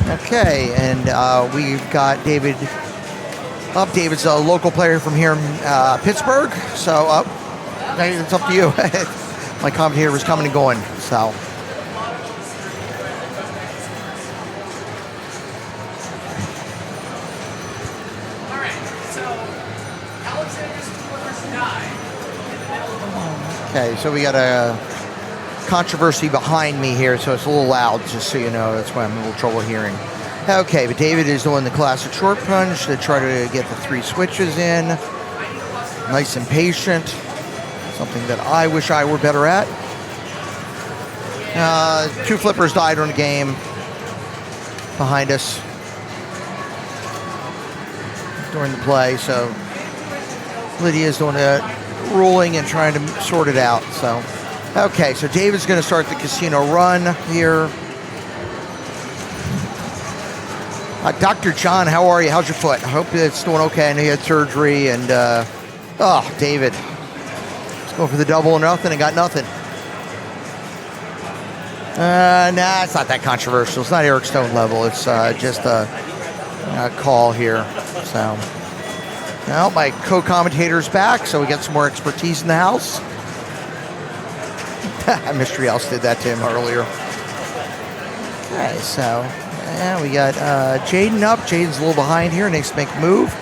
Okay, and we've got David up. David's a local player from here in Pittsburgh. So it's up to you. My commentator was coming and going. So. Okay, so we got a controversy behind me here, so it's a little loud, just so you know. That's why I'm a little trouble hearing. Okay, but David is doing the classic short punch to try to get the 3 switches in. Nice and patient. Something that I wish I were better at. 2 flippers died on the game behind us during the play, so Lydia's doing it. Ruling and trying to sort it out. So, okay, so David's going to start the casino run here. Dr. John, how are you? How's your foot? I hope it's doing okay. I know you had surgery. And, David. Let's go for the double or nothing and got nothing. Nah, it's not that controversial. It's not Eric Stone level. It's just a call here. So. Now my co-commentator's back, so we got some more expertise in the house. Mystery House did that to him earlier. Okay, so we got Jaden up. Jaden's a little behind here. Needs to make a move.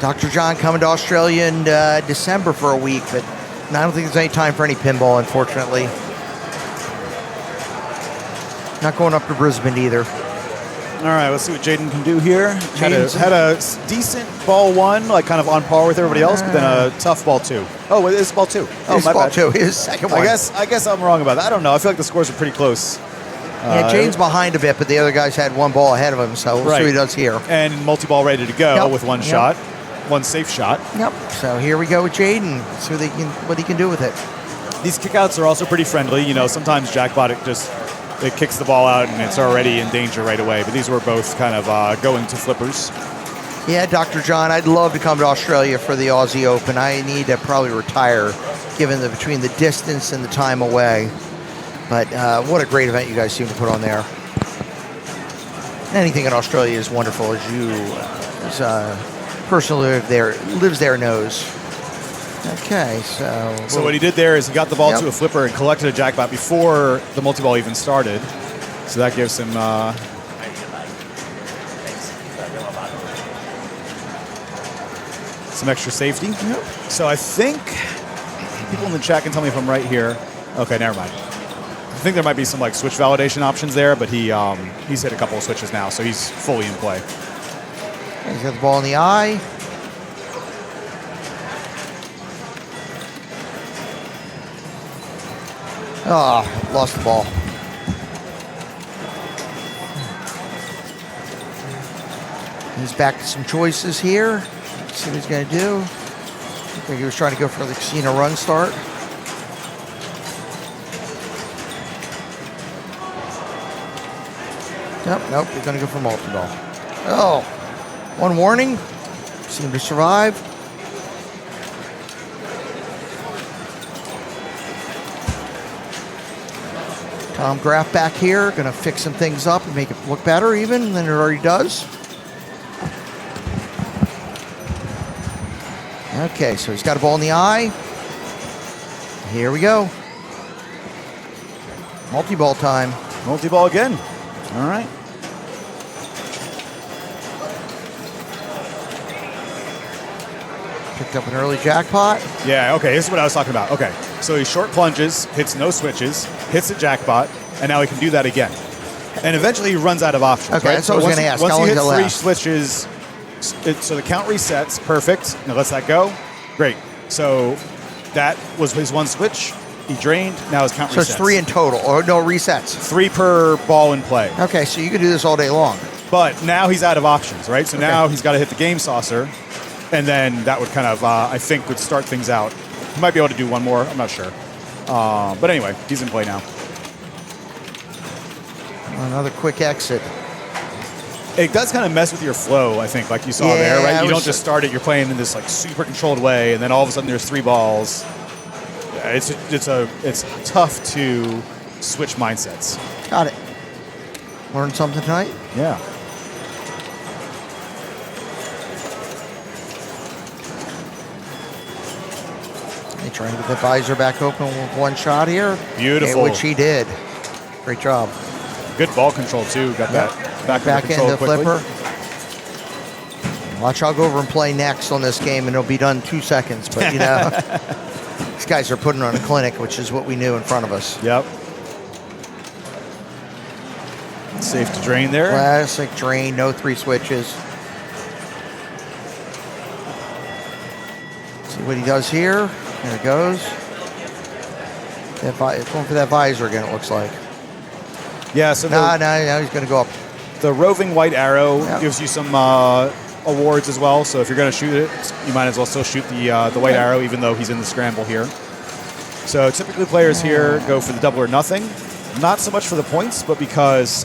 Dr. John coming to Australia in December for a week, but I don't think there's any time for any pinball, unfortunately. Not going up to Brisbane either. All right, let's see what Jaden can do here. Had a decent ball 1, like kind of on par with everybody else, but then a tough ball 2. Oh, it's ball 2. Oh, it's my ball bad. 2. His second one. I guess I'm wrong about that. I don't know. I feel like the scores are pretty close. Yeah, Jaden's behind a bit, but the other guys had 1 ball ahead of him, so we'll see what he does here. And multi-ball ready to go with 1 shot, 1 safe shot. Yep. So here we go with Jaden. See what he can do with it. These kickouts are also pretty friendly. You know, sometimes Jackpot it kicks the ball out and it's already in danger right away. But these were both kind of going to flippers. Yeah, Dr. John, I'd love to come to Australia for the Aussie Open. I need to probably retire, given between the distance and the time away. But what a great event you guys seem to put on there. Anything in Australia is wonderful, as you, as a person who lives there knows. Okay, so what he did there is he got the ball to a flipper and collected a jackpot before the multi-ball even started. So that gives him some extra safety. Yep. So I think people in the chat can tell me if I'm right here. Okay, never mind. I think there might be some like switch validation options there, but he's hit a couple of switches now, so he's fully in play. He's got the ball in the eye. Oh, lost the ball. He's back to some choices here. Let's see what he's going to do. I think he was trying to go for the casino run start. Nope, he's going to go for multi-ball. Oh, 1 warning. Seemed to survive. Tom Graff back here, going to fix some things up and make it look better even than it already does. Okay, so he's got a ball in the eye. Here we go. Multi-ball time. Multi-ball again. All right. Picked up an early jackpot. Yeah, okay, this is what I was talking about. Okay, so he short plunges, hits no switches, hits a jackpot, and now he can do that again. And eventually he runs out of options. Okay, right? that's what I was going to ask. Once you hit 3 switches, so the count resets, perfect. Now lets that go. Great. So that was his 1 switch. He drained. Now his count resets. So it's 3 in total, or no resets? 3 per ball in play. Okay, so you could do this all day long. But now he's out of options, right? So now he's got to hit the game saucer, and then that would kind of, I think, would start things out. He might be able to do 1 more. I'm not sure. But anyway, he's in play now. Another quick exit. It does kind of mess with your flow, I think, like you saw there, right? You don't just start it, you're playing in this like super controlled way, and then all of a sudden there's 3 balls. it's tough to switch mindsets. Got it. Learned something tonight? Yeah. He trying to get the visor back open with one shot here. Beautiful. Which he did. Great job. Good ball control too. Got that back end control the quickly. flipper. Watch, I'll go over and play next on this game, and it'll be done 2 seconds. But you know, these guys are putting on a clinic, which is what we knew in front of us. Yep. Safe to drain there. Classic drain, no 3 switches. See what he does here. There it goes. It's going for that visor again, it looks like. Yeah, so No, he's going to go up. the roving white arrow gives you some awards as well. So if you're going to shoot it, you might as well still shoot the white arrow, even though he's in the scramble here. So typically players here go for the double or nothing. Not so much for the points, but because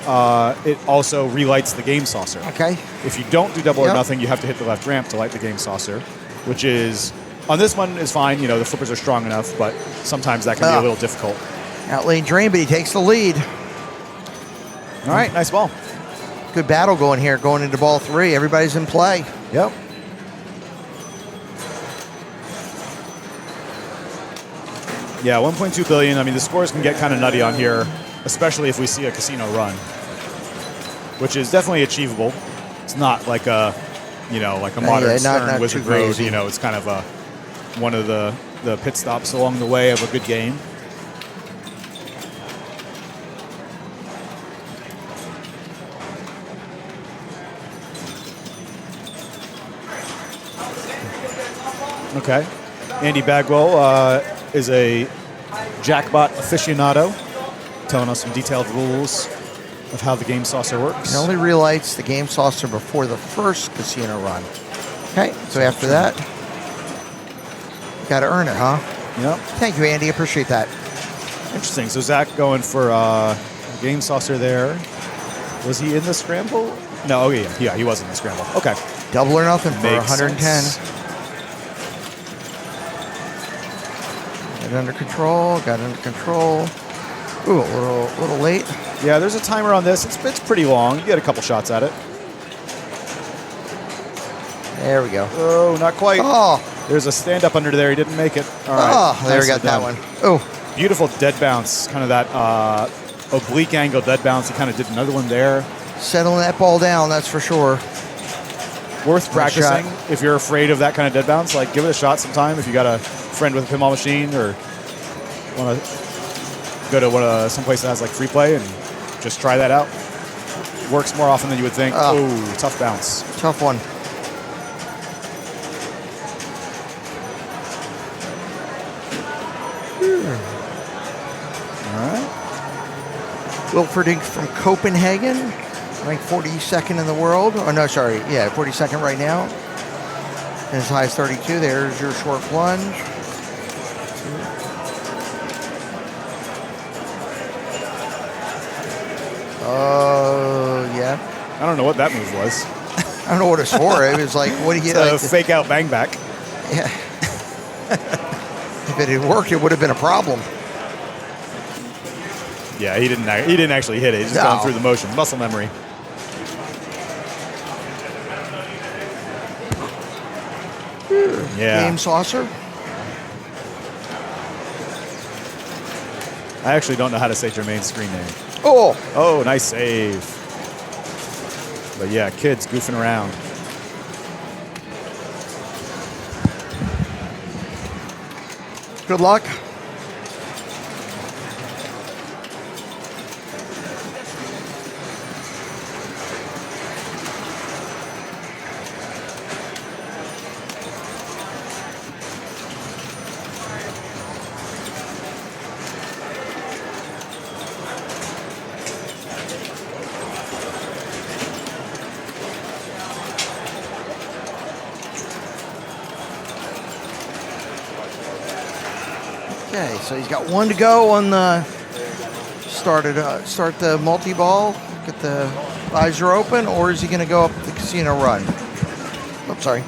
it also relights the game saucer. Okay. If you don't do double or nothing, you have to hit the left ramp to light the game saucer, which is, on this one is fine. You know, the flippers are strong enough, but sometimes that can be a little difficult. Outlane drain, but he takes the lead. All right, nice ball. Good battle going here, going into ball 3. Everybody's in play. Yep. Yeah, 1.2 billion. I mean, the scores can get kind of nutty on here, especially if we see a casino run, which is definitely achievable. It's not like a, like a modern Stern Wizard Road. Crazy. It's kind of one of the pit stops along the way of a good game. Okay. Andy Bagwell is a jackpot aficionado, telling us some detailed rules of how the game saucer works. It only relights the game saucer before the first casino run. Okay, so after that, you got to earn it, huh? Yep. Thank you, Andy. Appreciate that. Interesting. So Zach going for game saucer there. Was he in the scramble? No, yeah, he was in the scramble. Okay. Double or nothing for Makes 110. sense. Got under control. Ooh, a little late. Yeah, there's a timer on this. It's pretty long. You get a couple shots at it. There we go. Oh, not quite. Oh. There's a stand-up under there. He didn't make it. All right. Oh, there we got that one. Oh. Beautiful dead bounce. Kind of that oblique angle dead bounce. He kind of did another one there. Settling that ball down, that's for sure. Worth practicing if you're afraid of that kind of dead bounce. Like, give it a shot sometime if you got a friend with a pinball machine or want to go to someplace that has like free play and just try that out. Works more often than you would think. Oh, tough bounce. Tough one. All right. Wilfreding from Copenhagen, ranked 42nd in the world. Oh, no, sorry. Yeah, 42nd right now. And as high as 32. There's your short plunge. Oh, yeah. I don't know what that move was. I don't know what it's for. It was like, what do you like? Fake out bang back. Yeah. If it had worked, it would have been a problem. Yeah, he didn't actually hit it. He's just going through the motion. Muscle memory. Yeah. Game saucer. I actually don't know how to say Jermaine's screen name. Oh, nice save. But yeah, kids goofing around. Good luck. Okay, so he's got one to go on the start the multi-ball, get the visor open, or is he going to go up the casino run? Oh, sorry.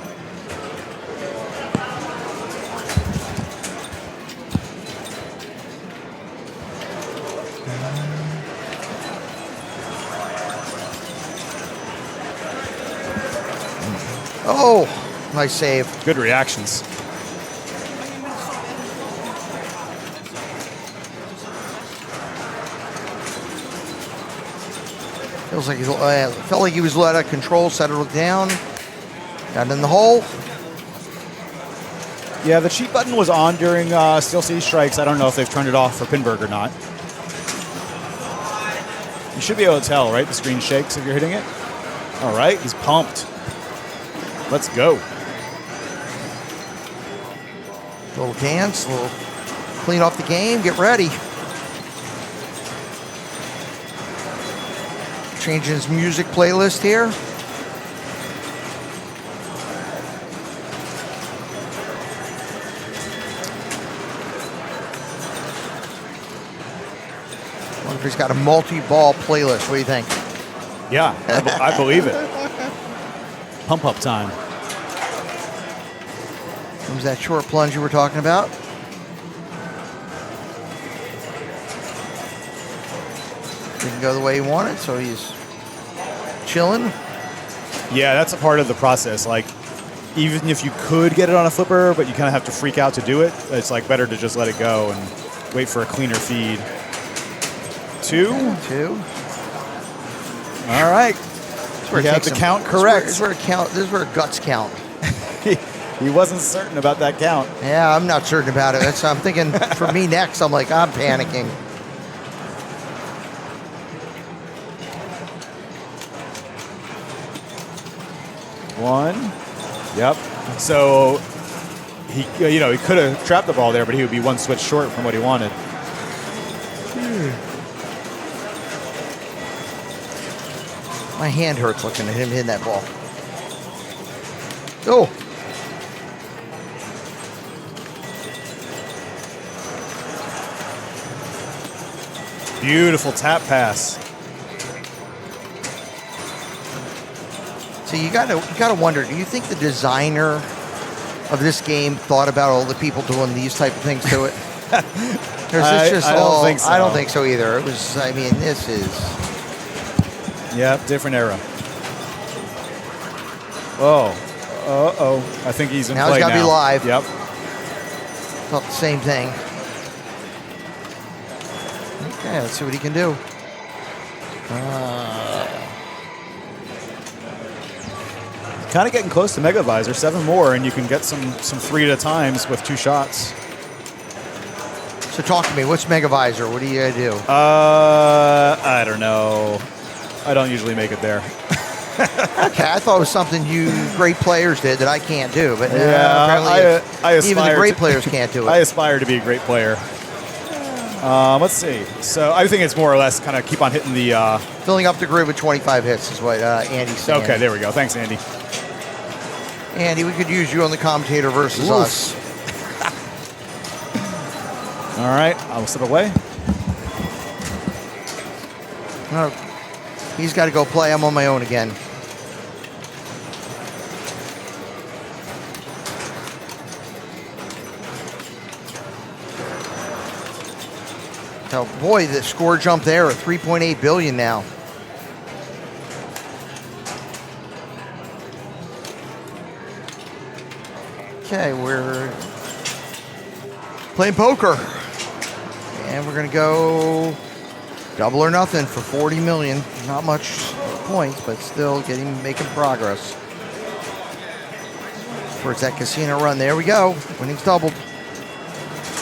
Oh, nice save. Good reactions. Feels like felt like he was let out of control, settled down. Got in the hole. Yeah, the cheat button was on during Steel City Strikes. I don't know if they've turned it off for Pinburgh or not. You should be able to tell, right? The screen shakes if you're hitting it. All right, he's pumped. Let's go. Little dance, little clean off the game, get ready. Changing his music playlist here. Wonder if he's got a multi-ball playlist. What do you think? Yeah, I believe it. Pump up time. What was that short plunge you were talking about? Didn't go the way he wanted, so he's chilling. Yeah, that's a part of the process. Like, even if you could get it on a flipper, but you kind of have to freak out to do it, it's like better to just let it go and wait for a cleaner feed. Two. All right. We have the count correct. This is where guts count. He wasn't certain about that count. Yeah, I'm not certain about it. I'm thinking for me next, I'm like, I'm panicking. One. Yep. So he could have trapped the ball there, but he would be one switch short from what he wanted. My hand hurts looking at him hitting that ball. Oh. Beautiful tap pass. So you gotta wonder, do you think the designer of this game thought about all the people doing these type of things to it? Or is this just I don't think so. I don't think so either. It was, I mean, this is... Yep, different era. Oh. Uh-oh. I think he's in Now play he's gotta be live. Yep. Thought the same thing. Okay, let's see what he can do. Kind of getting close to Mega Visor. 7 more, and you can get some 3 at a times with 2 shots. So talk to me. What's Mega Visor? What do you gotta do? I don't know. I don't usually make it there. Okay, I thought it was something you great players did that I can't do, but Yeah, apparently I aspire even the great to- players can't do I it. aspire to be a great player. Let's see. So I think it's more or less kind of keep on hitting the... Filling up the grid with 25 hits is what Andy's saying. Okay, there we go. Thanks, Andy. Andy, we could use you on the commentator versus Oof. us. All right, I will step away. No, he's got to go play. I'm on my own again. So, boy, the score jump there at 3.8 billion now. Okay, we're playing poker. And we're going to go double or nothing for 40 million. Not much points, but still making progress. Towards that casino run. There we go. Winning's doubled.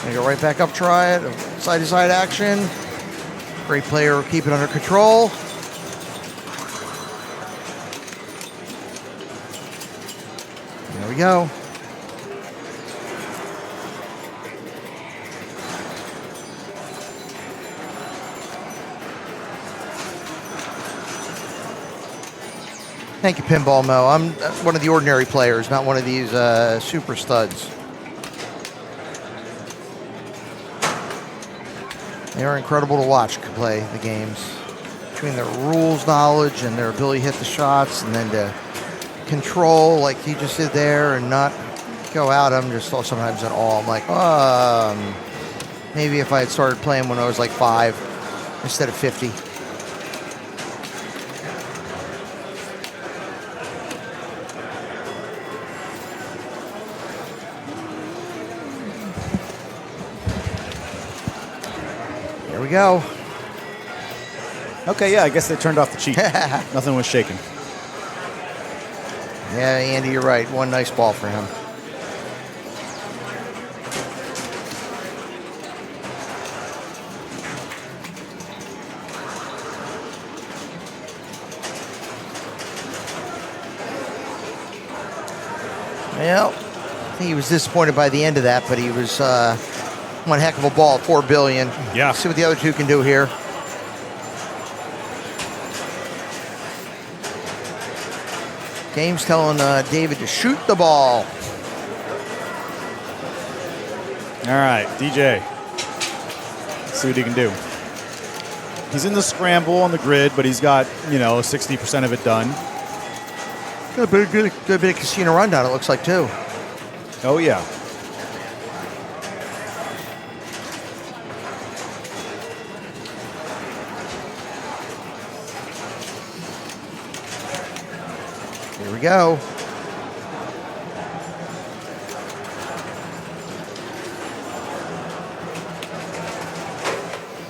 Gonna go right back up, try it. Side-to-side action. Great player, keep it under control. There we go. Thank you, Pinball Mo. I'm one of the ordinary players, not one of these super studs. They are incredible to watch play the games. Between their rules knowledge and their ability to hit the shots and then to control like he just did there and not go out, I'm just sometimes in awe. I'm like, maybe if I had started playing when I was like 5 instead of 50. Here we go. Okay, yeah, I guess they turned off the cheat. Nothing was shaking. Yeah, Andy, you're right. One nice ball for him. Well, I think he was disappointed by the end of that, but he was one heck of a ball, $4 billion. Yeah. Let's see what the other two can do here. Game's telling David to shoot the ball. All right, DJ. Let's see what he can do. He's in the scramble on the grid, but he's got, 60% of it done. Good bit of casino rundown, it looks like, too. Oh, yeah. Here we go.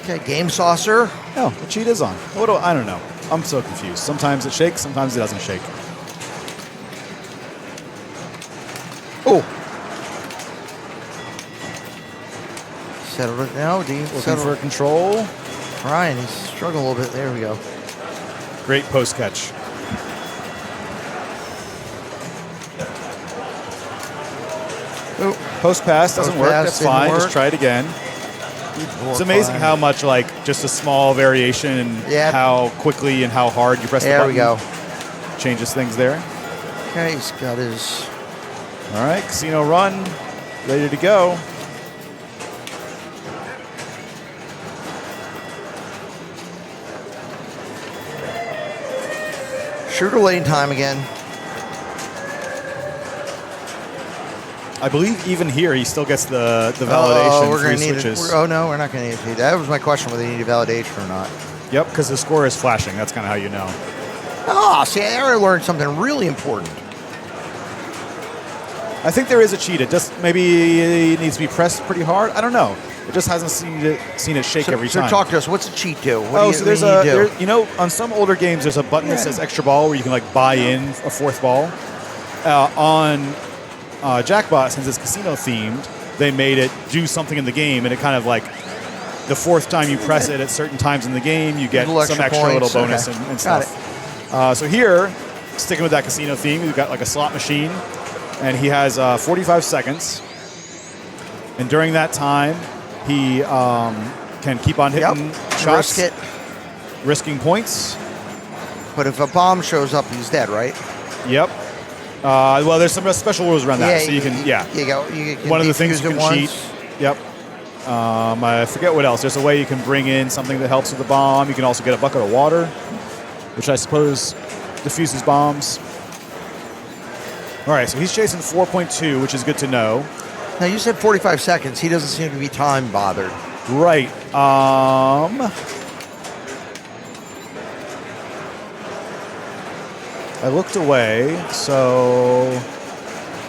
Okay, game saucer. Oh, the cheat is on. I don't know. I'm so confused. Sometimes it shakes, sometimes it doesn't shake. Oh. Settled it now. Dean Looking for control. Ryan, he's struggling a little bit. There we go. Great post catch. Oh, Post pass doesn't work. pass That's didn't fine. work. Just try it again. It's amazing how much, just a small variation in how quickly and how hard you press the button. There we go. Changes things there. Okay, he's got his... All right, casino run. Ready to go. Shooter lane time again. I believe even here he still gets the validation. We're going to three need switches. it. Oh, no, we're not going to need it. That was my question, whether they need a validation or not. Yep, because the score is flashing. That's kind of how you know. Oh, see, I learned something really important. I think there is a cheat. It just maybe it needs to be pressed pretty hard. I don't know. It just hasn't seen it shake every time. So talk to us. What's the cheat do? So there's on some older games, there's a button that says extra ball where you can buy in a fourth ball. On Jackbot, since it's casino themed, they made it do something in the game, and it kind of the fourth time you press it at certain times in the game, you get some extra little bonus and stuff. So here, sticking with that casino theme, we've got a slot machine, and he has 45 seconds. And during that time, he can keep on hitting shots, risking points. But if a bomb shows up, he's dead, right? Yep. Well, there's some special rules around that, so you can, You can one of the things you defuse can it cheat. once. Yep. I forget what else. There's a way you can bring in something that helps with the bomb. You can also get a bucket of water, which I suppose diffuses bombs. All right, so he's chasing 4.2, which is good to know. Now, you said 45 seconds. He doesn't seem to be time bothered. Right. I looked away, so...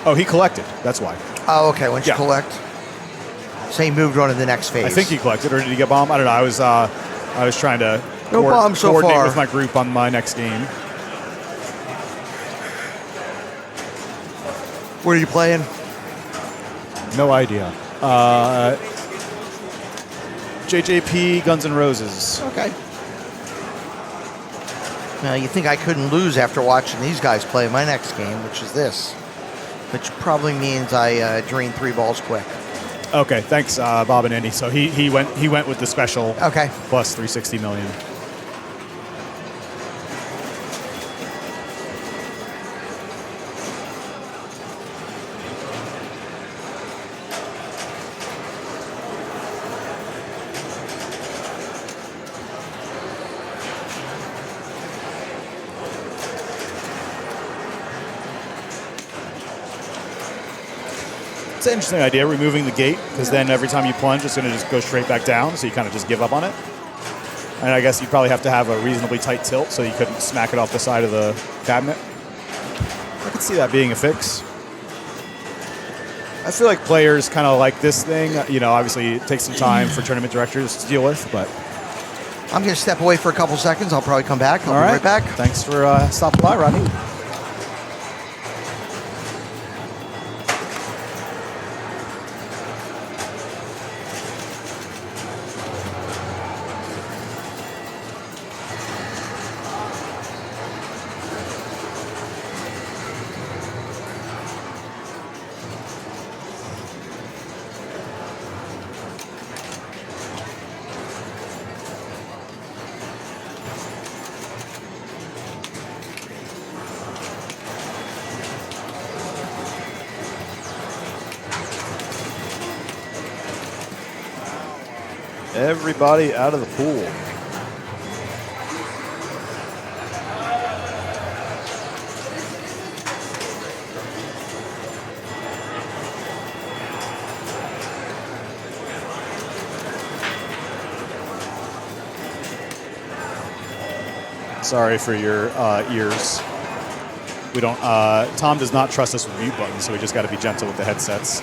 Oh, he collected. That's why. Oh, okay. Once you collect. So he moved on to the next phase. I think he collected, or did he get bombed? I don't know. I was trying to coordinate with my group on my next game. What are you playing? No idea. JJP Guns N' Roses. Okay. Now, you think I couldn't lose after watching these guys play my next game, which is this. Which probably means I drain 3 balls quick. Okay, thanks, Bob and Andy. So he went with the special. Okay. Plus 360 million. It's an interesting idea, removing the gate, because then every time you plunge, it's going to just go straight back down, so you kind of just give up on it. And I guess you'd probably have to have a reasonably tight tilt, so you couldn't smack it off the side of the cabinet. I could see that being a fix. I feel like players kind of like this thing. You know, obviously it takes some time for tournament directors to deal with, but. I'm going to step away for a couple seconds. I'll probably come back. I'll be right back. Thanks for stopping by, Rodney. Everybody out of the pool. Sorry for your ears. We don't. Tom does not trust us with mute buttons, so we just got to be gentle with the headsets.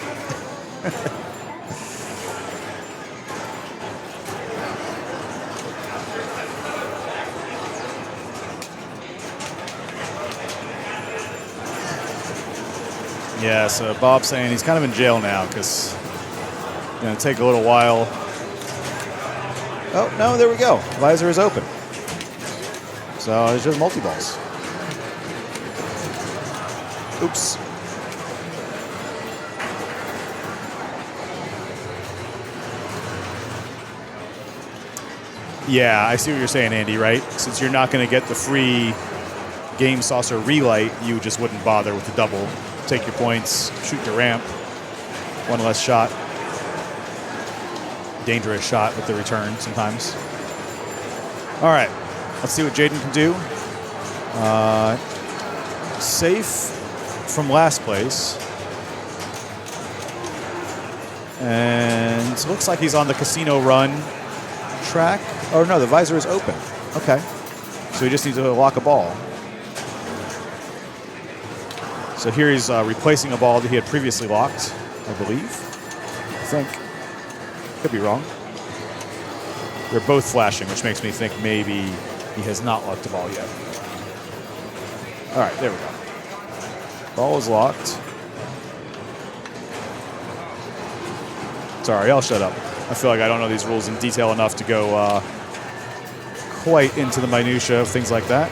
Yeah, so Bob's saying he's kind of in jail now because it's going to take a little while. Oh, no, there we go. Visor is open. So it's just multi-balls. Oops. Yeah, I see what you're saying, Andy, right? Since you're not going to get the free Game Saucer relight, you just wouldn't bother with the double. Take your points, shoot your ramp. One less shot. Dangerous shot with the return sometimes. All right, let's see what Jaden can do. Safe from last place. And it looks like he's on the casino run track. Oh no, the visor is open. Okay, so he just needs to lock a ball. So here he's replacing a ball that he had previously locked, I believe. I think. Could be wrong. They're both flashing, which makes me think maybe he has not locked the ball yet. All right, there we go. Ball is locked. Sorry, I'll shut up. I feel like I don't know these rules in detail enough to go quite into the minutia of things like that.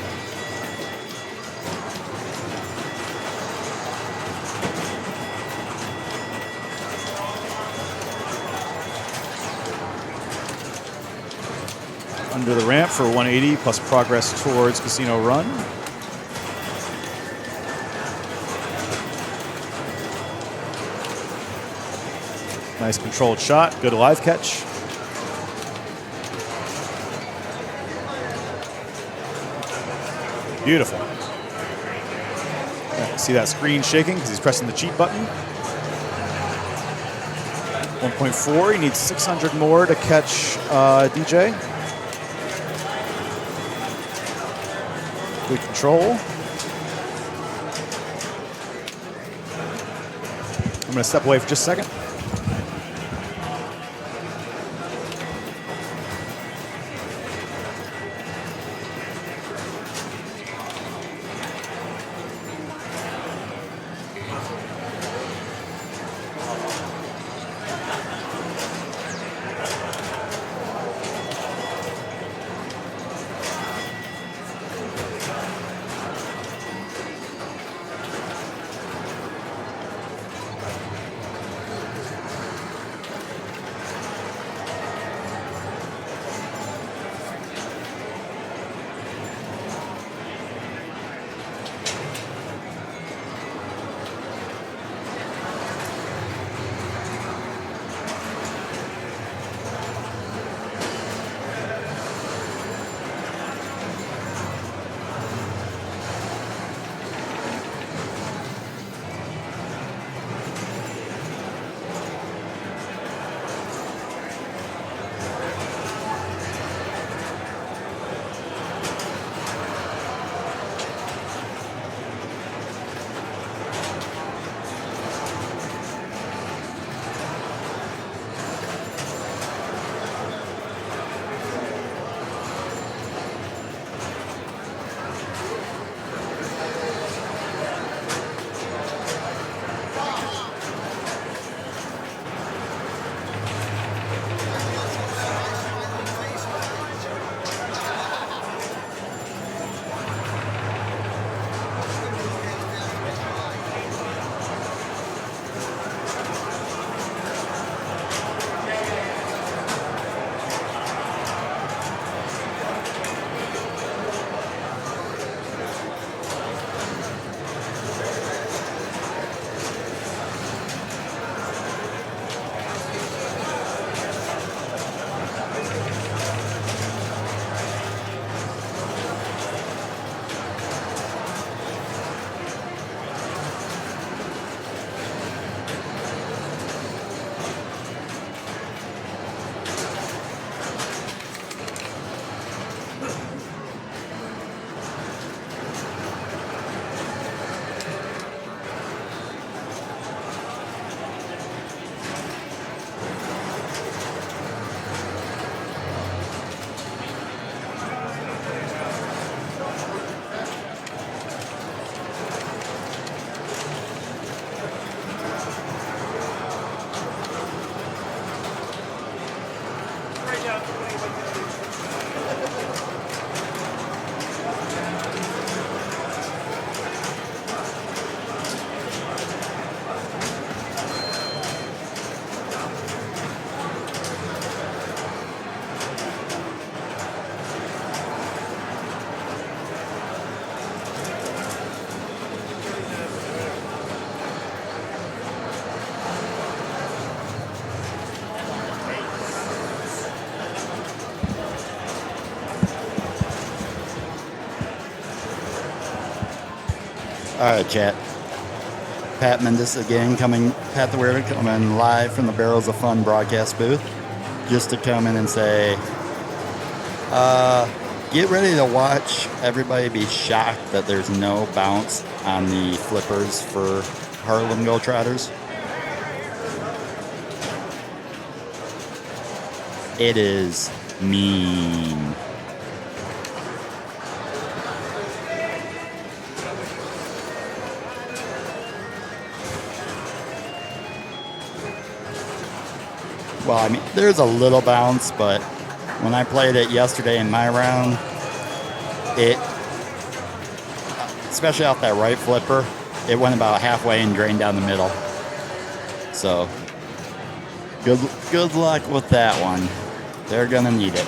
Under the ramp for 180 plus progress towards casino run. Nice controlled shot, good live catch. Beautiful. Yeah, see that screen shaking because he's pressing the cheat button. 1.4, he needs 600 more to catch DJ. Good control. I'm going to step away for just a second. All right, chat. Pat Mendes again, Pat the Weirdo coming live from the Barrels of Fun broadcast booth, just to come in and say, get ready to watch everybody be shocked that there's no bounce on the flippers for Harlem Globetrotters. It is mean. Well, I mean, there's a little bounce, but when I played it yesterday in my round, it, especially off that right flipper, it went about halfway and drained down the middle. So, good luck with that one. They're gonna need it.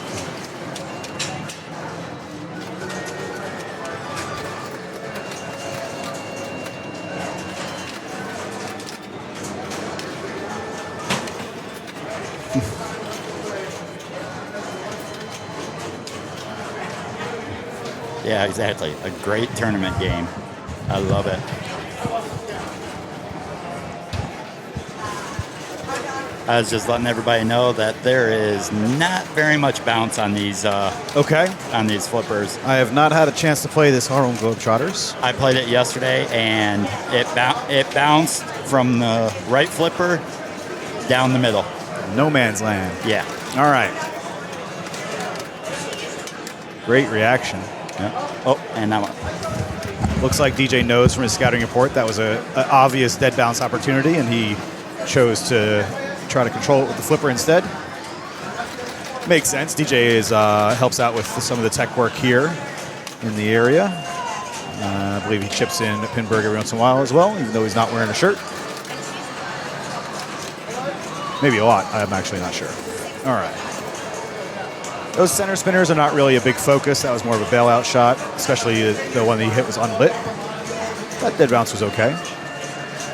Yeah, exactly. A great tournament game. I love it. I was just letting everybody know that there is not very much bounce on these on these flippers. I have not had a chance to play this Harlem Globetrotters. I played it yesterday, and it bounced from the right flipper down the middle. No man's land. Yeah. All right. Great reaction. Yeah. Oh, and that one. Looks like DJ knows from his scouting report that was an obvious dead bounce opportunity, and he chose to try to control it with the flipper instead. Makes sense. DJ helps out with some of the tech work here in the area. I believe he chips in at Pinburgh every once in a while as well, even though he's not wearing a shirt. Maybe a lot. I'm actually not sure. All right. Those center spinners are not really a big focus. That was more of a bailout shot, especially the one that he hit was unlit. That dead bounce was okay.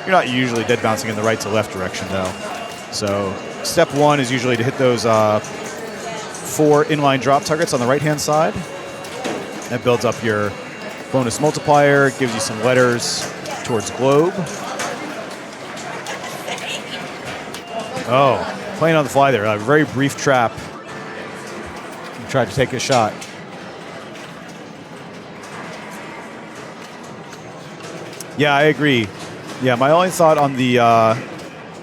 You're not usually dead bouncing in the right to left direction, though. So step one is usually to hit those 4 inline drop targets on the right-hand side. That builds up your bonus multiplier, gives you some letters towards globe. Oh, playing on the fly there. A very brief trap. He tried to take a shot. Yeah, I agree. Yeah, my only thought on the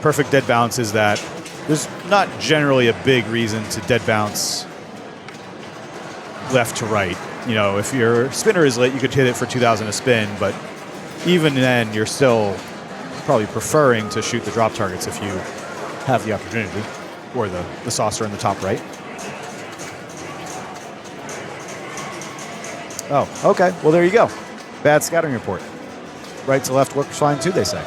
perfect dead bounce is that there's not generally a big reason to dead bounce left to right. You know, if your spinner is lit, you could hit it for 2,000 a spin, but even then, you're still probably preferring to shoot the drop targets if you have the opportunity, or the saucer in the top right. Oh, okay. Well, there you go. Bad scouting report. Right to left works fine too, they say.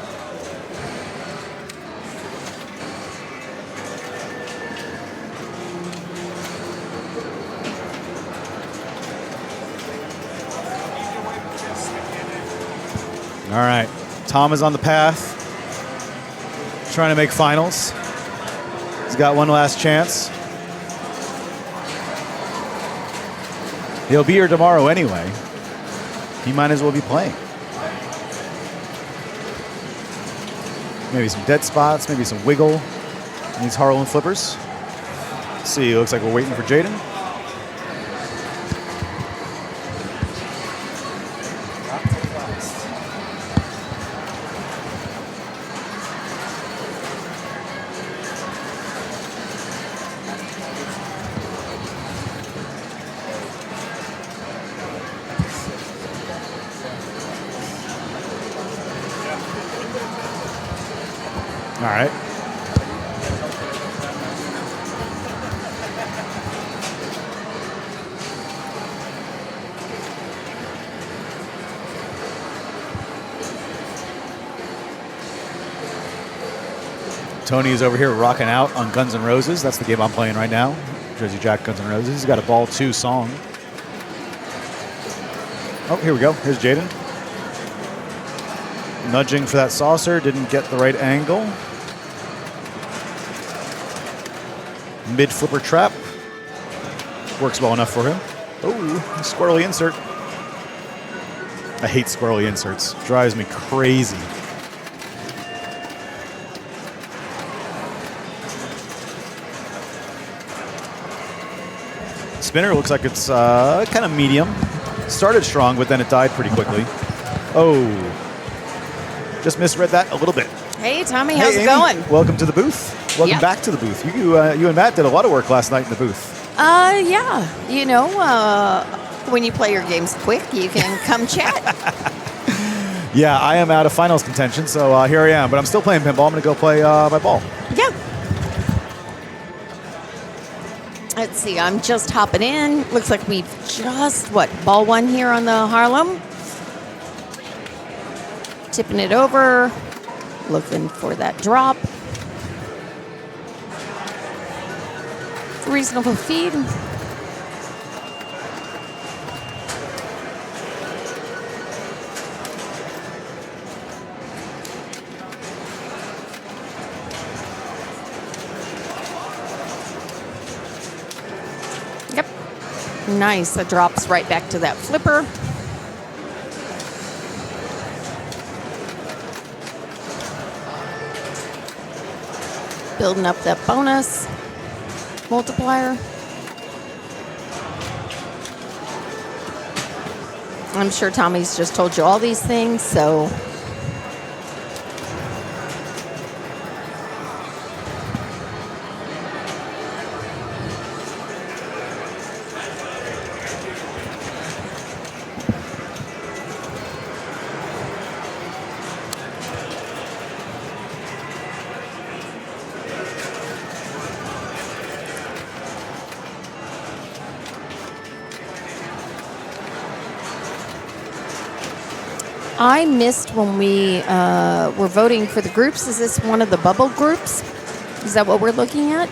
All right. Tom is on the path, trying to make finals. He's got one last chance. He'll be here tomorrow anyway. He might as well be playing. Maybe some dead spots, maybe some wiggle in these Harlem flippers. Let's see, it looks like we're waiting for Jaden. All right. Tony is over here rocking out on Guns N' Roses. That's the game I'm playing right now. Jersey Jack, Guns N' Roses. He's got a Ball 2 song. Oh, here we go. Here's Jaden. Nudging for that saucer. Didn't get the right angle. Mid flipper trap. Works well enough for him. Oh, squirrely insert. I hate squirrely inserts. Drives me crazy. Spinner looks like it's kind of medium. Started strong, but then it died pretty quickly. Oh. Just misread that a little bit. Hey, Tommy, how's it Amy, going? Welcome to the booth. Welcome Yep. back to the booth. You and Matt did a lot of work last night in the booth. Yeah. You know, when you play your games quick, you can come chat. Yeah, I am out of finals contention, so here I am. But I'm still playing pinball. I'm going to go play my ball. Yeah. Let's see. I'm just hopping in. Looks like we've just, ball one here on the Harlem. Tipping it over. Looking for that drop. Reasonable feed. Yep. Nice. That drops right back to that flipper. Building up that bonus multiplier. I'm sure Tommy's just told you all these things, so I missed when we were voting for the groups. Is this one of the bubble groups? Is that what we're looking at?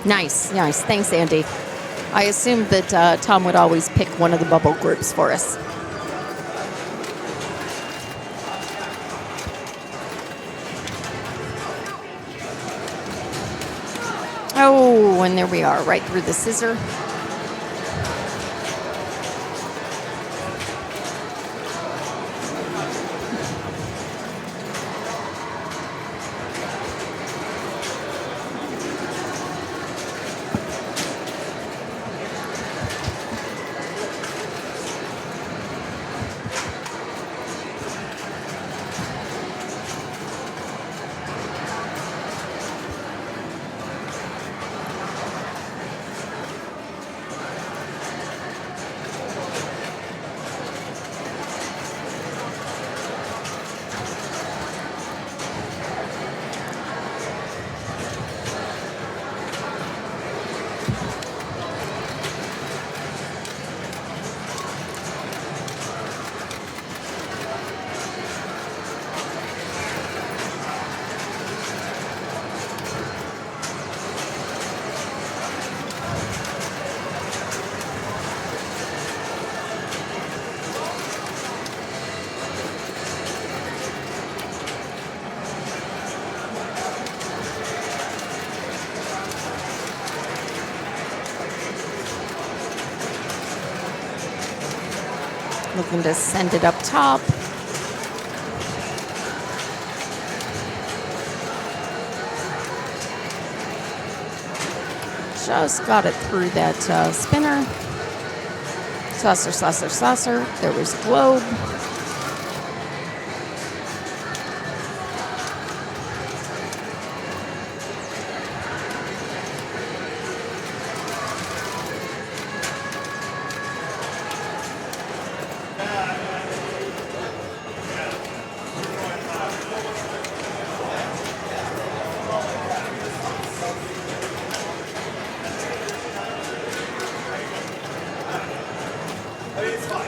Nice, nice. Thanks, Andy. I assumed that Tom would always pick one of the bubble groups for us. Oh, and there we are, right through the scissor. Looking to send it up top. Just got it through that spinner. Saucer, saucer, saucer. There was a globe.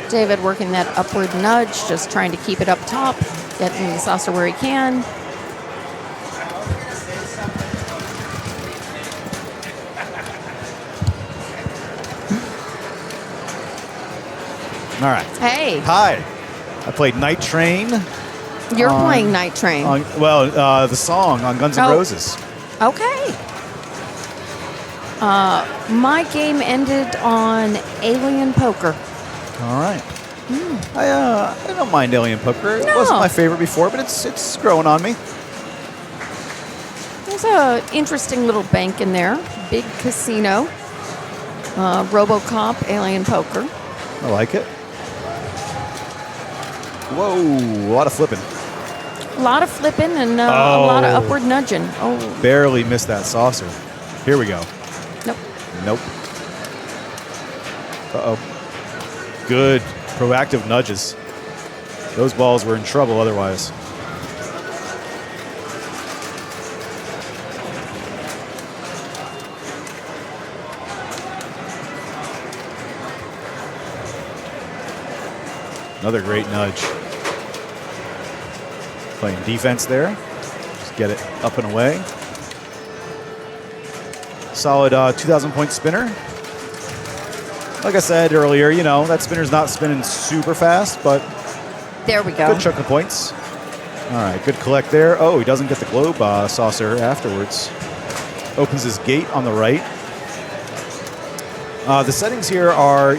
David working that upward nudge, just trying to keep it up top, getting the saucer where he can. All right. Hey. Hi. I played Night Train You're playing Night Train. The song on Guns N' Oh. Roses. Okay. My game ended on Alien Poker. All right. I don't mind Alien Poker. It wasn't my favorite before, but it's growing on me. There's a interesting little bank in there. Big casino. RoboCop, Alien Poker. I like it. Whoa, a lot of flipping. A lot of flipping and a lot of upward nudging. Oh, Barely missed that saucer. Here we go. nope. Uh-oh. Good proactive nudges. Those balls were in trouble otherwise. Another great nudge. Playing defense there. Just get it up and away. Solid 2,000-point spinner. Like I said earlier, that spinner's not spinning super fast, but There we go. good chunk of points. All right, good collect there. Oh, he doesn't get the globe saucer afterwards. Opens his gate on the right. The settings here are,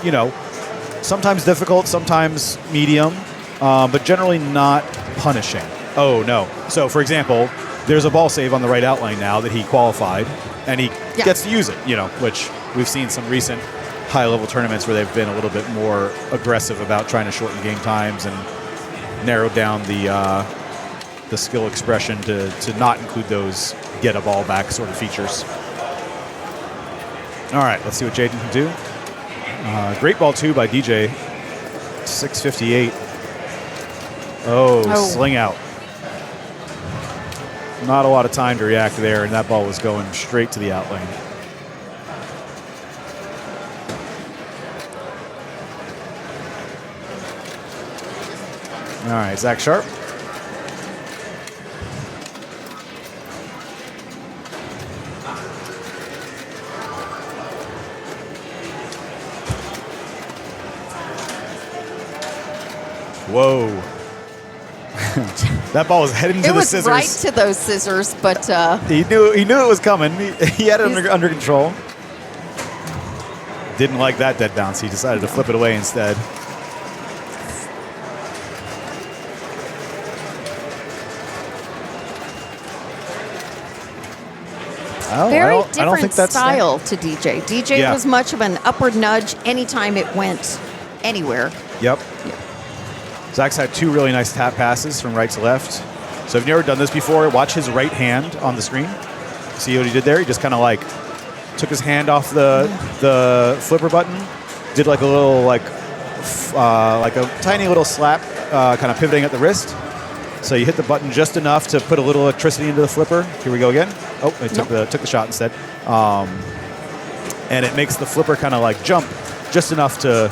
sometimes difficult, sometimes medium, but generally not punishing. Oh, no. So, for example, there's a ball save on the right outline now that he qualified, and he gets to use it, which we've seen some recent high-level tournaments where they've been a little bit more aggressive about trying to shorten game times and narrow down the skill expression to not include those get a ball back sort of features. All right, let's see what Jaden can do. Great ball, too, by DJ. 658. Oh, sling out. Not a lot of time to react there, and that ball was going straight to the out lane. All right, Zach Sharp. Whoa. That ball was heading to the scissors. It was right to those scissors, but He knew it was coming. He had it under control. Didn't like that dead bounce. He decided to flip it away instead. very I don't different think that's style to DJ. DJ Yeah. was much of an upward nudge anytime it went anywhere. Yep. Zach's had two really nice tap passes from right to left. So if you've never done this before, watch his right hand on the screen. See what he did there? He just kind of took his hand off the flipper button, did like a little like a tiny little slap, kind of pivoting at the wrist. So you hit the button just enough to put a little electricity into the flipper. Here we go again. Oh, it took the shot instead. And it makes the flipper kind of jump just enough to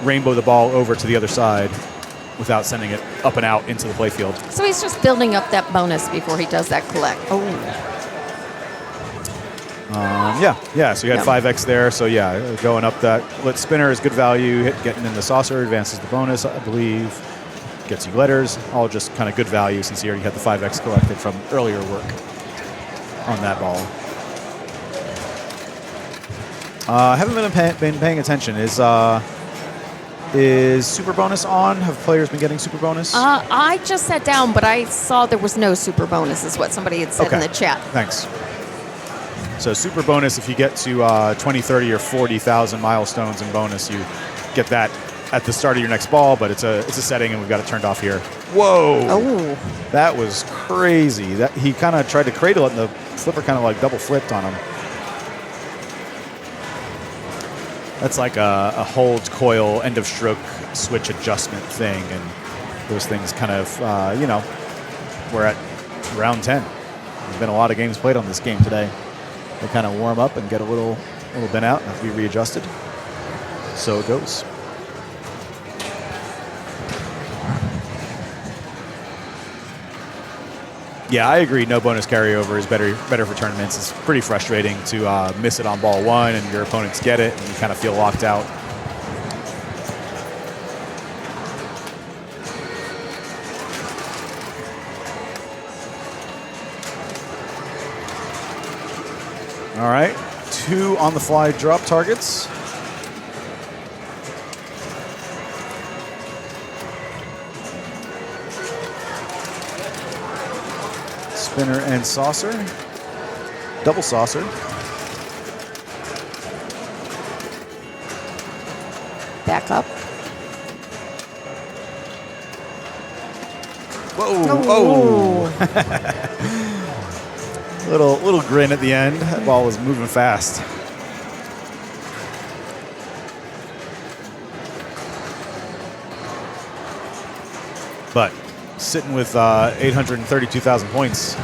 rainbow the ball over to the other side without sending it up and out into the playfield. So he's just building up that bonus before he does that collect. Oh, Yeah. So you had 5x there. So yeah, going up that lit spinner is good value. Getting in the saucer advances the bonus, I believe. Gets you letters. All just kind of good value since you already had the 5x collected from earlier work on that ball. Haven't been paying attention. Is super bonus on? Have players been getting super bonus? I just sat down, but I saw there was no super bonus, is what somebody had said in the chat. Thanks. So super bonus, if you get to 20, 30, or 40,000 milestones in bonus, you get that at the start of your next ball, but it's a setting, and we've got it turned off here. Whoa! Oh, That was crazy. That he kind of tried to cradle it, and the flipper kind of double flipped on him. That's like a hold coil end of stroke switch adjustment thing, and those things kind of we're at round 10. There's been a lot of games played on this game today. They kind of warm up and get a little bent out and have to be readjusted. So it goes. Yeah, I agree. No bonus carryover is better for tournaments. It's pretty frustrating to miss it on ball one and your opponents get it and you kind of feel locked out. All right. 2 on-the-fly drop targets. Spinner and saucer. Double saucer. Back up. Whoa! Oh! little grin at the end. That ball was moving fast. But sitting with 832,000 points,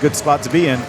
good spot to be in.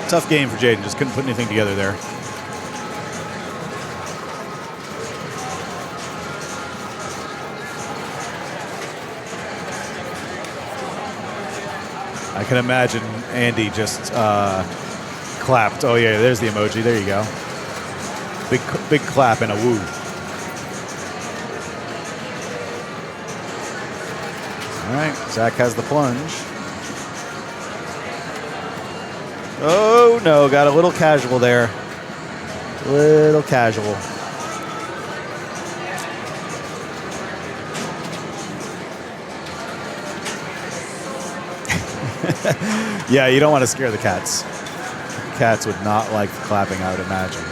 Tough game for Jaden. Just couldn't put anything together there. I can imagine Andy just clapped. Oh yeah, there's the emoji. There you go. Big clap and a woo. All right, Zach has the plunge. Oh no, got a little casual there. Little casual. Yeah, you don't want to scare the cats. Cats would not like the clapping, I would imagine.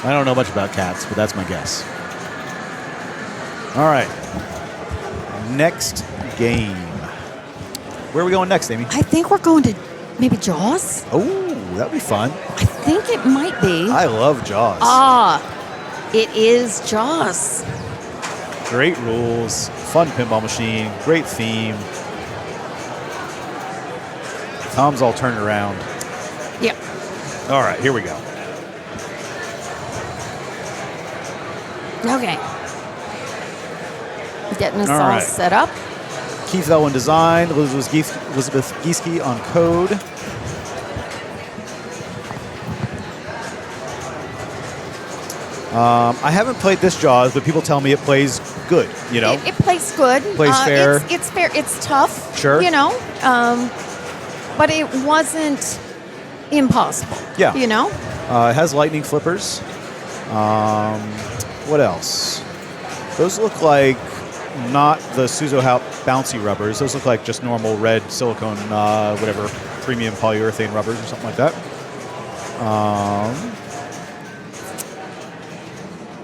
I don't know much about cats, but that's my guess. All right. Next game. Where are we going next, Amy? I think we're going to maybe Jaws. Oh, that'd be fun. I think it might be. I love Jaws. It is Jaws. Great rules, fun pinball machine, great theme. Tom's all turned around. Yep. All right, here we go. Okay. Getting us All all right. set up. Keith Elwin design, Elizabeth Gieske on code. I haven't played this Jaws, but people tell me it plays good, you know? It plays good. Plays fair. It's fair. It's tough. Sure. You know, but it wasn't impossible. Yeah. You know? It has lightning flippers. What else? Those look like not the Suzo bouncy rubbers. Those look like just normal red silicone, whatever, premium polyurethane rubbers or something like that.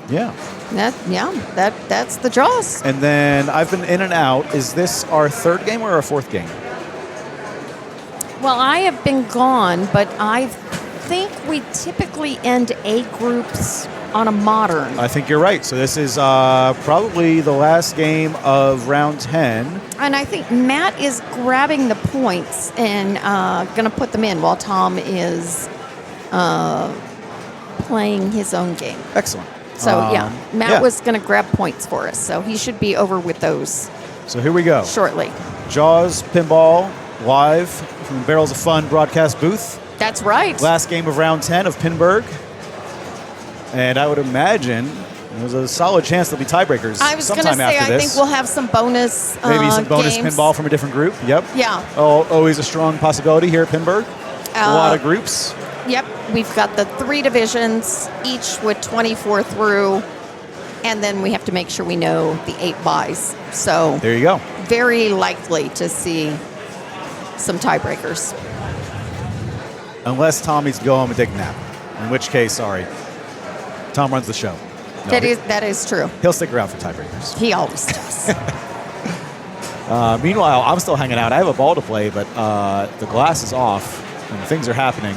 Yeah. That's the Jaws. And then I've been in and out. Is this our third game or our fourth game? Well, I have been gone, but I think we typically end A groups on a modern. I think you're right. So this is probably the last game of round 10. And I think Matt is grabbing the points and going to put them in while Tom is playing his own game. Excellent. So, Matt yeah. was going to grab points for us. So he should be over with those So here we go. shortly. Jaws Pinball live from the Barrels of Fun broadcast booth. That's right. Last game of round 10 of Pinburgh. And I would imagine there's a solid chance there'll be tiebreakers I was going to sometime say, after I this. think we'll have some bonus Maybe some bonus games. pinball from a different group. Yep. Yeah. Oh, always a strong possibility here at Pinburgh. A lot of groups. Yep. We've got the 3 divisions, each with 24 through. And then we have to make sure we know the 8 buys. So There you go. very likely to see some tiebreakers. Unless Tom needs to go home and take a nap. In which case, sorry. Tom runs the show. No, That is true. He'll stick around for tiebreakers. He always does. Meanwhile, I'm still hanging out. I have a ball to play, but the glass is off and things are happening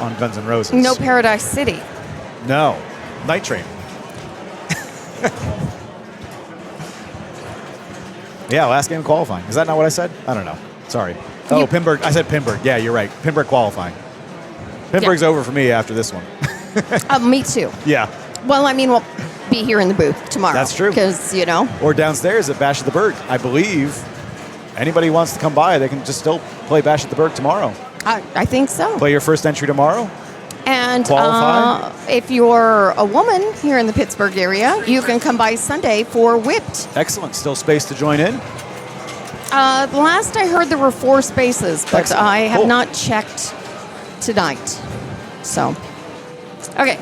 on Guns N' Roses. No Paradise City. No. Night Train. Yeah, last game of qualifying. Is that not what I said? I don't know. Sorry. Oh, Pinburgh. I said Pinburgh. Yeah, you're right. Pinburgh qualifying. Pinburgh's over for me after this one. Me too. Yeah. Well, I mean, we'll be here in the booth tomorrow. That's true. Because, Or downstairs at Bash at the Berg. I believe anybody who wants to come by, they can just still play Bash at the Berg tomorrow. I think so. Play your first entry tomorrow. And Qualify. if you're a woman here in the Pittsburgh area, you can come by Sunday for Whipped. Excellent. Still space to join in. The last I heard, there were 4 spaces, but Excellent. I have Cool. not checked tonight. So, okay.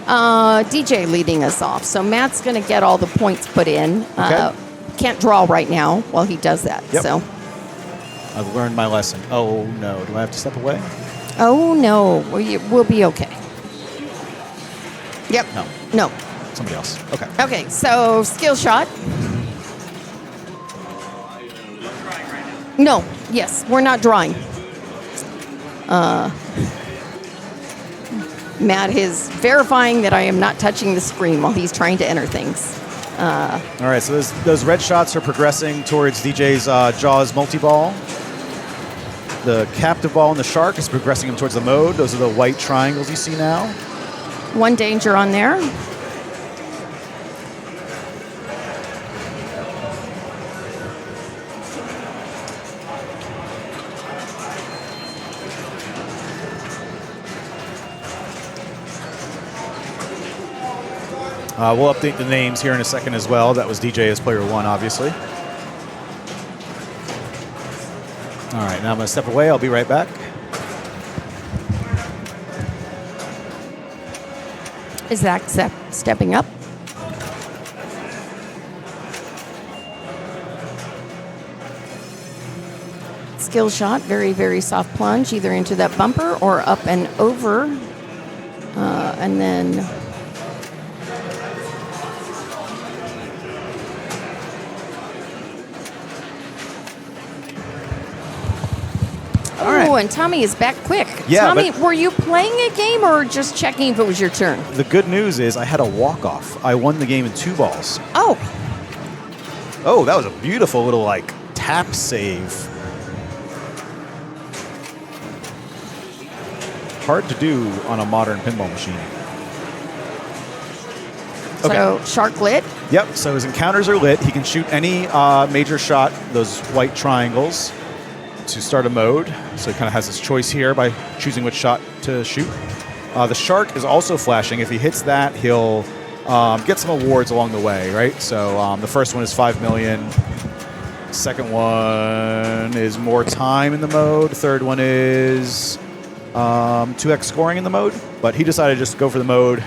DJ leading us off. So Matt's going to get all the points put in. Okay. Can't draw right now while he does that. Yep. So, I've learned my lesson. Oh, no. Do I have to step away? oh no, we'll be okay. Yep. No. Somebody else. Okay. Okay, so skill shot. No, yes, we're not drawing. Matt is verifying that I am not touching the screen while he's trying to enter things. All right, so those red shots are progressing towards DJ's Jaws multi-ball. The captive ball and the shark is progressing him towards the mode. Those are the white triangles you see now. One danger on there. We'll update the names here in a second as well. That was DJ as player 1, obviously. All right, now I'm going to step away. I'll be right back. Is Zach stepping up? Skill shot, very, very soft plunge, either into that bumper or up and over. And then Oh, and Tommy is back quick. Yeah, Tommy, but- were you playing a game or just checking if it was your turn? The good news is I had a walk-off. I won the game in 2 balls. Oh, Oh, that was a beautiful little, tap save. Hard to do on a modern pinball machine. so shark lit. Yep, so his encounters are lit. He can shoot any major shot, those white triangles, to start a mode. So he kind of has his choice here by choosing which shot to shoot. The shark is also flashing. If he hits that, he'll get some awards along the way, right? So the first one is 5 million. Second one is more time in the mode. Third one is 2x scoring in the mode. But he decided just to go for the mode.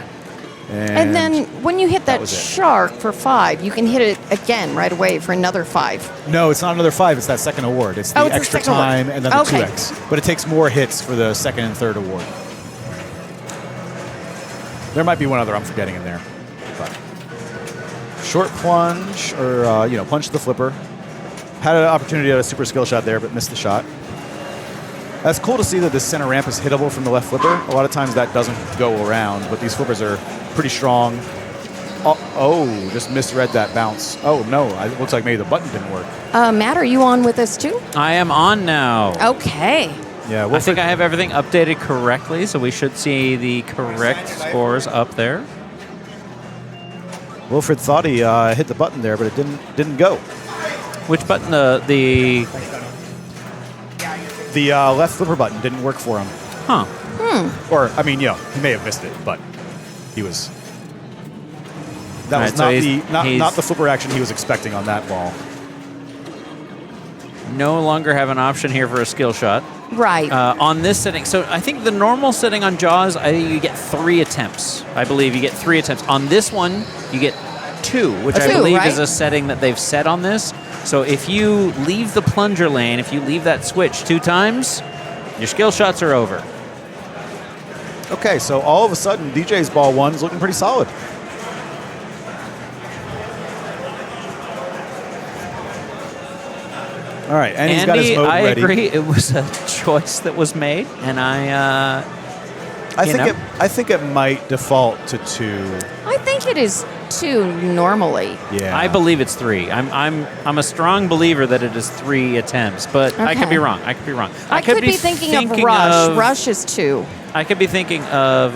And then when you hit that was it. shark for 5, you can hit it again right away for another 5. No, it's not another 5. It's that second award. It's the Oh, it's the extra second award. time and then the Okay. 2x. But it takes more hits for the second and third award. There might be one other I'm forgetting in there. But short plunge, or plunge to the flipper. Had an opportunity at a super skill shot there, but missed the shot. That's cool to see that this center ramp is hittable from the left flipper. A lot of times that doesn't go around, but these flippers are pretty strong. Oh, just misread that bounce. Oh, no, it looks like maybe the button didn't work. Matt, are you on with us too? I am on now. Okay. Yeah, I think I have everything updated correctly, so we should see the correct scores up there. Wilfred thought he hit the button there, but it didn't go. Which button? The The left flipper button didn't work for him. huh? Or, I mean, he may have missed it, but he was... That Right, was so not he's- not the flipper action he was expecting on that ball. No longer have an option here for a skill shot. Right. On this setting, so I think the normal setting on Jaws, I think you get 3 attempts. I believe you get 3 attempts. On this one, you get 2, which I 2, believe right? is a setting that they've set on this. So if you leave the plunger lane, if you leave that switch 2 times, your skill shots are over. Okay, so all of a sudden, DJ's ball 1 is looking pretty solid. All right, and he's got his Andy, mode I ready. agree. It was a choice that was made, and I think it might default to 2. I think it is 2 normally. Yeah. I believe it's 3. I'm a strong believer that it is 3 attempts, but I could Okay. be wrong. I could be wrong. I could be thinking of Rush. Rush is 2. I could be thinking of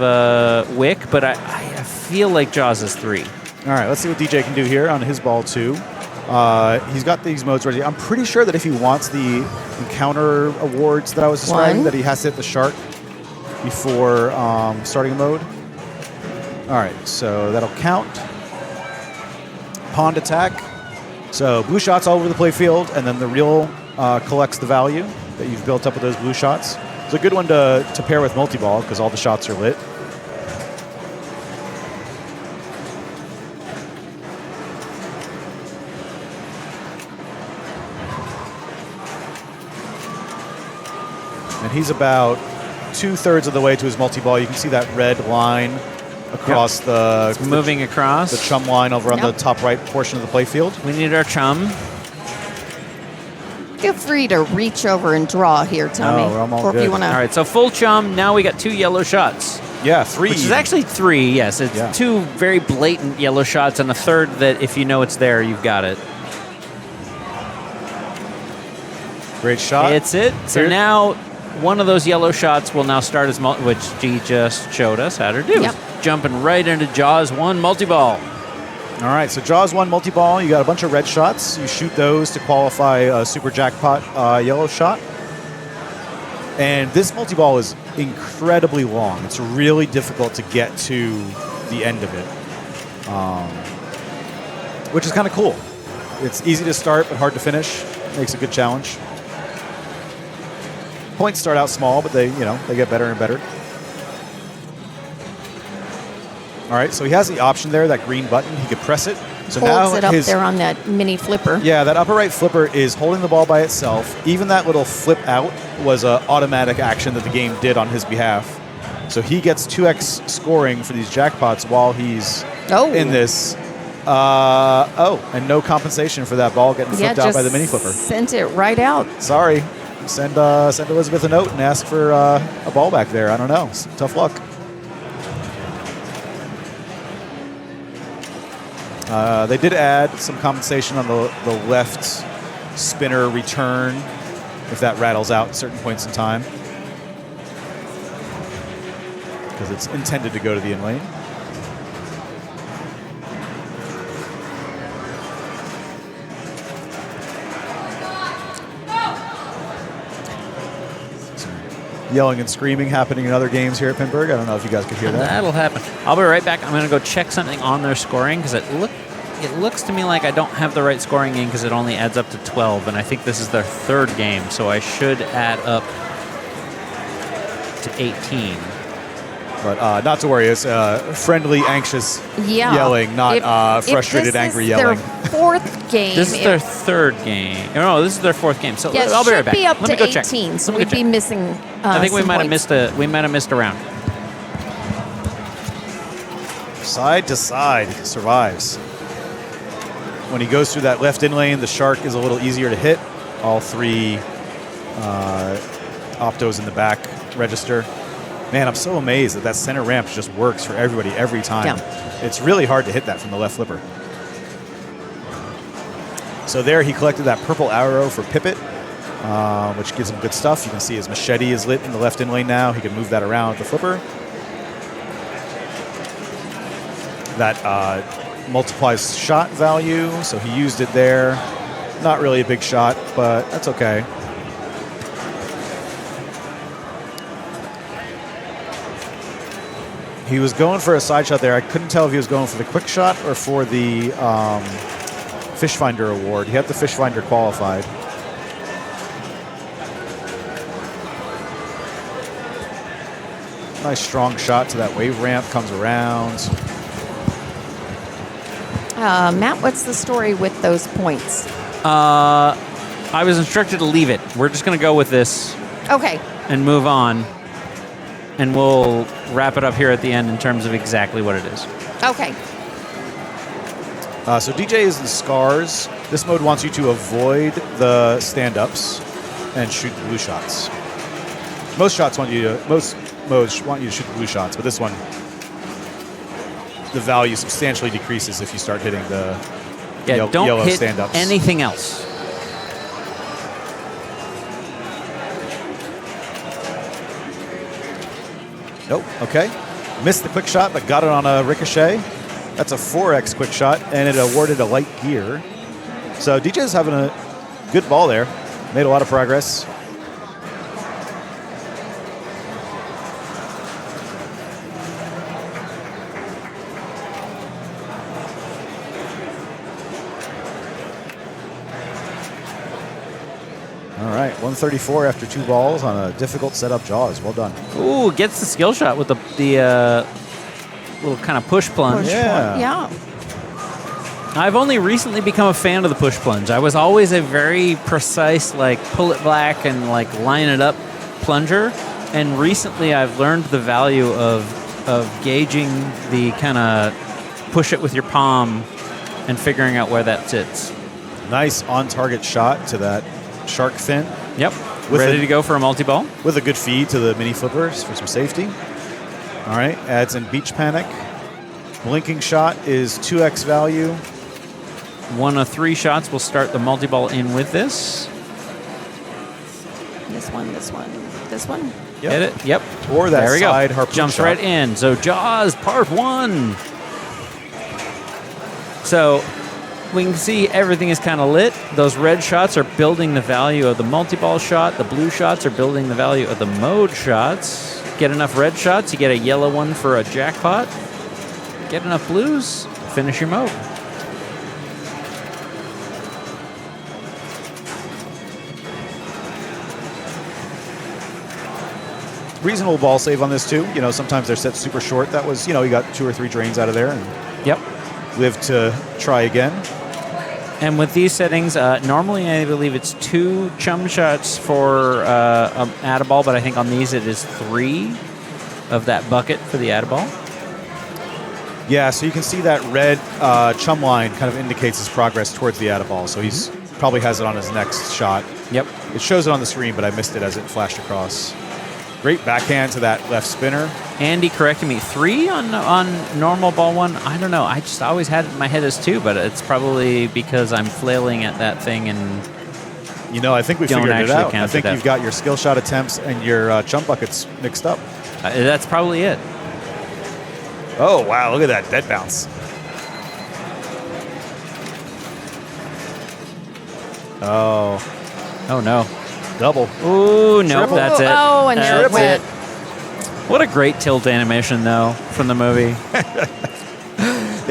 Wick, but I feel like Jaws is 3. All right, let's see what DJ can do here on his ball, too. He's got these modes ready. I'm pretty sure that if he wants the encounter awards that I was describing, 1. that he has to hit the shark before starting a mode. All right, so that'll count. Pond attack. So blue shots all over the play field, and then the reel collects the value that you've built up with those blue shots. It's a good one to pair with multi-ball because all the shots are lit. And he's about 2/3 of the way to his multi-ball. You can see that red line across the It's moving across. the chum line over on the Yep. top right portion of the play field. We need our chum. Feel free to reach over and draw here, Tommy. No, I'm all or if good. you want All to. right, so full chum. Now we got 2 yellow shots, Yeah, 3. which is actually 3. Yes, it's Yeah. 2 very blatant yellow shots, and a third that if you know it's there, you've got it. Great shot. It's it. So Here. now one of those yellow shots will now start as which G just showed us how to do. Yep. Jumping right into Jaws 1 multi-ball. All right, so Jaws 1 multi-ball. You got a bunch of red shots. You shoot those to qualify a super jackpot yellow shot. And this multi-ball is incredibly long. It's really difficult to get to the end of it, which is kind of cool. It's easy to start, but hard to finish. Makes a good challenge. Points start out small, but they get better and better. All right, so he has the option there, that green button. He could press it. So now Holds it up his, there on that mini flipper. yeah, that upper right flipper is holding the ball by itself. Even that little flip out was an automatic action that the game did on his behalf. So he gets 2x scoring for these jackpots while he's Oh. in this. And no compensation for that ball getting Yeah, flipped out by the just mini flipper. sent it right out. Sorry. Send Elizabeth a note and ask for a ball back there. I don't know. Tough luck. They did add some compensation on the left spinner return if that rattles out at certain points in time, because it's intended to go to the in lane. Yelling and screaming happening in other games here at Pinburgh. I don't know if you guys could hear that. That'll happen. I'll be right back. I'm going to go check something on their scoring because it looks to me like I don't have the right scoring in because it only adds up to 12, and I think this is their 3rd game, so I should add up to 18. But not to worry. It's friendly, anxious Yeah. yelling, not If frustrated, this angry is yelling. Their 4th game. This is their 3rd game. No, this is their 4th game. So Yeah, I'll be right should back. be up Let me to go check. 18, so Let me we'd go be check. missing. I think we some might have points. missed a round. Side to side, survives. When he goes through that left in lane, the shark is a little easier to hit. All 3 optos in the back register. Man, I'm so amazed that center ramp just works for everybody every time. Yeah. It's really hard to hit that from the left flipper. So there he collected that purple arrow for Pippet, which gives him good stuff. You can see his machete is lit in the left in lane now. He can move that around with the flipper. That multiplies shot value, so he used it there. Not really a big shot, but that's okay. He was going for a side shot there. I couldn't tell if he was going for the quick shot or for the Fish Finder award. He had the Fish Finder qualified. Nice strong shot to that wave ramp, comes around. Matt, what's the story with those points? I was instructed to leave it. We're just going to go with this Okay. and move on, and we'll wrap it up here at the end in terms of exactly what it is. Okay. So DJ is the scars. This mode wants you to avoid the stand-ups and shoot the blue shots. Most modes want you to shoot the blue shots, but this the value substantially decreases if you start hitting the Don't yellow hit stand-ups. anything else. Nope. Okay. Missed the quick shot, but got it on a ricochet. That's a 4x quick shot, and it awarded a light gear. So DJ's having a good ball there. Made a lot of progress. All right, 134 after 2 balls on a difficult setup jaws. Well done. Ooh, gets the skill shot with the little kind of push plunge. Yeah. I've only recently become a fan of the push plunge. I was always a very precise, like, pull it back and, like, line it up plunger. And recently I've learned the value of gauging the kind of push it with your palm and figuring out where that sits. Nice on-target shot to that shark fin. Yep. Ready to go for a multi-ball. With a good feed to the mini flippers for some safety. All right, adds in beach panic. Blinking shot is 2x value. One of 3 shots will start the multi-ball in with this. This one, this one, this one. Yep. Hit it. Yep. Or that there we side go. harpoon Jumps shot. right in. So Jaws part 1. So we can see everything is kind of lit. Those red shots are building the value of the multi-ball shot. The blue shots are building the value of the mode shots. Get enough red shots, you get a yellow one for a jackpot. Get enough blues, finish your mode. Reasonable ball save on this too. You know, sometimes they're set super short. That was, you know, you got 2 or 3 drains out of there and Yep. live to try again. And with these settings, normally I believe it's 2 chum shots for add a ball, but I think on these it is 3 of that bucket for the add a ball. Yeah, so you can see that red chum line kind of indicates his progress towards the add ball. So he's probably has it on his next shot. Yep. It shows it on the screen, but I missed it as it flashed across. Great backhand to that left spinner. Andy corrected me, 3 on normal ball 1. I don't know. I just always had it in my head as 2, but it's probably because I'm flailing at that thing and You know, I think we Don't figured it actually out. count I think it you've got your skill shot attempts and your chum buckets mixed up. that's probably it. Oh, wow, look at that dead bounce. Oh, Oh, no. double. Ooh, nope, Triple. that's it. Oh, and there it That's went. What a great tilt animation, though, from the movie.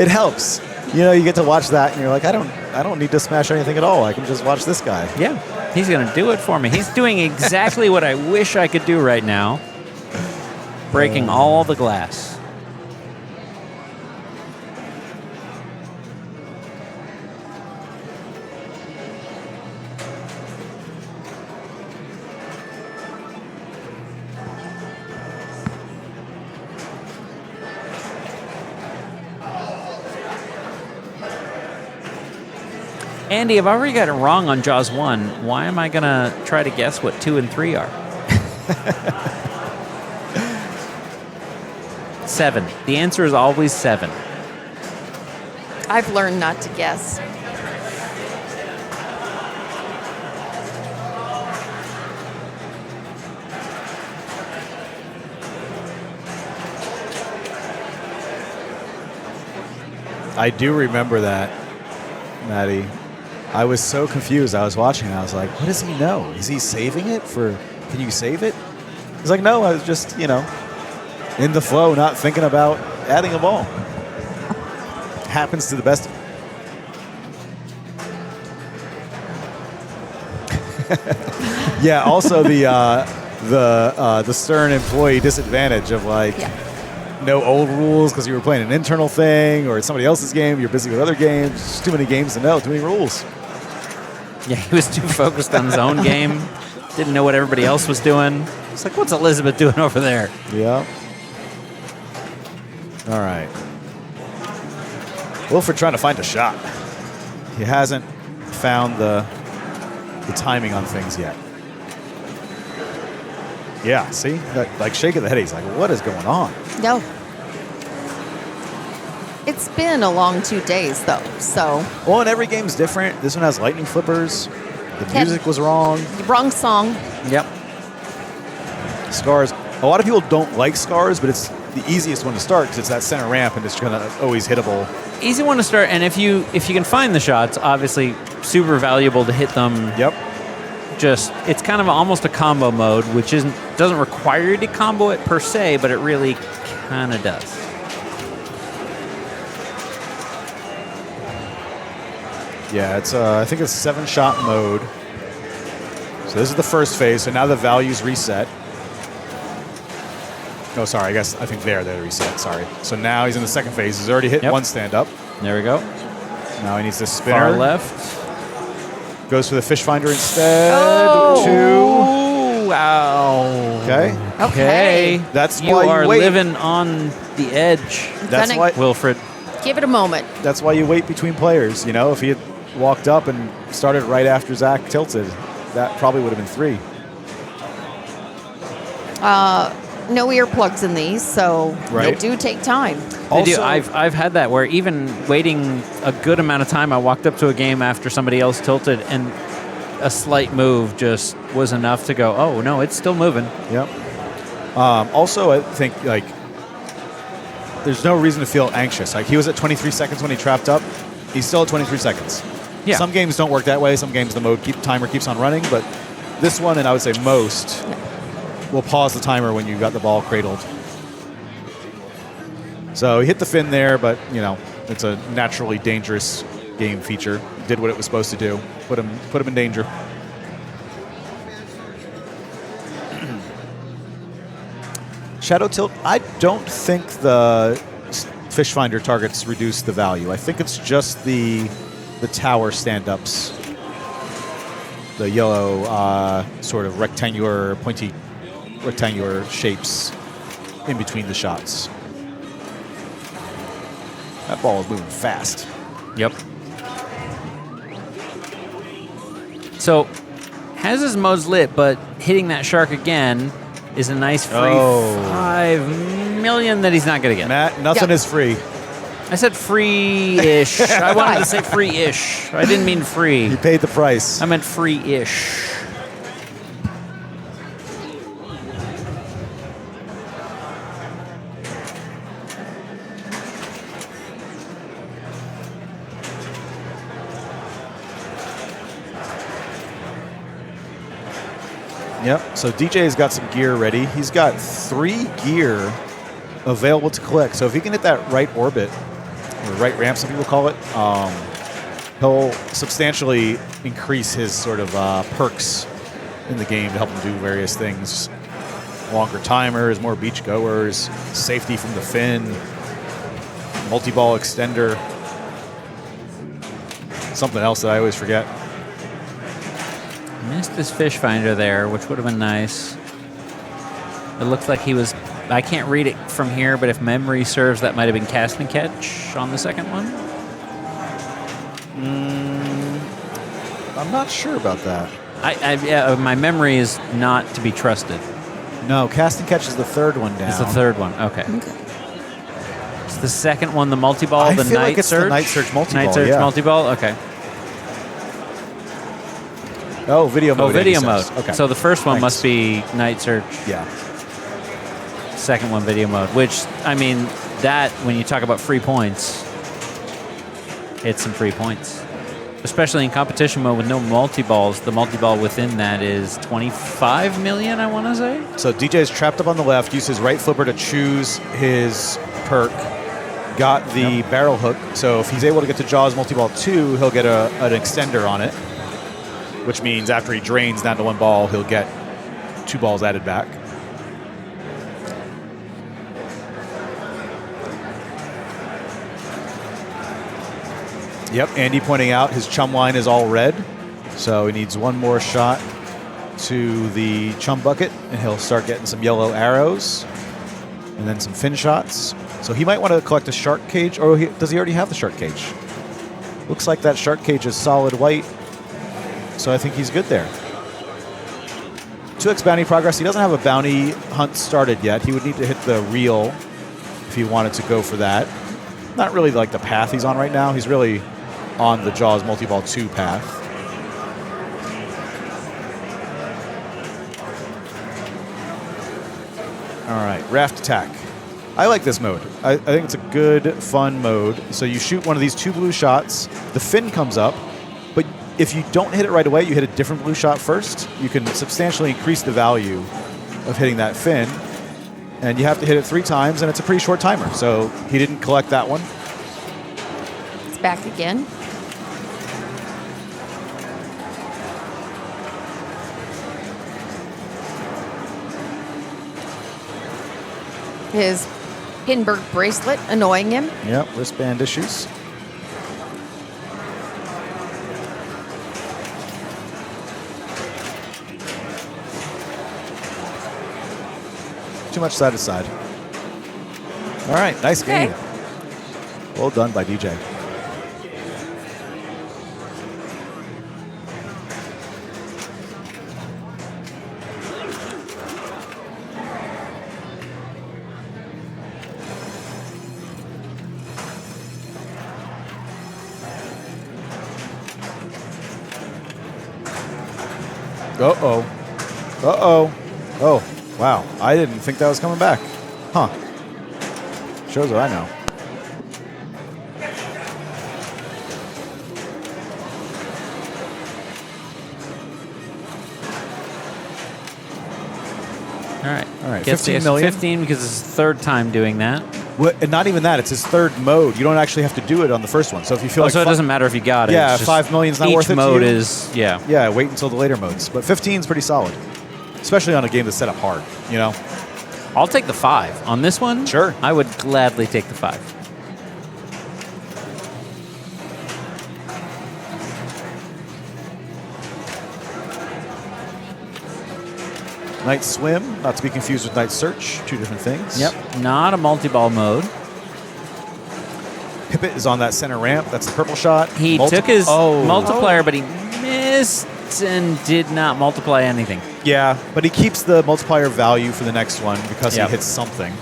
It helps. You know, you get to watch that and you're like, I don't need to smash anything at all. I can just watch this guy. Yeah, he's going to do it for me. He's doing exactly what I wish I could do right now. Breaking all the glass. Andy, if I already got it wrong on Jaws 1, why am I going to try to guess what 2 and 3 are? 7. The answer is always 7. I've learned not to guess. I do remember that, Maddie. I was so confused. I was watching. I was like, what does he know? Is he saving it for, can you save it? He's like, no, I was just, you know, in the flow, not thinking about adding a ball. Happens to the best. Yeah, also the stern employee disadvantage of like, no old rules because you were playing an internal thing or it's somebody else's game, you're busy with other games. Just too many games to know, too many rules. Yeah, he was too focused on his own game. Didn't know what everybody else was doing. It's like, what's Elizabeth doing over there? Yeah. All right. Wilfred trying to find a shot. He hasn't found the timing on things yet. Yeah, see? That, like shaking the head, he's like, what is going on? No. It's been a long 2 days, though, so Well, and every game's different. This one has lightning flippers. The music was wrong. wrong song. Yep. Scars. A lot of people don't like Scars, but it's the easiest one to start because it's that center ramp and it's kind of always hittable. Easy one to start, and if you can find the shots, obviously super valuable to hit them. Yep. Just it's kind of almost a combo mode, which doesn't require you to combo it per se, but it really kind of does. Yeah, it's I think it's 7-shot mode. So this is the first phase. So now the values reset. Oh, sorry. I think they're reset. Sorry. So now he's in the second phase. He's already hit one stand up. There we go. Now he needs the spinner. Far left. Goes for the fish finder instead. Oh, wow. Okay. Okay. That's You why you are wait. living on the edge, That's Gonna why. Wilfred. Give it a moment. That's why you wait between players. You know, if he had walked up and started right after Zach tilted, that probably would have been 3. No earplugs in these, so Right. they do take time. They do. Also- I've had that where even waiting a good amount of time, I walked up to a game after somebody else tilted, and a slight move just was enough to go, oh no, it's still moving. Yep. Also, I think like there's no reason to feel anxious. Like he was at 23 seconds when he trapped up. He's still at 23 seconds. Yeah. Some games don't work that way. Some games the timer keeps on running, but this one, and I would say most, will pause the timer when you got the ball cradled. So he hit the fin there, but you know it's a naturally dangerous game feature. Did what it was supposed to do. Put him in danger. Shadow tilt. I don't think the fish finder targets reduce the value. I think it's just the tower stand-ups, the yellow sort of rectangular, pointy rectangular shapes in between the shots. That ball is moving fast. Yep. So has his modes lit, but hitting that shark again is a nice free 5 million that he's not going to get. Matt, nothing is free. I said free-ish. I wanted to say free-ish. I didn't mean free. You paid the price. I meant free-ish. Yep. So DJ's got some gear ready. He's got 3 gear available to collect. So if he can hit that right orbit, or right ramp, some people call it, he'll substantially increase his sort of perks in the game to help him do various things. Longer timers, more beach goers, safety from the fin, multi-ball extender. Something else that I always forget. Missed his fish finder there, which would have been nice. It looked like he was, I can't read it from here, but if memory serves, that might have been cast and catch on the second one. I'm not sure about that. Yeah, my memory is not to be trusted. No, cast and catch is the third one down. It's the third one. Okay. It's the second one, the multi-ball, I the feel night like it's search. the night search multi-ball, Night search yeah. multi-ball. Okay. Oh, video mode. Oh, video 86. mode. Okay. So the first one Thanks. must be night search. Yeah. Second one, video mode. Which, I mean, that, when you talk about free points, it's some free points. Especially in competition mode with no multi-balls. The multi-ball within that is 25 million, I want to say. So DJ's trapped up on the left, used his right flipper to choose his perk, got the barrel hook. So if he's able to get to Jaws multi-ball 2, he'll get an extender on it, which means after he drains down to 1 ball, he'll get 2 balls added back. Yep, Andy pointing out his chum line is all red, so he needs 1 more shot to the chum bucket, and he'll start getting some yellow arrows, and then some fin shots. So he might want to collect a shark cage, or does he already have the shark cage? Looks like that shark cage is solid white, so I think he's good there. 2x bounty progress. He doesn't have a bounty hunt started yet. He would need to hit the reel if he wanted to go for that. not really like the path he's on right now. He's really on the Jaws multi-ball 2 path. All right, raft attack. I like this mode. I think it's a good, fun mode. So you shoot one of these 2 blue shots, the fin comes up, but if you don't hit it right away, you hit a different blue shot first, you can substantially increase the value of hitting that fin. And you have to hit it 3 times, and it's a pretty short timer. So he didn't collect that one. It's back again. His Pinburgh bracelet annoying him. Yep, wristband issues. Too much side to side. All right, nice game. Well done by DJ. Uh-oh. Uh-oh. Oh, wow. I didn't think that was coming back. Huh. Shows what I know. All right. Gets 15 million. 15 because it's his 3rd time doing that. And not even that. It's his 3rd mode. You don't actually have to do it on the first one. So if you feel like So it doesn't matter if you got it. Yeah, It's just 5 million's not worth it Each to mode you. is, yeah. Yeah, wait until the later modes. But 15 is pretty solid, especially on a game that's set up hard, you know? I'll take the 5. On this one, Sure. I would gladly take the 5. Night Swim, not to be confused with Night Search, 2 different things. Yep, not a multi-ball mode. Pippet is on that center ramp. That's the purple shot. He took his multiplier, but he missed and did not multiply anything. Yeah, but he keeps the multiplier value for the next one because Yep. he hits something.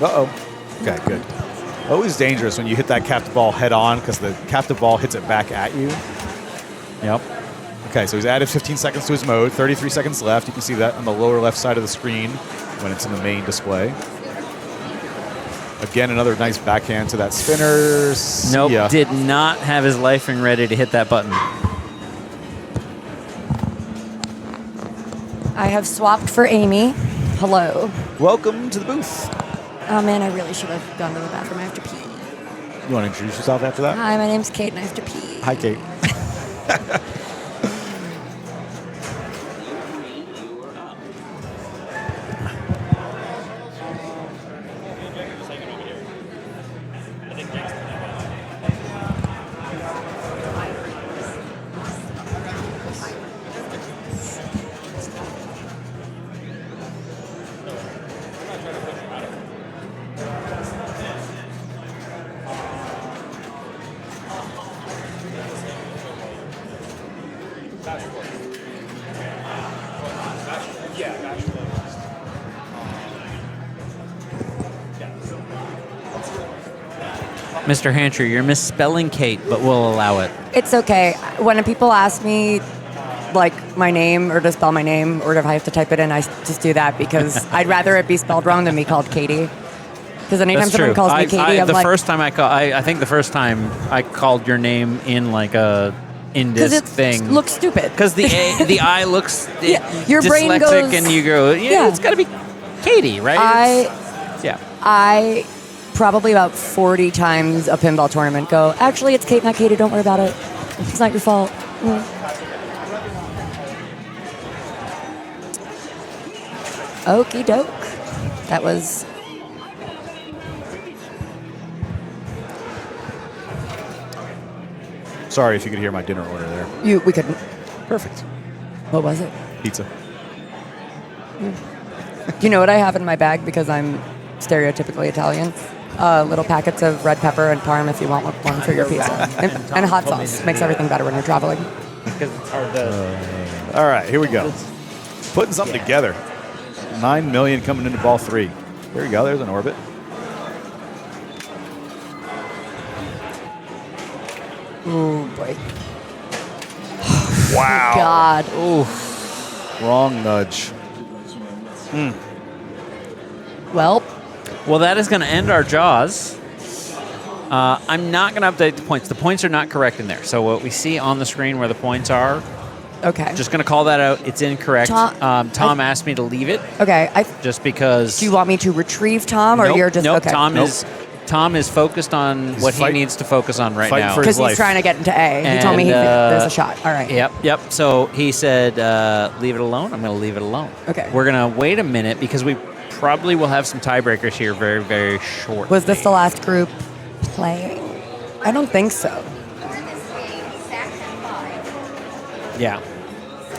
Uh-oh. Okay, good. Always dangerous when you hit that captive ball head on because the captive ball hits it back at you. Yep. Okay, so he's added 15 seconds to his mode, 33 seconds left. You can see that on the lower left side of the screen when it's in the main display. Again, another nice backhand to that spinner. Nope, Yeah. did not have his life ring ready to hit that button. I have swapped for Amy. Hello. Welcome to the booth. Oh man, I really should have gone to the bathroom. I have to pee. You want to introduce yourself after that? Hi, my name's Kate and I have to pee. Hi, Kate. Mr. Hancher, you're misspelling Kate, but we'll allow it. It's okay. When people ask me, like, my name or to spell my name or if I have to type it in, I just do that because I'd rather it be spelled wrong than be called Katie. Because anytime That's someone true. calls me Katie, I'm the like... first time I think the first time I called your name in like a Indisc thing. looks stupid. Because the I looks your brain dyslexic goes... and you go, yeah. It's got to be Katie, right? I probably about 40 times a pinball tournament go, actually, it's Kate, not Katie. Don't worry about it. It's not your fault. Okie doke. That was... Sorry if you could hear my dinner order there. We couldn't. Perfect. What was it? Pizza. Do you know what I have in my bag because I'm stereotypically Italian? Little packets of red pepper and parm if you want one for your pizza. and hot sauce. Makes everything better when you're traveling. because it's hard to. All right, here we go. putting something together. 9 million coming into ball 3. There you go. There's an orbit. Oh, boy. Wow. God. Wrong nudge. Well, Well, that is going to end our jaws. I'm not going to update the points. The points are not correct in there. So what we see on the screen where the points are, okay. just going to call that out. It's incorrect. Tom asked me to leave it Okay. just because. Do you want me to retrieve Tom, or Nope, you're just nope, okay? Tom is focused on what he needs to focus on right fighting now. for Because his life. he's trying to get into A. He told me And, there's a shot. All right. Yep. So he said, leave it alone. I'm going to leave it alone. Okay. We're going to wait a minute because we probably will have some tiebreakers here very, very shortly. Was this the last group playing? I don't think so. Yeah.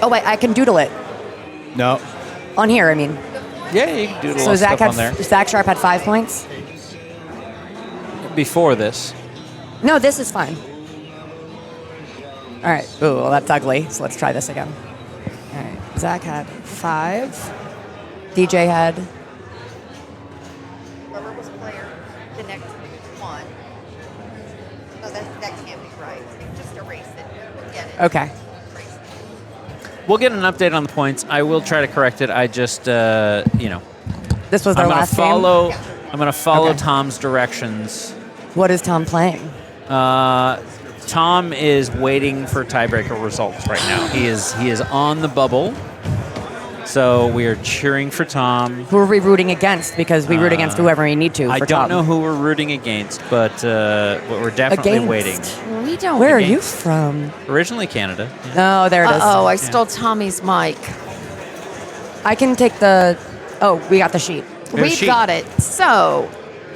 Oh, wait, I can doodle it. No. On here, I mean. Yeah, you can do a So little Zach stuff on there. Zach Sharp had 5 points? Before this. No, this is fine. All right. Ooh, well, that's ugly. So let's try this again. All right. Zach had 5. DJ had. Whoever was player, the next one. Oh, that can't be right. Just erase it. We'll get it. Okay. Erase it. We'll get an update on the points. I will try to correct it. I just, This was their I'm going last to follow. game. I'm going to follow Okay. Tom's directions. What is Tom playing? Tom is waiting for tiebreaker results right now. He is on the bubble. So we are cheering for Tom. Who are we rooting against? Because we root against whoever we need to. I for don't Tom. know who we're rooting against, but we're definitely Against. waiting. We don't. Where are you Against. from? Originally Canada. Oh, there it is. Oh, I stole Tommy's mic. I can take the. Oh, we got the sheet. We've sheet. got it. So,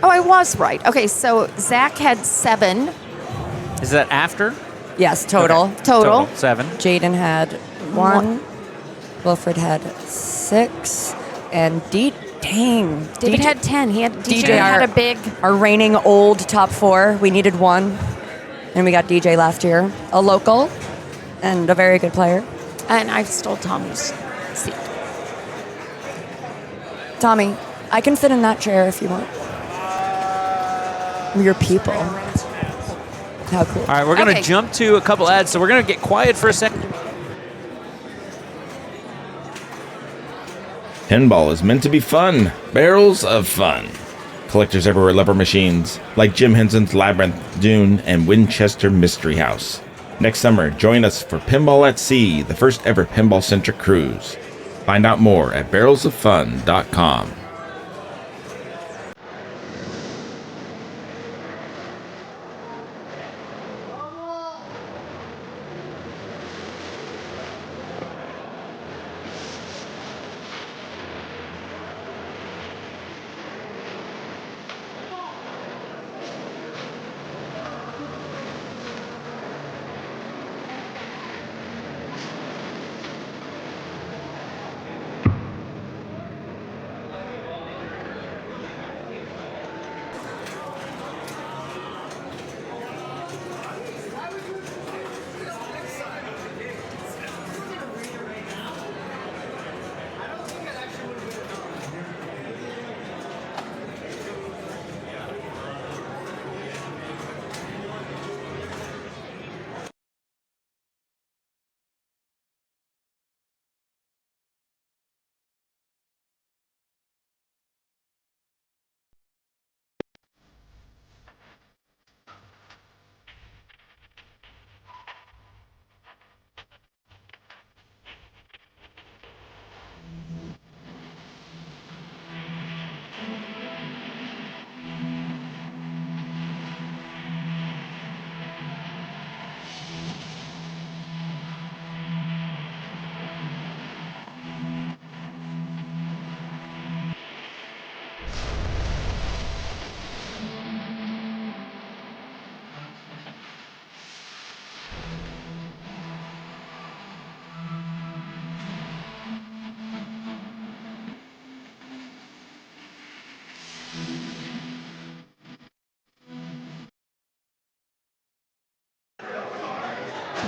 I was right. Okay, so Zach had 7. Is that after? Yes, total. Okay. Total. 7. Jaden had 1. Wilfred had 6. And dang. David had 10. He had DJ our- had a big. Our reigning old top 4. We needed 1. And we got DJ last year. A local and a very good player. And I stole Tommy's seat. Tommy, I can sit in that chair if you want. Your people. How cool. All right, we're going to Okay. jump to a couple ads, so we're going to get quiet for a second. Pinball is meant to be fun. Barrels of fun. Collectors everywhere love our machines, like Jim Henson's Labyrinth, Dune, and Winchester Mystery House. Next summer, join us for Pinball at Sea, the first ever pinball-centric cruise. Find out more at barrelsoffun.com.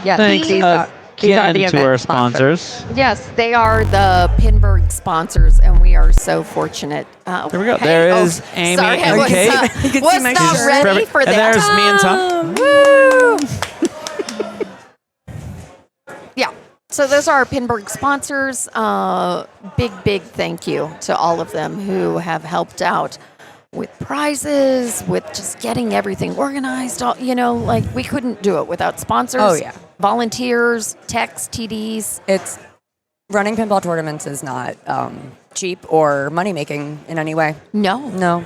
Yeah, Thanks. these get into our sponsors. Yes, they are the Pinburgh sponsors, and we are so fortunate. There we go. There is Amy sorry, and I Kate. You can was see my not shirt. ready for And that. there's me and Tom. Woo! Yeah. So those are our Pinburgh sponsors. Big thank you to all of them who have helped out with prizes, with just getting everything organized. Like we couldn't do it without sponsors. Oh, yeah. Volunteers, techs, TDs. It's running pinball tournaments is not cheap or money making in any way. No, No.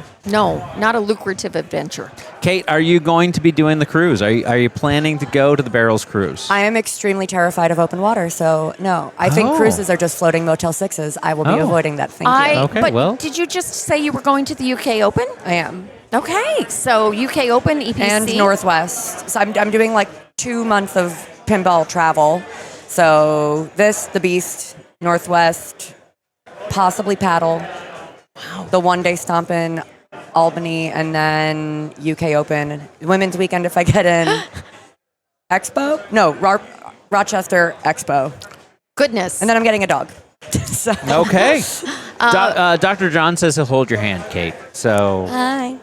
not a lucrative adventure. Kate, are you going to be doing the cruise? Are you planning to go to the Barrels cruise? I am extremely terrified of open water, so no. I think Oh. cruises are just floating Motel 6s. I will be Oh. avoiding that. Thank you. Okay, but well. did you just say you were going to the UK Open? I am. Okay, so UK Open, EPC. And Northwest. So I'm doing like 2 months of pinball travel. So the Beast, Northwest, possibly Paddle. Wow. The one-day stomp in Albany, and then UK Open. Women's weekend if I get in. Expo? No, Rochester Expo. Goodness. And then I'm getting a dog. So. Okay. Dr. John says he'll hold your hand, Kate. So Hi.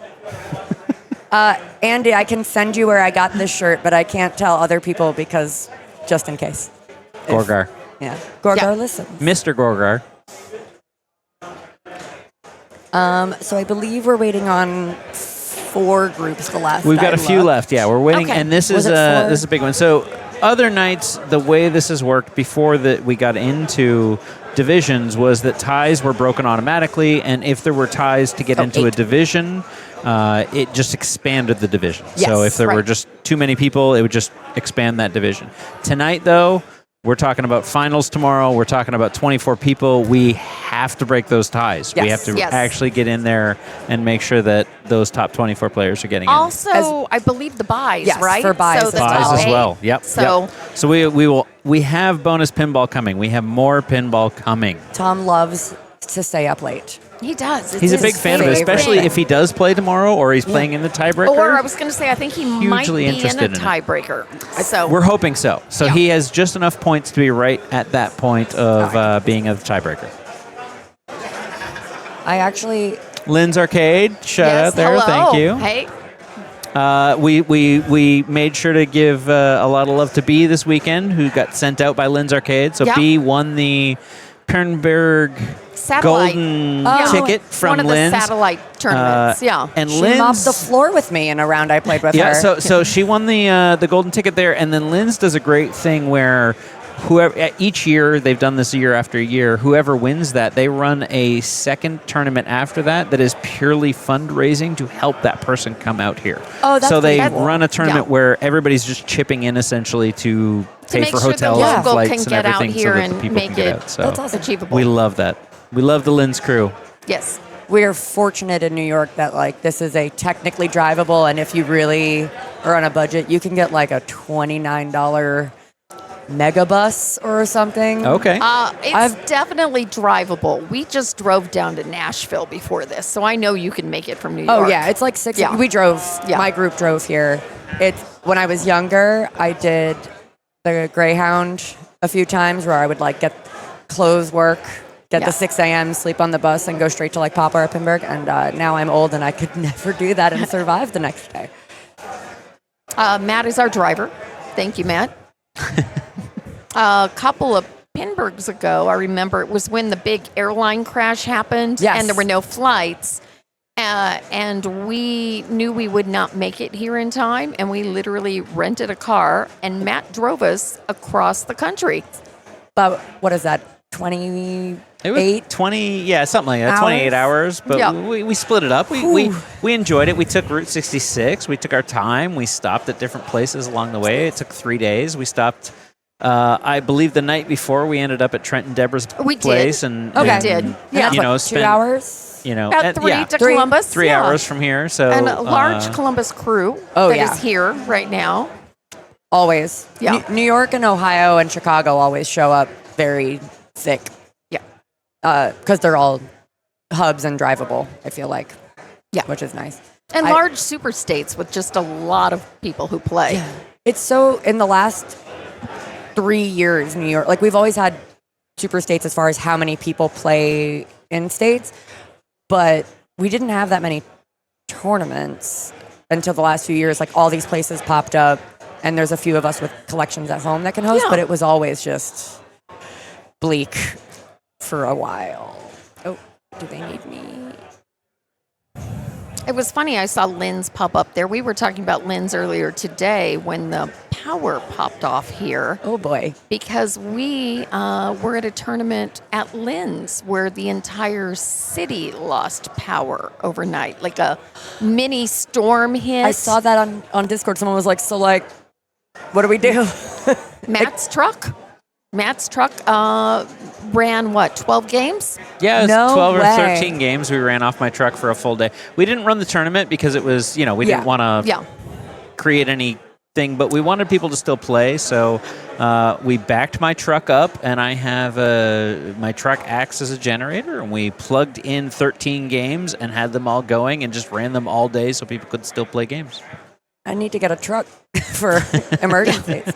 Andy, I can send you where I got this shirt, but I can't tell other people because just in case. Gorgar. Yeah. Gorgar Yeah. listens. Mr. Gorgar. So I believe we're waiting on 4 groups the last We've got a I few looked. left. Yeah, we're waiting, Okay. and this Was is it a 4? this is a big one. So other nights, the way this has worked before that we got into divisions was that ties were broken automatically, and if there were ties to get into a 8. division, it just expanded the division. Yes, so if there were right. just too many people, it would just expand that division. Tonight, though, we're talking about finals tomorrow. We're talking about 24 people. We have to break those ties. We have Yes. to Yes. actually get in there and make sure that those top 24 players are getting in. Also, I believe the buys, Yes, right? for buys so as the well. Buys top as 8. well. Yep. So yep. So we have bonus pinball coming. We have more pinball coming. Tom loves to stay up late. he does. It's He's a his big fan of it, favorite especially thing. if he does play tomorrow or he's playing in the tiebreaker. Or I was going to say, I think he might Hugely be in a interested in it. tiebreaker. So We're hoping so. So Yeah. he has just enough points to be right at that point of being a tiebreaker. I actually, Lynn's Arcade, shout yes, out there. hello. Thank you. Hey, We made sure to give a lot of love to B this weekend, who got sent out by Lynn's Arcade. So Yep. B won the Pinburgh satellite golden Yeah. ticket from one of Lynn's. the satellite tournaments. Yeah. And she Lynn's mopped the floor with me in a round I played with yeah, her. so she won the golden ticket there, and then Lynn's does a great thing where whoever each year they've done this year after year, whoever wins that, they run a second tournament after that is purely fundraising to help that person come out here. Oh, that's so they pretty cool. run a tournament Yeah. where everybody's just chipping in essentially to pay make for sure the hotels and local flights can and get out everything here so that and the people make can get it out. So That's awesome. achievable. we love that. We love the Lynn's crew. Yes. We are fortunate in New York that like this is a technically drivable, and if you really are on a budget, you can get like a $29 megabus or something. Okay. It's definitely drivable. We just drove down to Nashville before this, so I know you can make it from New York. Oh yeah, it's like 6. Yeah. We drove. Yeah. My group drove here. It's when I was younger. I did the Greyhound a few times where I would like close work, get Yeah. the 6 a.m. sleep on the bus, and go straight to like Papa or Pinburgh. And now I'm old and I could never do that and survive the next day. Matt is our driver. Thank you, Matt. A couple of Pinburghs ago, I remember it was when the big airline crash happened, Yes. and there were no flights. And we knew we would not make it here in time, and we literally rented a car, and Matt drove us across the country. But what is that? 28? It was 20, yeah, something like that, 28 hours. But Yeah. we split it up. We enjoyed it. We took Route 66. We took our time. We stopped at different places along the way. It took 3 days. We stopped, I believe the night before, we ended up at Trent and Deborah's We did. place. And, Okay. and, did. And Yeah. that's you know, what, 2 spent, hours? You know, About and- 3 yeah, to 3 Columbus. 3 yeah. hours from here. So And a large Columbus crew Oh, that yeah. is here right now. Always. Yeah. New York and Ohio and Chicago always show up very thick. Yeah. Because they're all hubs and drivable, I feel like. Yeah. Which is nice. And I- large super states with just a lot of people who play. It's so, in the last 3 years, New York. Like we've always had super states as far as how many people play in states, but we didn't have that many tournaments until the last few years. Like all these places popped up, and there's a few of us with collections at home that can host, but it was always just bleak for a while. Oh, do they need me? It was funny. I saw Lynn's pop up there. We were talking about Lynn's earlier today when the power popped off here. Oh, boy. Because we were at a tournament at Lynn's where the entire city lost power overnight, like a mini storm hit. I saw that on Discord. Someone was like, so, like, what do we do? Matt's truck ran, 12 games? Yeah, it was No 12 or way. 13 games. We ran off my truck for a full day. We didn't run the tournament because it was, we didn't want to create anything, but we wanted people to still play. So we backed my truck up, and I have my truck acts as a generator, and we plugged in 13 games and had them all going and just ran them all day so people could still play games. I need to get a truck for emergencies.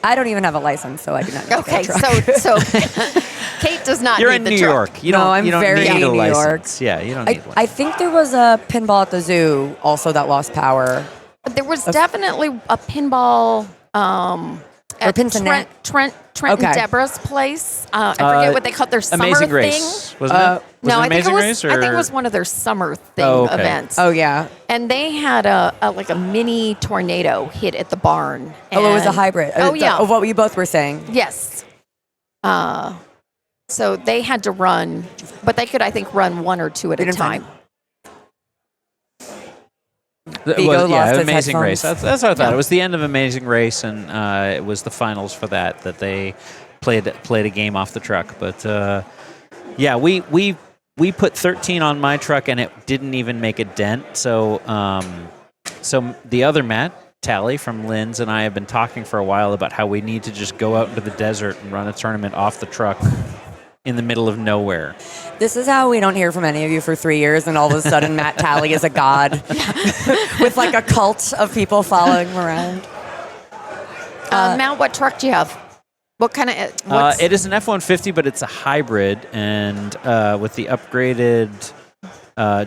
I don't even have a license, so I do not need to get a truck. so Kate does not You're need in the New truck. York. You No, don't, I'm you don't very need a New York. license. Yeah, you don't need one. I think there was a pinball at the zoo also that lost power. There was definitely a pinball at Pinsonet. Trent Okay. and Deborah's place. I forget what they called their summer Amazing thing. Race, wasn't it? No, I think Amazing it was. Race, I think it or- was one of their summer thing Oh, okay. events. Oh, yeah. And they had a mini tornado hit at the barn. Oh, it was a And- hybrid. Oh, yeah. Of what you both were saying. Yes. So they had to run, but they could, I think, run one or two at a didn't find time. Vigo lost his Amazing Race. headphones. That's what I thought. It was the end of Amazing Race, and it was the finals for that they played a game off the truck. But we put 13 on my truck, and it didn't even make a dent. So the other Matt Tally from Lynn's and I have been talking for a while about how we need to just go out into the desert and run a tournament off the truck in the middle of nowhere. This is how we don't hear from any of you for 3 years, and all of a sudden Matt Tally is a god with like a cult of people following him around. Matt, what truck do you have? What kind of? It is an F-150, but it's a hybrid, and with the upgraded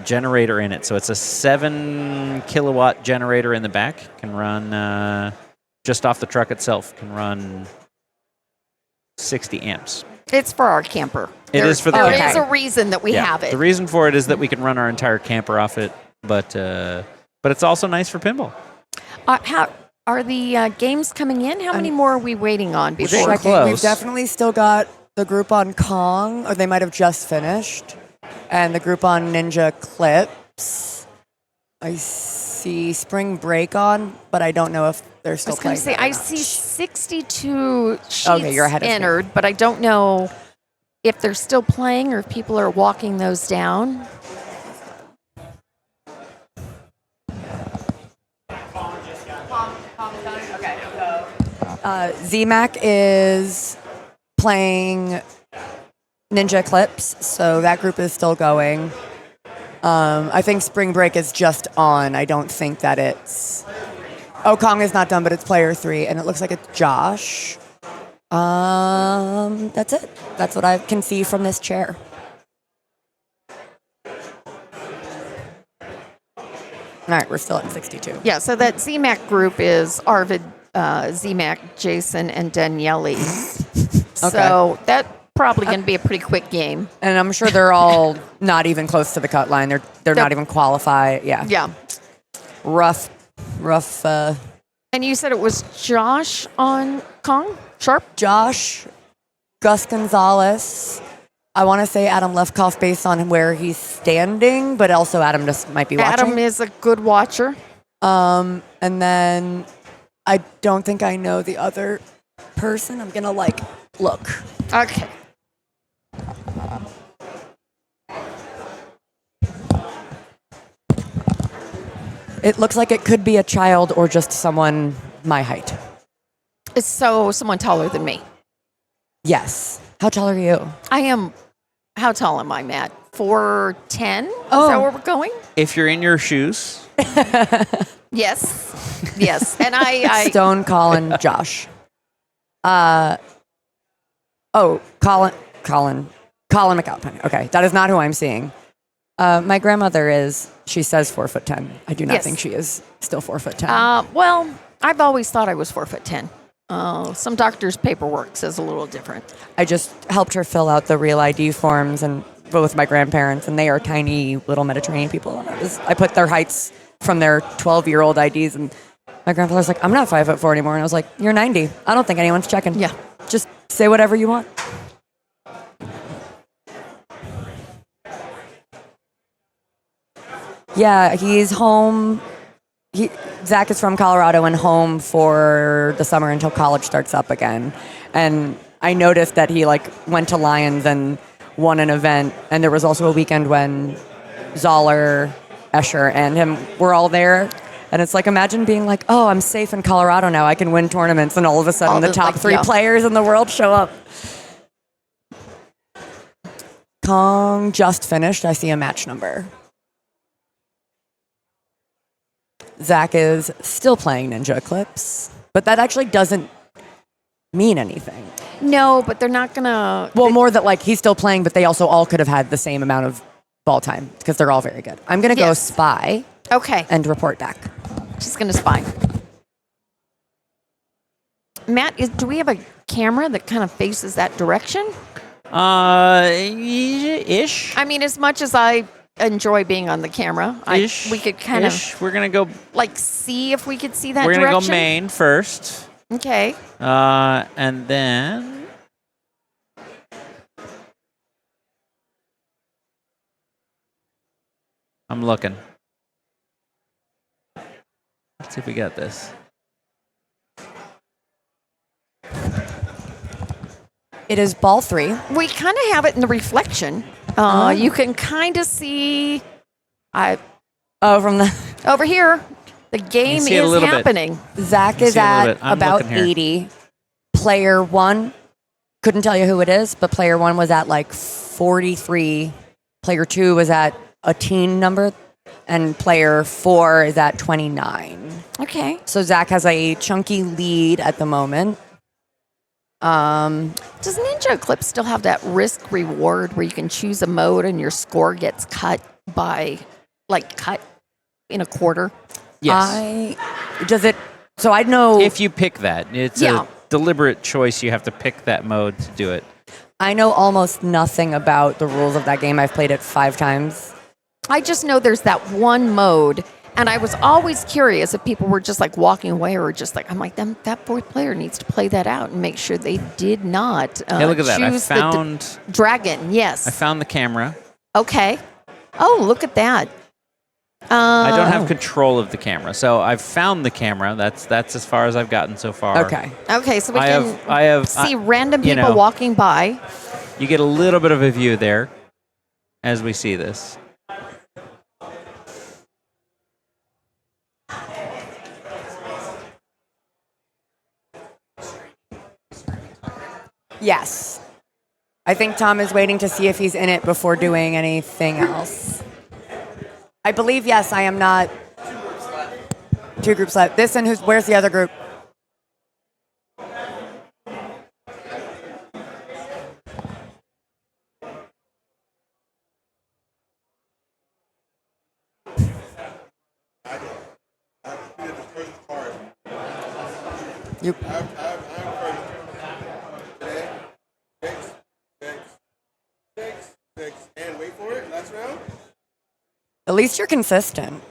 generator in it. So it's a 7 kilowatt generator in the back. Can run just off the truck itself. Can run 60 amps. It's for our camper. It is for the There camper. is a reason that we have it. The reason for it is that we can run our entire camper off it, but it's also nice for pinball. How are the games coming in? How many more are we waiting on before? We're Checking. close. We've definitely still got the group on Kong, or they might have just finished, and the group on Ninja Clips. I see Spring Break on, but I don't know if they're I still was going playing. to say, I see 62 sheets Okay, you're ahead of me. entered, but I don't know if they're still playing or if people are walking those down. ZMAC is playing Ninja Clips, so that group is still going. I think Spring Break is just on. I don't think that it's... Oh, Kong is not done, but it's player 3, and it looks like it's Josh. That's it. That's what I can see from this chair. All right, we're still at 62. Yeah, so that ZMAC group is Arvid, ZMAC, Jason, and Daniele. So that's probably going to be a pretty quick game. And I'm sure they're all not even close to the cut line. They're not even qualified. Yeah. Yeah. Rough. And you said it was Josh on Kong? Sharp? Josh, Gus Gonzalez. I want to say Adam Lefkoff based on where he's standing, but also Adam just might be watching. Adam is a good watcher. And then I don't think I know the other person. I'm going to look. Okay. It looks like it could be a child or just someone my height. So someone taller than me. Yes. How tall are you? I am. How tall am I, Matt? 4'10"? Is Oh. that where we're going? If you're in your shoes, Yes. Yes. And I Stone Colin Josh. Oh, Colin McAlpine. Okay, that is not who I'm seeing. My grandmother is. She says 4'10". I do not Yes. think she is still 4'10". Well, I've always thought I was 4'10". Some doctor's paperwork says a little different. I just helped her fill out the real ID forms and with my grandparents, and they are tiny little Mediterranean people. And I put their heights from their 12-year-old IDs, and my grandfather's like, I'm not 5'4" anymore. And I was like, you're 90. I don't think anyone's checking. Yeah. Just say whatever you want. Yeah, he's home. Zach is from Colorado and home for the summer until college starts up again. And I noticed that he went to Lions and won an event. And there was also a weekend when Zoller, Escher, and him were all there. And it's like, imagine being like, oh, I'm safe in Colorado now. I can win tournaments. And all of a sudden the top three players in the world show up. Kong just finished. I see a match number. Zach is still playing Ninja Eclipse, but that actually doesn't mean anything. No, but they're not gonna. Well, more that he's still playing, but they also all could have had the same amount of ball time because they're all very good. I'm gonna go spy. Okay. And report back. She's gonna spy. Matt, do we have a camera that kind of faces that direction? Ish. I mean, as much as I enjoy being on the camera, we could kind of We're gonna go. see if we could see that We're gonna direction. go main first. Okay. And then I'm looking. Let's see if we got this. It is ball 3. We kind of have it in the reflection. You can kind of see. From the over here, the game see it a is little bit. happening. Zach is see a little at bit. I'm about looking here. 80. Player 1, couldn't tell you who it is, but player 1 was at 43. Player 2 was at a teen number, and player 4 is at 29. Okay. So Zach has a chunky lead at the moment. Does Ninja Eclipse still have that risk reward where you can choose a mode and your score gets cut by, cut in a quarter? Yes. Does it? So I know If you pick that, it's a deliberate choice. You have to pick that mode to do it. I know almost nothing about the rules of that game. I've played it 5 times. I just know there's that one mode, and I was always curious if people were just walking away or just I'm like, that fourth player needs to play that out and make sure they did not Hey, look at that! I choose found. the dragon. Yes. I found the camera. Okay. Oh, look at that. I don't have control of the camera, so I've found the camera. That's as far as I've gotten so far. Okay. Okay, so we I can have see random you people know. walking by. You get a little bit of a view there as we see this. Yes. I think Tom is waiting to see if he's in it before doing anything else. I believe, yes, I am not. 2 groups left. This and where's the other group? You. And wait for it. Last round. At least you're consistent.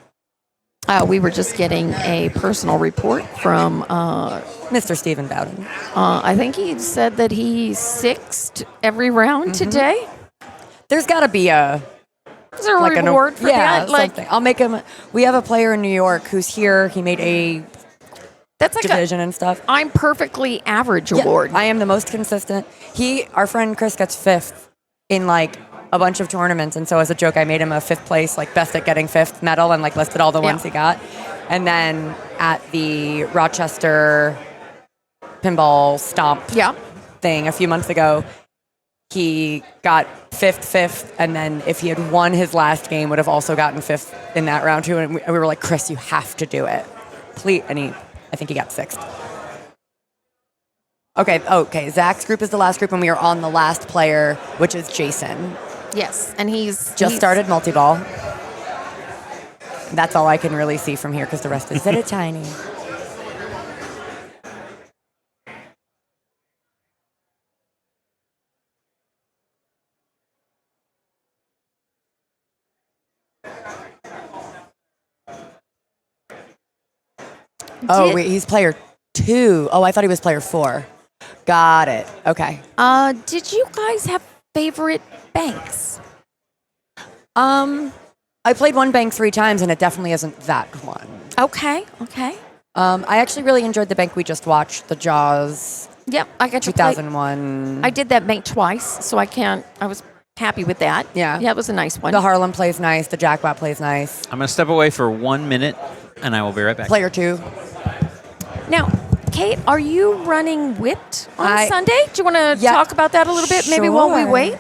We were just getting a personal report from Mr. Stephen Bowden. I think he said that he sixed every round today. There's got to be a Is there a reward for that? something. I'll make him. We have a player in New York who's here. He made a That's like division and stuff. I'm perfectly average Yeah, award. I am the most consistent. Our friend Chris gets 5th in a bunch of tournaments, and so as a joke, I made him a 5th place, best at getting 5th medal, and listed all the ones he got. And then at the Rochester Pinball Stomp thing a few months ago, he got 5th, and then if he had won his last game, would have also gotten 5th in that round too. And we were like, Chris, you have to do it, please. And I think he got 6th. Okay. Zach's group is the last group, and we are on the last player, which is Jason. Yes, and he's Started multi-ball. That's all I can really see from here because the rest is very tiny. He's player 2. Oh, I thought he was player 4. Got it. Okay. Did you guys have favorite banks? I played one bank 3 times, and it definitely isn't that one. Okay. I actually really enjoyed the bank we just watched, the Jaws. Yep, I got 2001. I did that bank twice, so I was happy with that. Yeah. Yeah, it was a nice one. The Harlem plays nice. The Jackpot plays nice. I'm going to step away for 1 minute, and I will be right back. Player 2. Now, Kate, are you running Whipped on Sunday? Do you want to talk about that a little bit, maybe while we wait?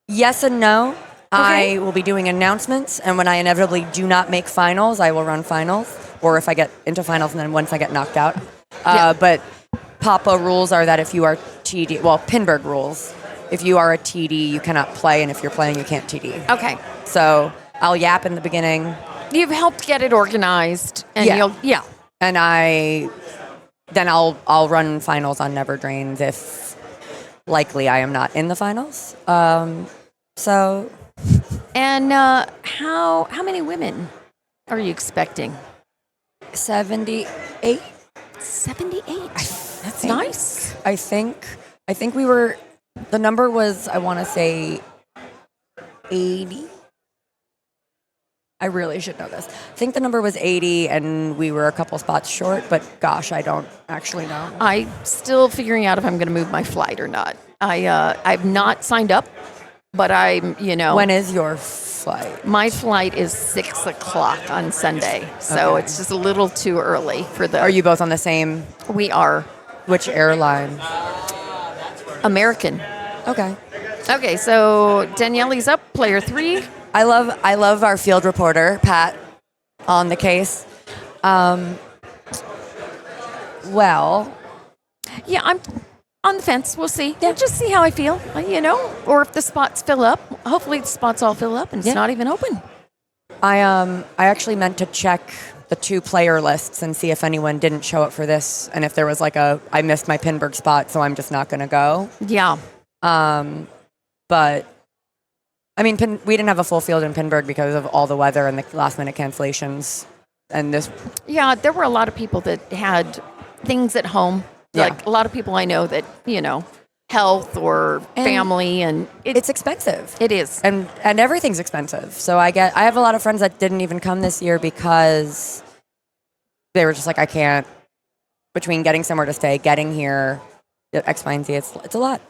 Yes and no. Okay. I will be doing announcements, and when I inevitably do not make finals, I will run finals, or if I get into finals and then once I get knocked out. But Papa rules are that if you are TD, Pinburgh rules, if you are a TD, you cannot play, and if you're playing, you can't TD. Okay. So I'll yap in the beginning. You've helped get it organized, and and I'll run finals on Never Drains if likely I am not in the finals. And how many women are you expecting? 78. 78. That's nice. I think we were. The number was, I want to say, 80. I really should know this. I think the number was 80, and we were a couple spots short. But gosh, I don't actually know. I'm still figuring out if I'm going to move my flight or not. I've not signed up, but I'm. When is your flight? My flight is 6 o'clock on Sunday, so it's just a little too early for the. Are you both on the same? We are. Which airline? American. Okay. Okay, so Daniele's up, player 3. I love our field reporter, Pat, on the case. Yeah, I'm on the fence. We'll see. Yeah. We'll just see how I feel, or if the spots fill up. Hopefully the spots all fill up and it's not even open. I actually meant to check the 2 player lists and see if anyone didn't show up for this, and if there was I missed my Pinburgh spot, so I'm just not going to go. Yeah. But I mean, we didn't have a full field in Pinburgh because of all the weather and the last-minute cancellations. And this. Yeah, there were a lot of people that had things at home. Yeah. Like a lot of people I know that, health or family, and it's expensive. It is. And everything's expensive. So I have a lot of friends that didn't even come this year because they were just like, I can't, between getting somewhere to stay, getting here, X, Y, and Z, it's a lot.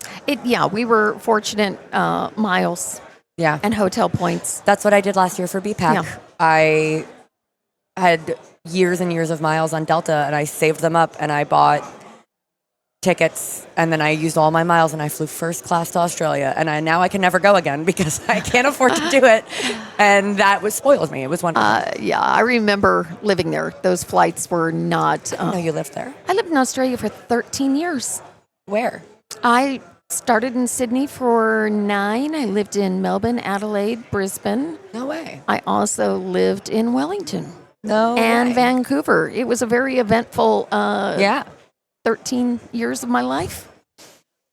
We were fortunate, miles. Yeah. And hotel points. That's what I did last year for BPAC. Yeah. I had years and years of miles on Delta, and I saved them up, and I bought tickets, and then I used all my miles, and I flew first class to Australia, and now I can never go again because I can't afford to do it, and that spoiled me. It was wonderful. I remember living there. Those flights were not. I know you lived there. I lived in Australia for 13 years. Where? I started in Sydney for 9. I lived in Melbourne, Adelaide, Brisbane. No way. I also lived in Wellington. No and way. Vancouver. It was a very eventful 13 years of my life.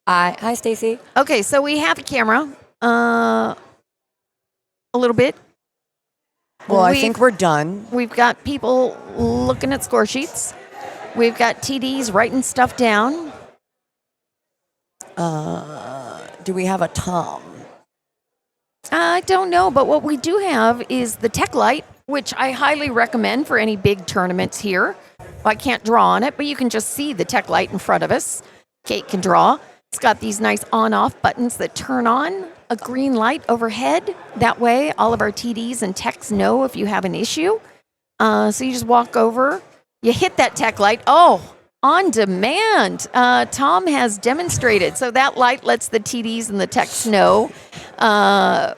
Hi, Stacy. Okay, so we have a camera. A little bit. Well, I think we're done. We've got people looking at score sheets. We've got TDs writing stuff down. Do we have a Tom? I don't know, but what we do have is the Tech Light, which I highly recommend for any big tournaments here. I can't draw on it, but you can just see the Tech Light in front of us. Kate can draw. It's got these nice on-off buttons that turn on a green light overhead. That way, all of our TDs and techs know if you have an issue. So you just walk over, you hit that Tech Light. Oh, on demand. Tom has demonstrated. So that light lets the TDs and the techs know to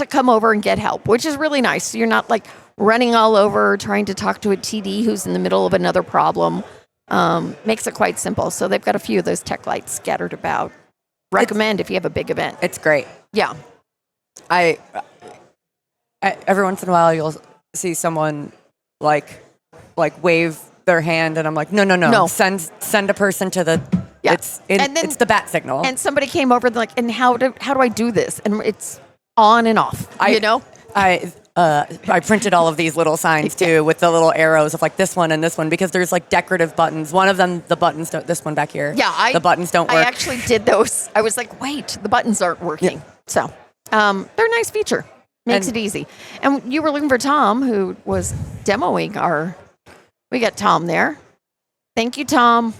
come over and get help, which is really nice. So you're not running all over trying to talk to a TD who's in the middle of another problem. Makes it quite simple. So they've got a few of those tech lights scattered about. Recommend if you have a big event. It's great. Yeah. I every once in a while you'll see someone like wave their hand, and I'm like, no. Send a person to the. Yeah. It's the bat signal. And somebody came over and like, and how do I do this? And it's on and off. I printed all of these little signs too with the little arrows of like this one and this one, because there's like decorative buttons. One of them, the buttons don't. This one back here. Yeah, the buttons don't work. I actually did those. I was like, wait, the buttons aren't working. Yeah. So they're a nice feature. Makes it easy. And you were looking for Tom, who was demoing our. We got Tom there. Thank you, Tom.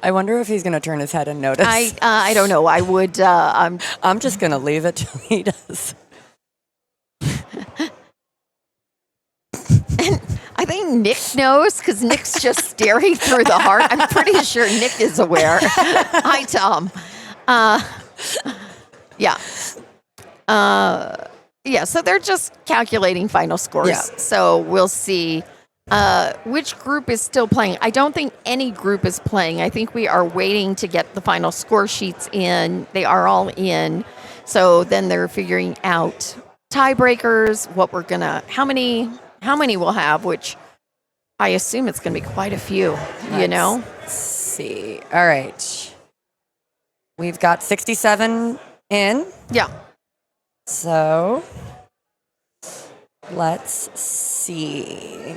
I wonder if he's going to turn his head and notice. I don't know. I would. I'm just going to leave it till he does. And I think Nick knows because Nick's just staring through the heart. I'm pretty sure Nick is aware. Hi, Tom. Yeah. Yeah. So they're just calculating final scores. Yeah. So we'll see. Which group is still playing? I don't think any group is playing. I think we are waiting to get the final score sheets in. They are all in. So then they're figuring out tiebreakers, how many we'll have, which I assume it's going to be quite a few, Let's see. All right. We've got 67 in. Yeah. So let's see.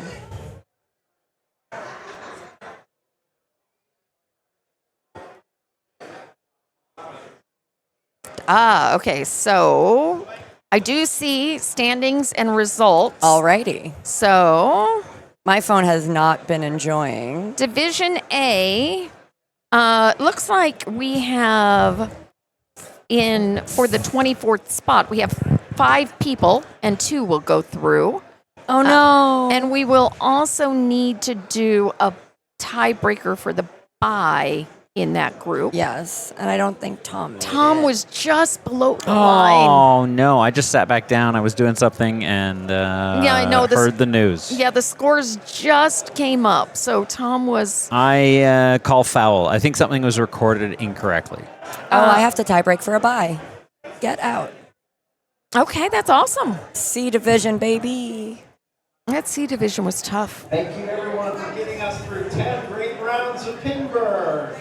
Okay. So I do see standings and results. Alrighty. So my phone has not been enjoying. Division A, looks like we have for the 24th spot, we have 5 people and 2 will go through. Oh no. And we will also need to do a tiebreaker for the bye in that group. Yes, and I don't think Tom was just below the line. Oh, no. I just sat back down. I was doing something and I know heard the news. Yeah, the scores just came up. So Tom was... I call foul. I think something was recorded incorrectly. I have to tiebreak for a bye. Get out. Okay, that's awesome. C Division, baby. That C Division was tough. Thank you, everyone, for getting us through 10 great rounds of Pinburgh.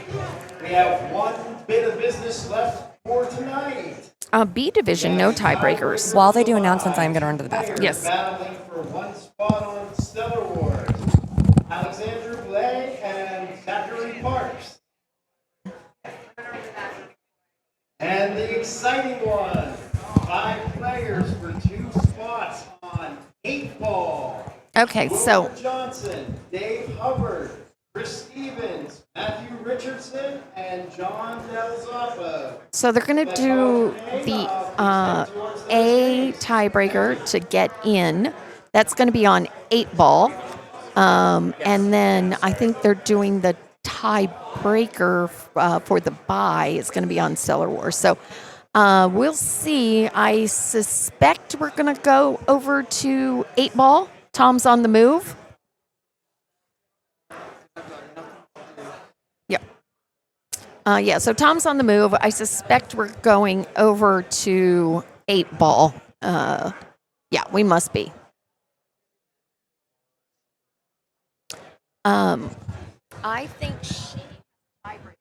We have one bit of business left for tonight. B Division, no tiebreakers. While they do announcements, I'm going to run to the bathroom. Yes. Battling for one spot on Stellar Wars. Alexandra Blay and Zachary Parks. And the exciting one, 5 players for 2 spots on 8 ball. Okay, so Wilbur Johnson, Dave Hubbard, Chris Stevens, Matthew Richardson, and John Del Zoppo. So they're going to do the A tiebreaker to get in. That's going to be on 8 ball. And then I think they're doing the tiebreaker for the bye. It's going to be on Stellar Wars. So we'll see. I suspect we're going to go over to 8 ball. Tom's on the move. Yeah, so Tom's on the move. I suspect we're going over to 8 ball. Yeah, we must be. I think she tiebreaker.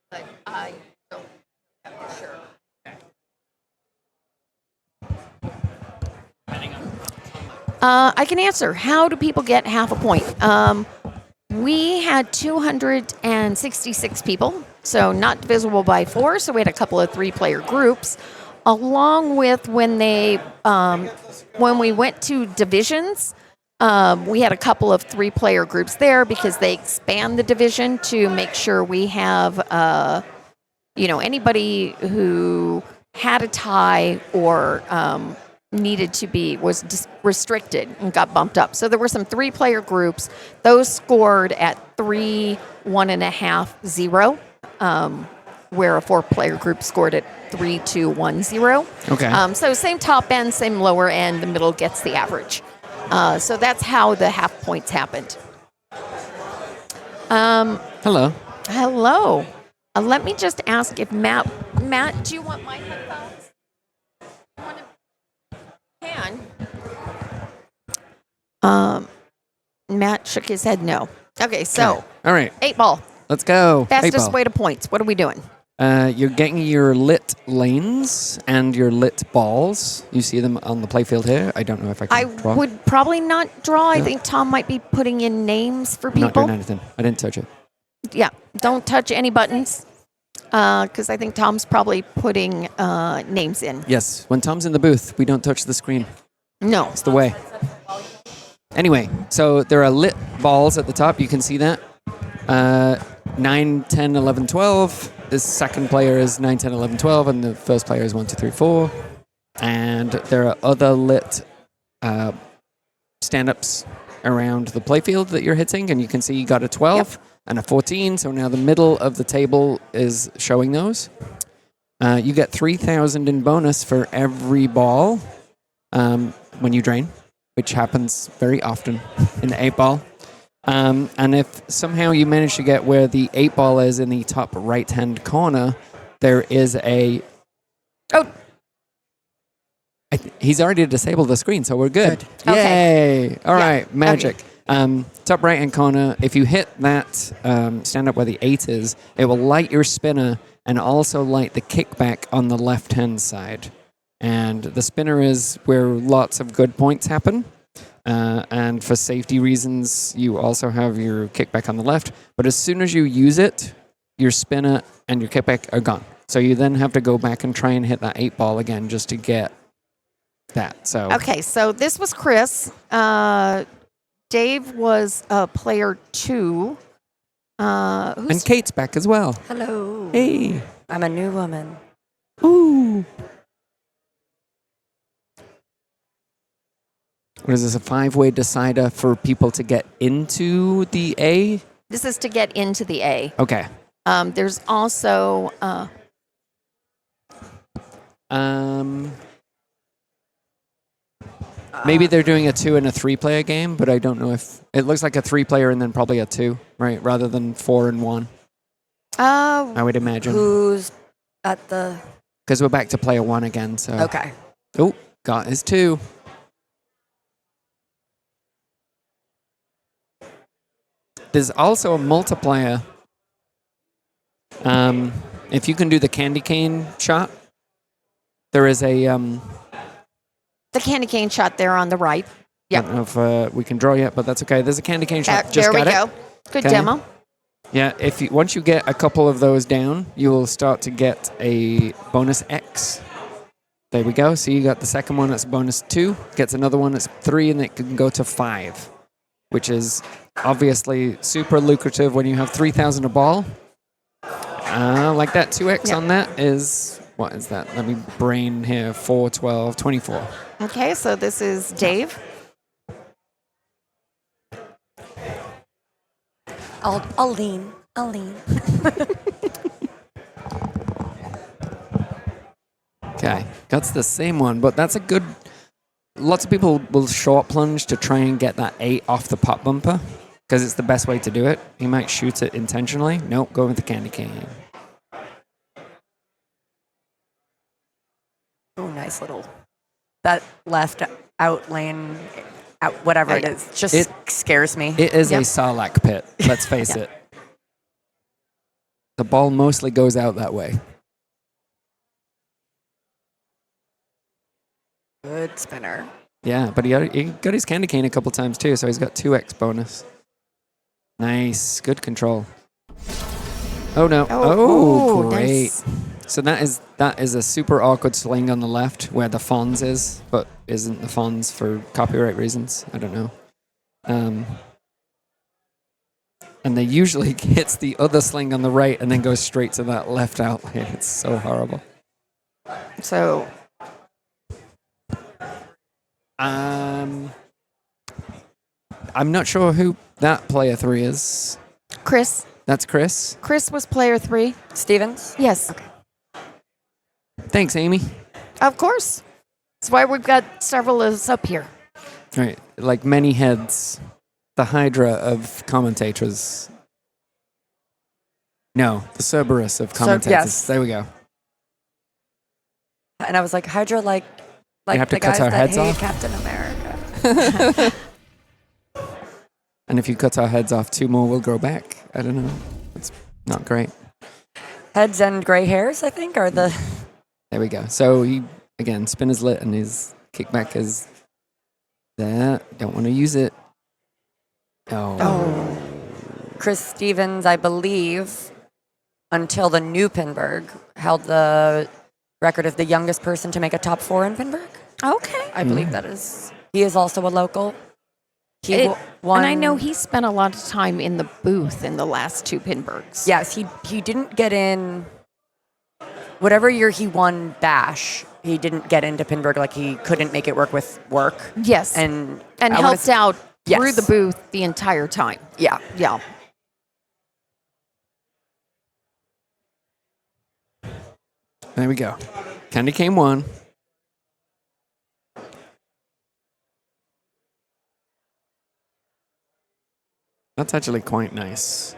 But I don't know for sure. I can answer. How do people get half a point? We had 266 people, so not divisible by 4. So we had a couple of 3-player groups, along with when we went to divisions. We had a couple of 3-player groups there because they expand the division to make sure we have, anybody who had a tie or needed to was restricted and got bumped up. So there were some 3-player groups. Those scored at 3, 1.5, 0. where a 4-player group scored at 3, 2, 1, 0. Okay. So same top end, same lower end. The middle gets the average. So that's how the half points happened. Hello. Hello. Let me just ask if Matt, do you want my headphones? Can. Matt shook his head no. Okay, so Okay. All right. 8 ball. Let's go. Fastest 8 ball. way to points. What are we doing? You're getting your lit lanes and your lit balls. You see them on the playfield here. I don't know if I I can draw. would probably not draw. I No. think Tom might be putting in names for I'm not people. doing anything. I didn't touch it. Yeah, don't touch any buttons because I think Tom's probably putting names in. Yes. When Tom's in the booth, we don't touch the screen. No. It's the way. Anyway, so there are lit balls at the top. You can see that. 9, 10, 11, 12. The second player is 9, 10, 11, 12, and the first player is 1, 2, 3, 4. And there are other lit stand-ups around the playfield that you're hitting, and you can see you got a 12 and a 14, so now the middle of the table is showing those. You get 3,000 in bonus for every ball when you drain, which happens very often in the 8 ball. And if somehow you manage to get where the 8 ball is in the top right-hand corner, there is a... Oh! He's already disabled the screen, so we're good. Okay. Yay! All right, magic. Top right-hand corner, if you hit that stand-up where the 8 is, it will light your spinner and also light the kickback on the left-hand side. And the spinner is where lots of good points happen. And for safety reasons, you also have your kickback on the left. But as soon as you use it, your spinner and your kickback are gone. So you then have to go back and try and hit that 8 ball again just to get that. So Okay, so this was Chris. Dave was player 2. and Kate's back as well. Hello. Hey. I'm a new woman. Ooh. What is this, a 5-way decider for people to get into the A? This is to get into the A. Okay. There's also... Maybe they're doing a 2 and a 3-player game, but I don't know if... It looks like a 3-player and then probably a 2, right? Rather than 4 and 1, I would imagine. Who's at the... Because we're back to player 1 again, so... Okay. Oh, got his 2. There's also a multiplier. If you can do the candy cane shot, there is a... the candy cane shot there on the right. I don't know if we can draw yet, but that's okay. There's a candy cane shot. Just there we got go. it. Good Okay. demo. Yeah, once you get a couple of those down, you will start to get a bonus X. There we go. So you got the second one that's bonus 2, gets another one that's 3, and it can go to 5, which is obviously super lucrative when you have 3,000 a ball. Like that 2X on that is, what is that? Let me brain here, 4, 12, 24. Okay, so this is Dave. I'll lean. Okay, that's the same one, but that's a good... Lots of people will short plunge to try and get that 8 off the pop bumper because it's the best way to do it. You might shoot it intentionally. Nope, go with the candy cane. Oh, nice little... That left out lane, out whatever it is, just scares me. It is a Sarlacc pit, let's face it. The ball mostly goes out that way. Good spinner. Yeah, but he got his candy cane a couple times too, so he's got 2X bonus. Nice, good control. Oh no! Oh, great! Nice. So that is a super awkward sling on the left where the Fonz is, but isn't the Fonz for copyright reasons? I don't know. And they usually hits the other sling on the right and then goes straight to that left out lane. It's so horrible. So... I'm not sure who that player 3 is. Chris. That's Chris. Chris was player 3. Stevens? Yes. Thanks, Amy. Of course. That's why we've got several of us up here. All right, like many heads, the Hydra of commentators. No, the Cerberus of commentators. yes. There we go. And I was like, Hydra, like have to the cut guys our that heads hate off? Captain America. And if you cut our heads off, 2 more will grow back. I don't know. It's not great. Heads and gray hairs, I think, are the... There we go. So he, again, spin is lit and his kickback is there. Don't want to use it. Oh. Chris Stevens, I believe, until the new Pinburgh, held the record as the youngest person to make a top 4 in Pinburgh. Okay. I believe that is... He is also a local. He won... And I know he spent a lot of time in the booth in the last 2 Pinburghs. Yes, he didn't get in... Whatever year he won Bash, he didn't get into Pinburgh. Like, he couldn't make it work with work. Yes. And helped out Yes. through the booth the entire time. Yeah. Yeah. There we go. Candy cane 1. That's actually quite nice.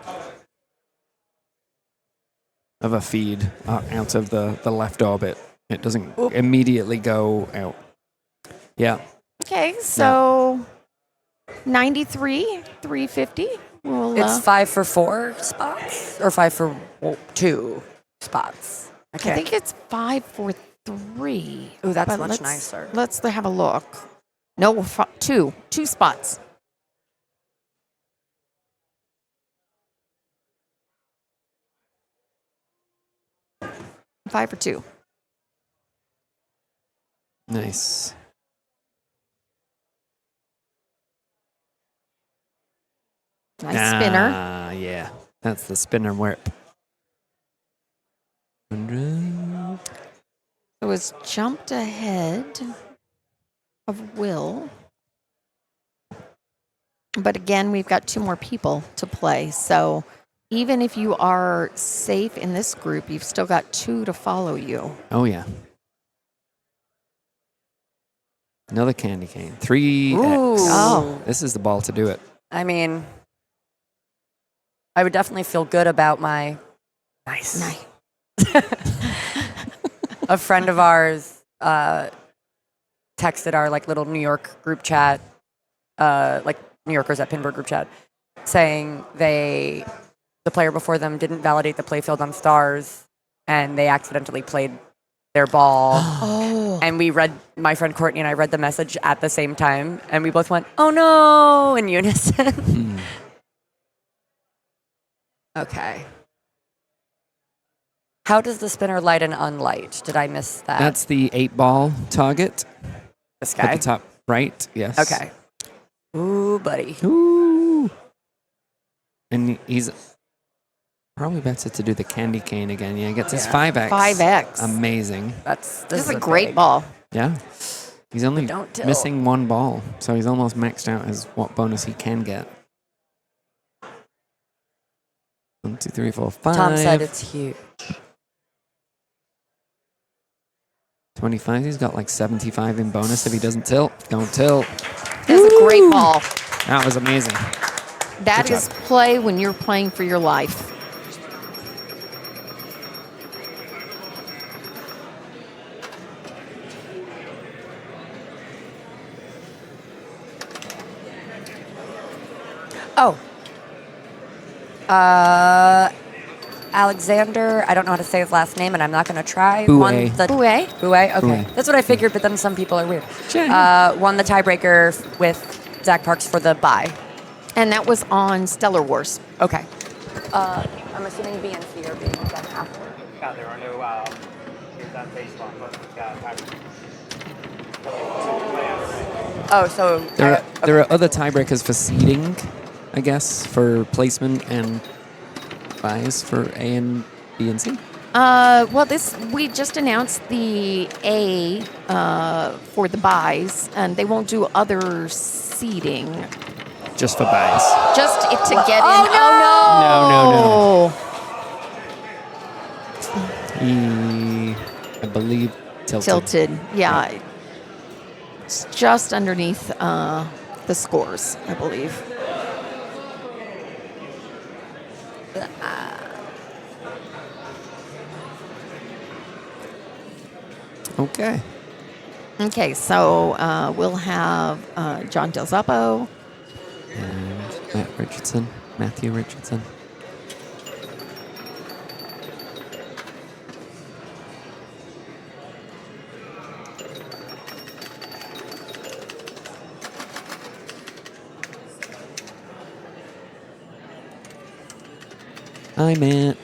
Of a feed out of the left orbit. It doesn't immediately go out. Yeah. Okay, so 93, 350. We'll, It's 5 for 4 spots? Or 5 for 2 spots? I think it's 5 for 3. Ooh, that's But much let's- nicer. Let's have a look. No, 2 spots. Five for 2. Nice. Nice spinner. Yeah. That's the spinner whip. 100. It was jumped ahead of Will. But again, we've got 2 more people to play. So even if you are safe in this group, you've still got 2 to follow you. Oh, yeah. Another candy cane. 3X. Oh. This is the ball to do it. I mean, I would definitely feel good about my... Nice. A friend of ours texted our little New York group chat, New Yorkers at Pinburgh group chat, saying the player before them didn't validate the playfield on stars, and they accidentally played their ball. Oh. And my friend Courtney and I read the message at the same time, and we both went, "Oh no," in unison. Okay. How does the spinner light and unlight? Did I miss that? That's the 8-ball target. This At guy? the top right, yes. Okay. Ooh, buddy. Ooh. And he's probably better to do the candy cane again. Yeah, he gets his 5X. 5X. Amazing. This is a great ball. Yeah. He's only Don't tilt. missing 1 ball, so he's almost maxed out as what bonus he can get. 1, 2, 3, 4, 5. Tom said it's huge. 25. He's got 75 in bonus if he doesn't tilt. Don't tilt. That's a great ball. That was amazing. That Good is play when you're playing for your life. Oh. Alexander, I don't know how to say his last name, and I'm not going to try. Bouet. Won the Bouet? Bouet? Okay. Bouet. That's what I figured, but then some people are weird. Sure. Won the tiebreaker with Zach Parks for the bye. And that was on Stellar Wars. Okay. I'm assuming B and C are being done after. Yeah, there are no done based on Oh, so There are other tiebreakers for seeding, I guess, for placement and buys for A and B and C. Well, we just announced the A for the buys, and they won't do other seeding. just for buys. Just to get in. Oh, No. He, I believe, tilted. Tilted. Yeah. It's just underneath the scores, I believe. Okay. Okay, so we'll have John Del Zoppo. And Matthew Richardson. Hi, Matt.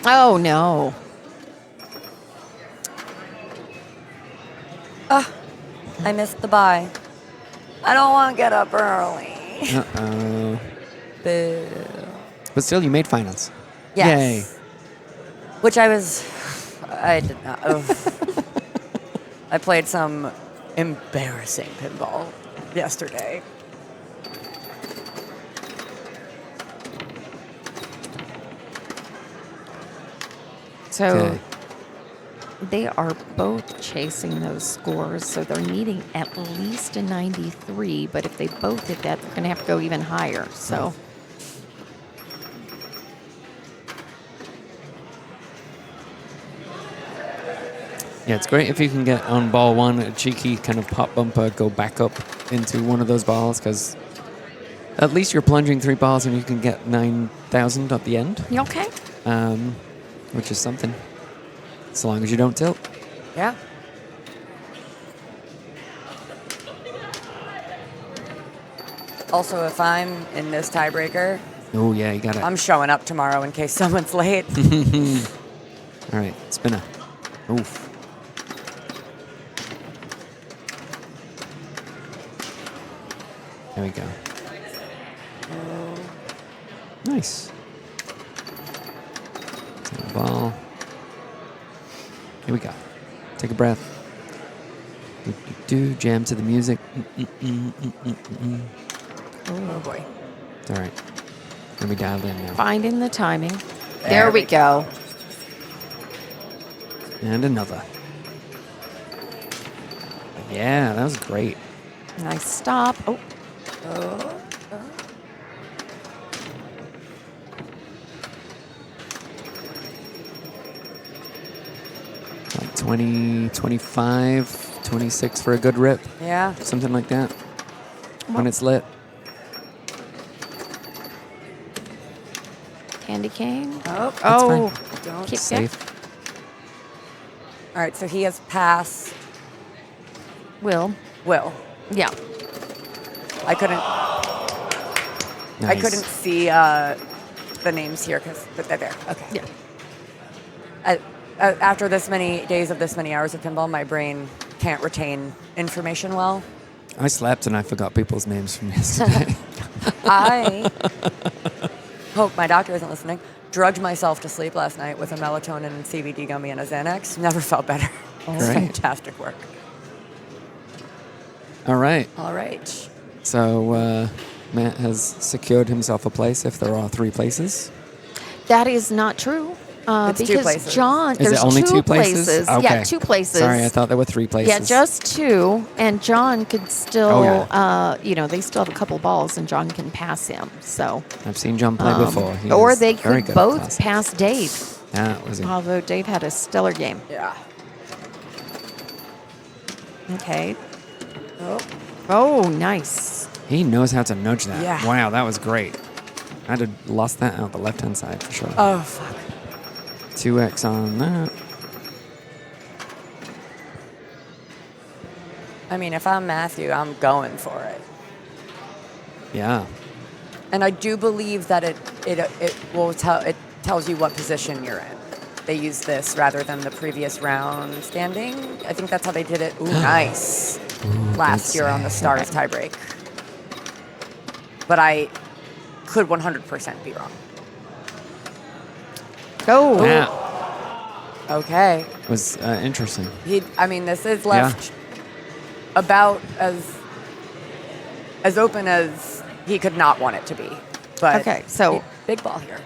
Oh, no. I missed the bye. I don't want to get up early. Uh-oh. Boo. But still, you made finals. Yes. Which I did not. I played some embarrassing pinball yesterday. So Okay. they are both chasing those scores, so they're needing at least a 93, but if they both hit that, they're going to have to go even higher. So Yeah, it's great if you can get on ball one a cheeky kind of pop bumper, go back up into one of those balls, because at least you're plunging 3 balls and you can get 9,000 at the end, you okay? which is something, as long as you don't tilt. Yeah. Also, if I'm in this tiebreaker, Oh, yeah, you got it. I'm showing up tomorrow in case someone's late. All right, spinner. Oof. There we go. Nice. Take the ball. Here we go. Take a breath. Do jam to the music. Oh boy. All right. Let me dial in now. Finding the timing. There we go. And another. Yeah, that was great. Nice stop. Oh, Like 20, 25, 26 for a good rip. Yeah. Something like that. When it's lit. candy cane. Oh. Oh, Don't. keep Safe. All right, so he has pass. Will. Yeah. I couldn't. Nice. I couldn't see the names here but they're there. Okay. Yeah. After this many days of this many hours of pinball, my brain can't retain information well. I slept and I forgot people's names from yesterday. I hope my doctor isn't listening. Drugged myself to sleep last night with a melatonin and CBD gummy and a Xanax. Never felt better. It was Right. fantastic work. All right. All right. So Matt has secured himself a place if there are 3 places. That is not true. It's 2 because places. John, Is there's it only 2 places? Okay. Yeah, 2 places. Sorry, I thought there were 3 places. Yeah, just 2. And John could still, Oh, yeah. they still have a couple balls, and John can pass him. So, I've seen John play before. He or is they very could good at both classics. pass Dave. That was a Although Dave had a stellar game. Yeah. Okay. Oh, nice. He knows how to nudge that. Yeah. Wow, that was great. I'd have lost that out the left-hand side for sure. Oh, fuck. 2x on that. I mean, if I'm Matthew, I'm going for it. Yeah. And I do believe that it tells you what position you're in. They use this rather than the previous round standing. I think that's how they did it. Ooh, nice. Last year on the Stars tiebreak. But I could 100% be wrong. Oh. Yeah. Okay. Was interesting. This is left about as open as he could not want it to be. But Okay, so big ball here.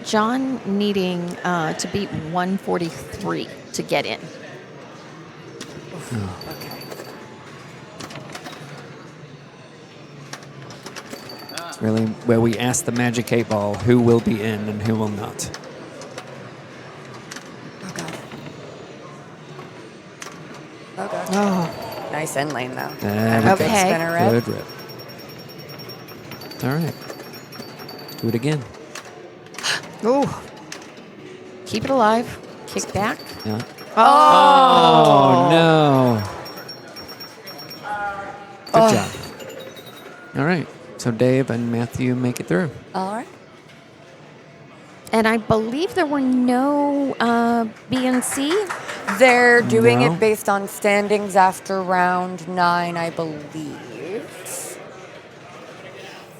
John needing to beat 143 to get in. Okay. It's really where we ask the Magic 8 Ball who will be in and who will not. Oh, God. Okay. Oh. Nice end lane, though. There we Good go. spinner rip. Good rip. All right. Do it again. Ooh. Keep it alive. Kick back. Yeah. Oh, no. Good job. All right. So Dave and Matthew make it through. All right. And I believe there were no B and C. They're doing No. it based on standings after round 9, I believe.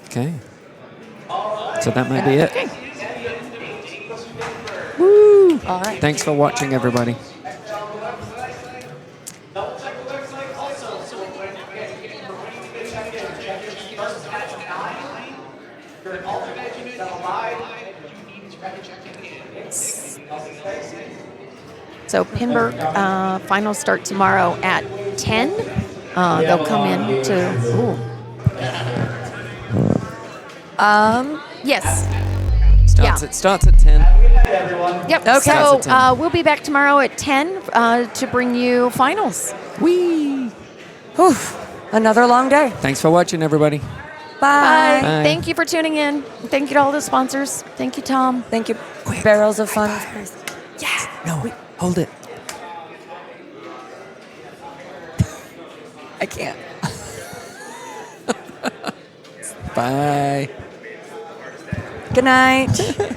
Okay. So that might be it. Woo! All right. Thanks for watching, everybody. So Pinburgh finals start tomorrow at 10. They'll come in to. Ooh. Yes. Starts at 10. Yep. Okay. So Starts at 10. we'll be back tomorrow at 10 to bring you finals. Whee! Whew. Another long day. Thanks for watching, everybody. Bye. Bye. Thank you for tuning in. Thank you to all the sponsors. Thank you, Tom. Thank you. Barrels of Fun. Yes. No, wait. Hold it. I can't. Bye. Good night.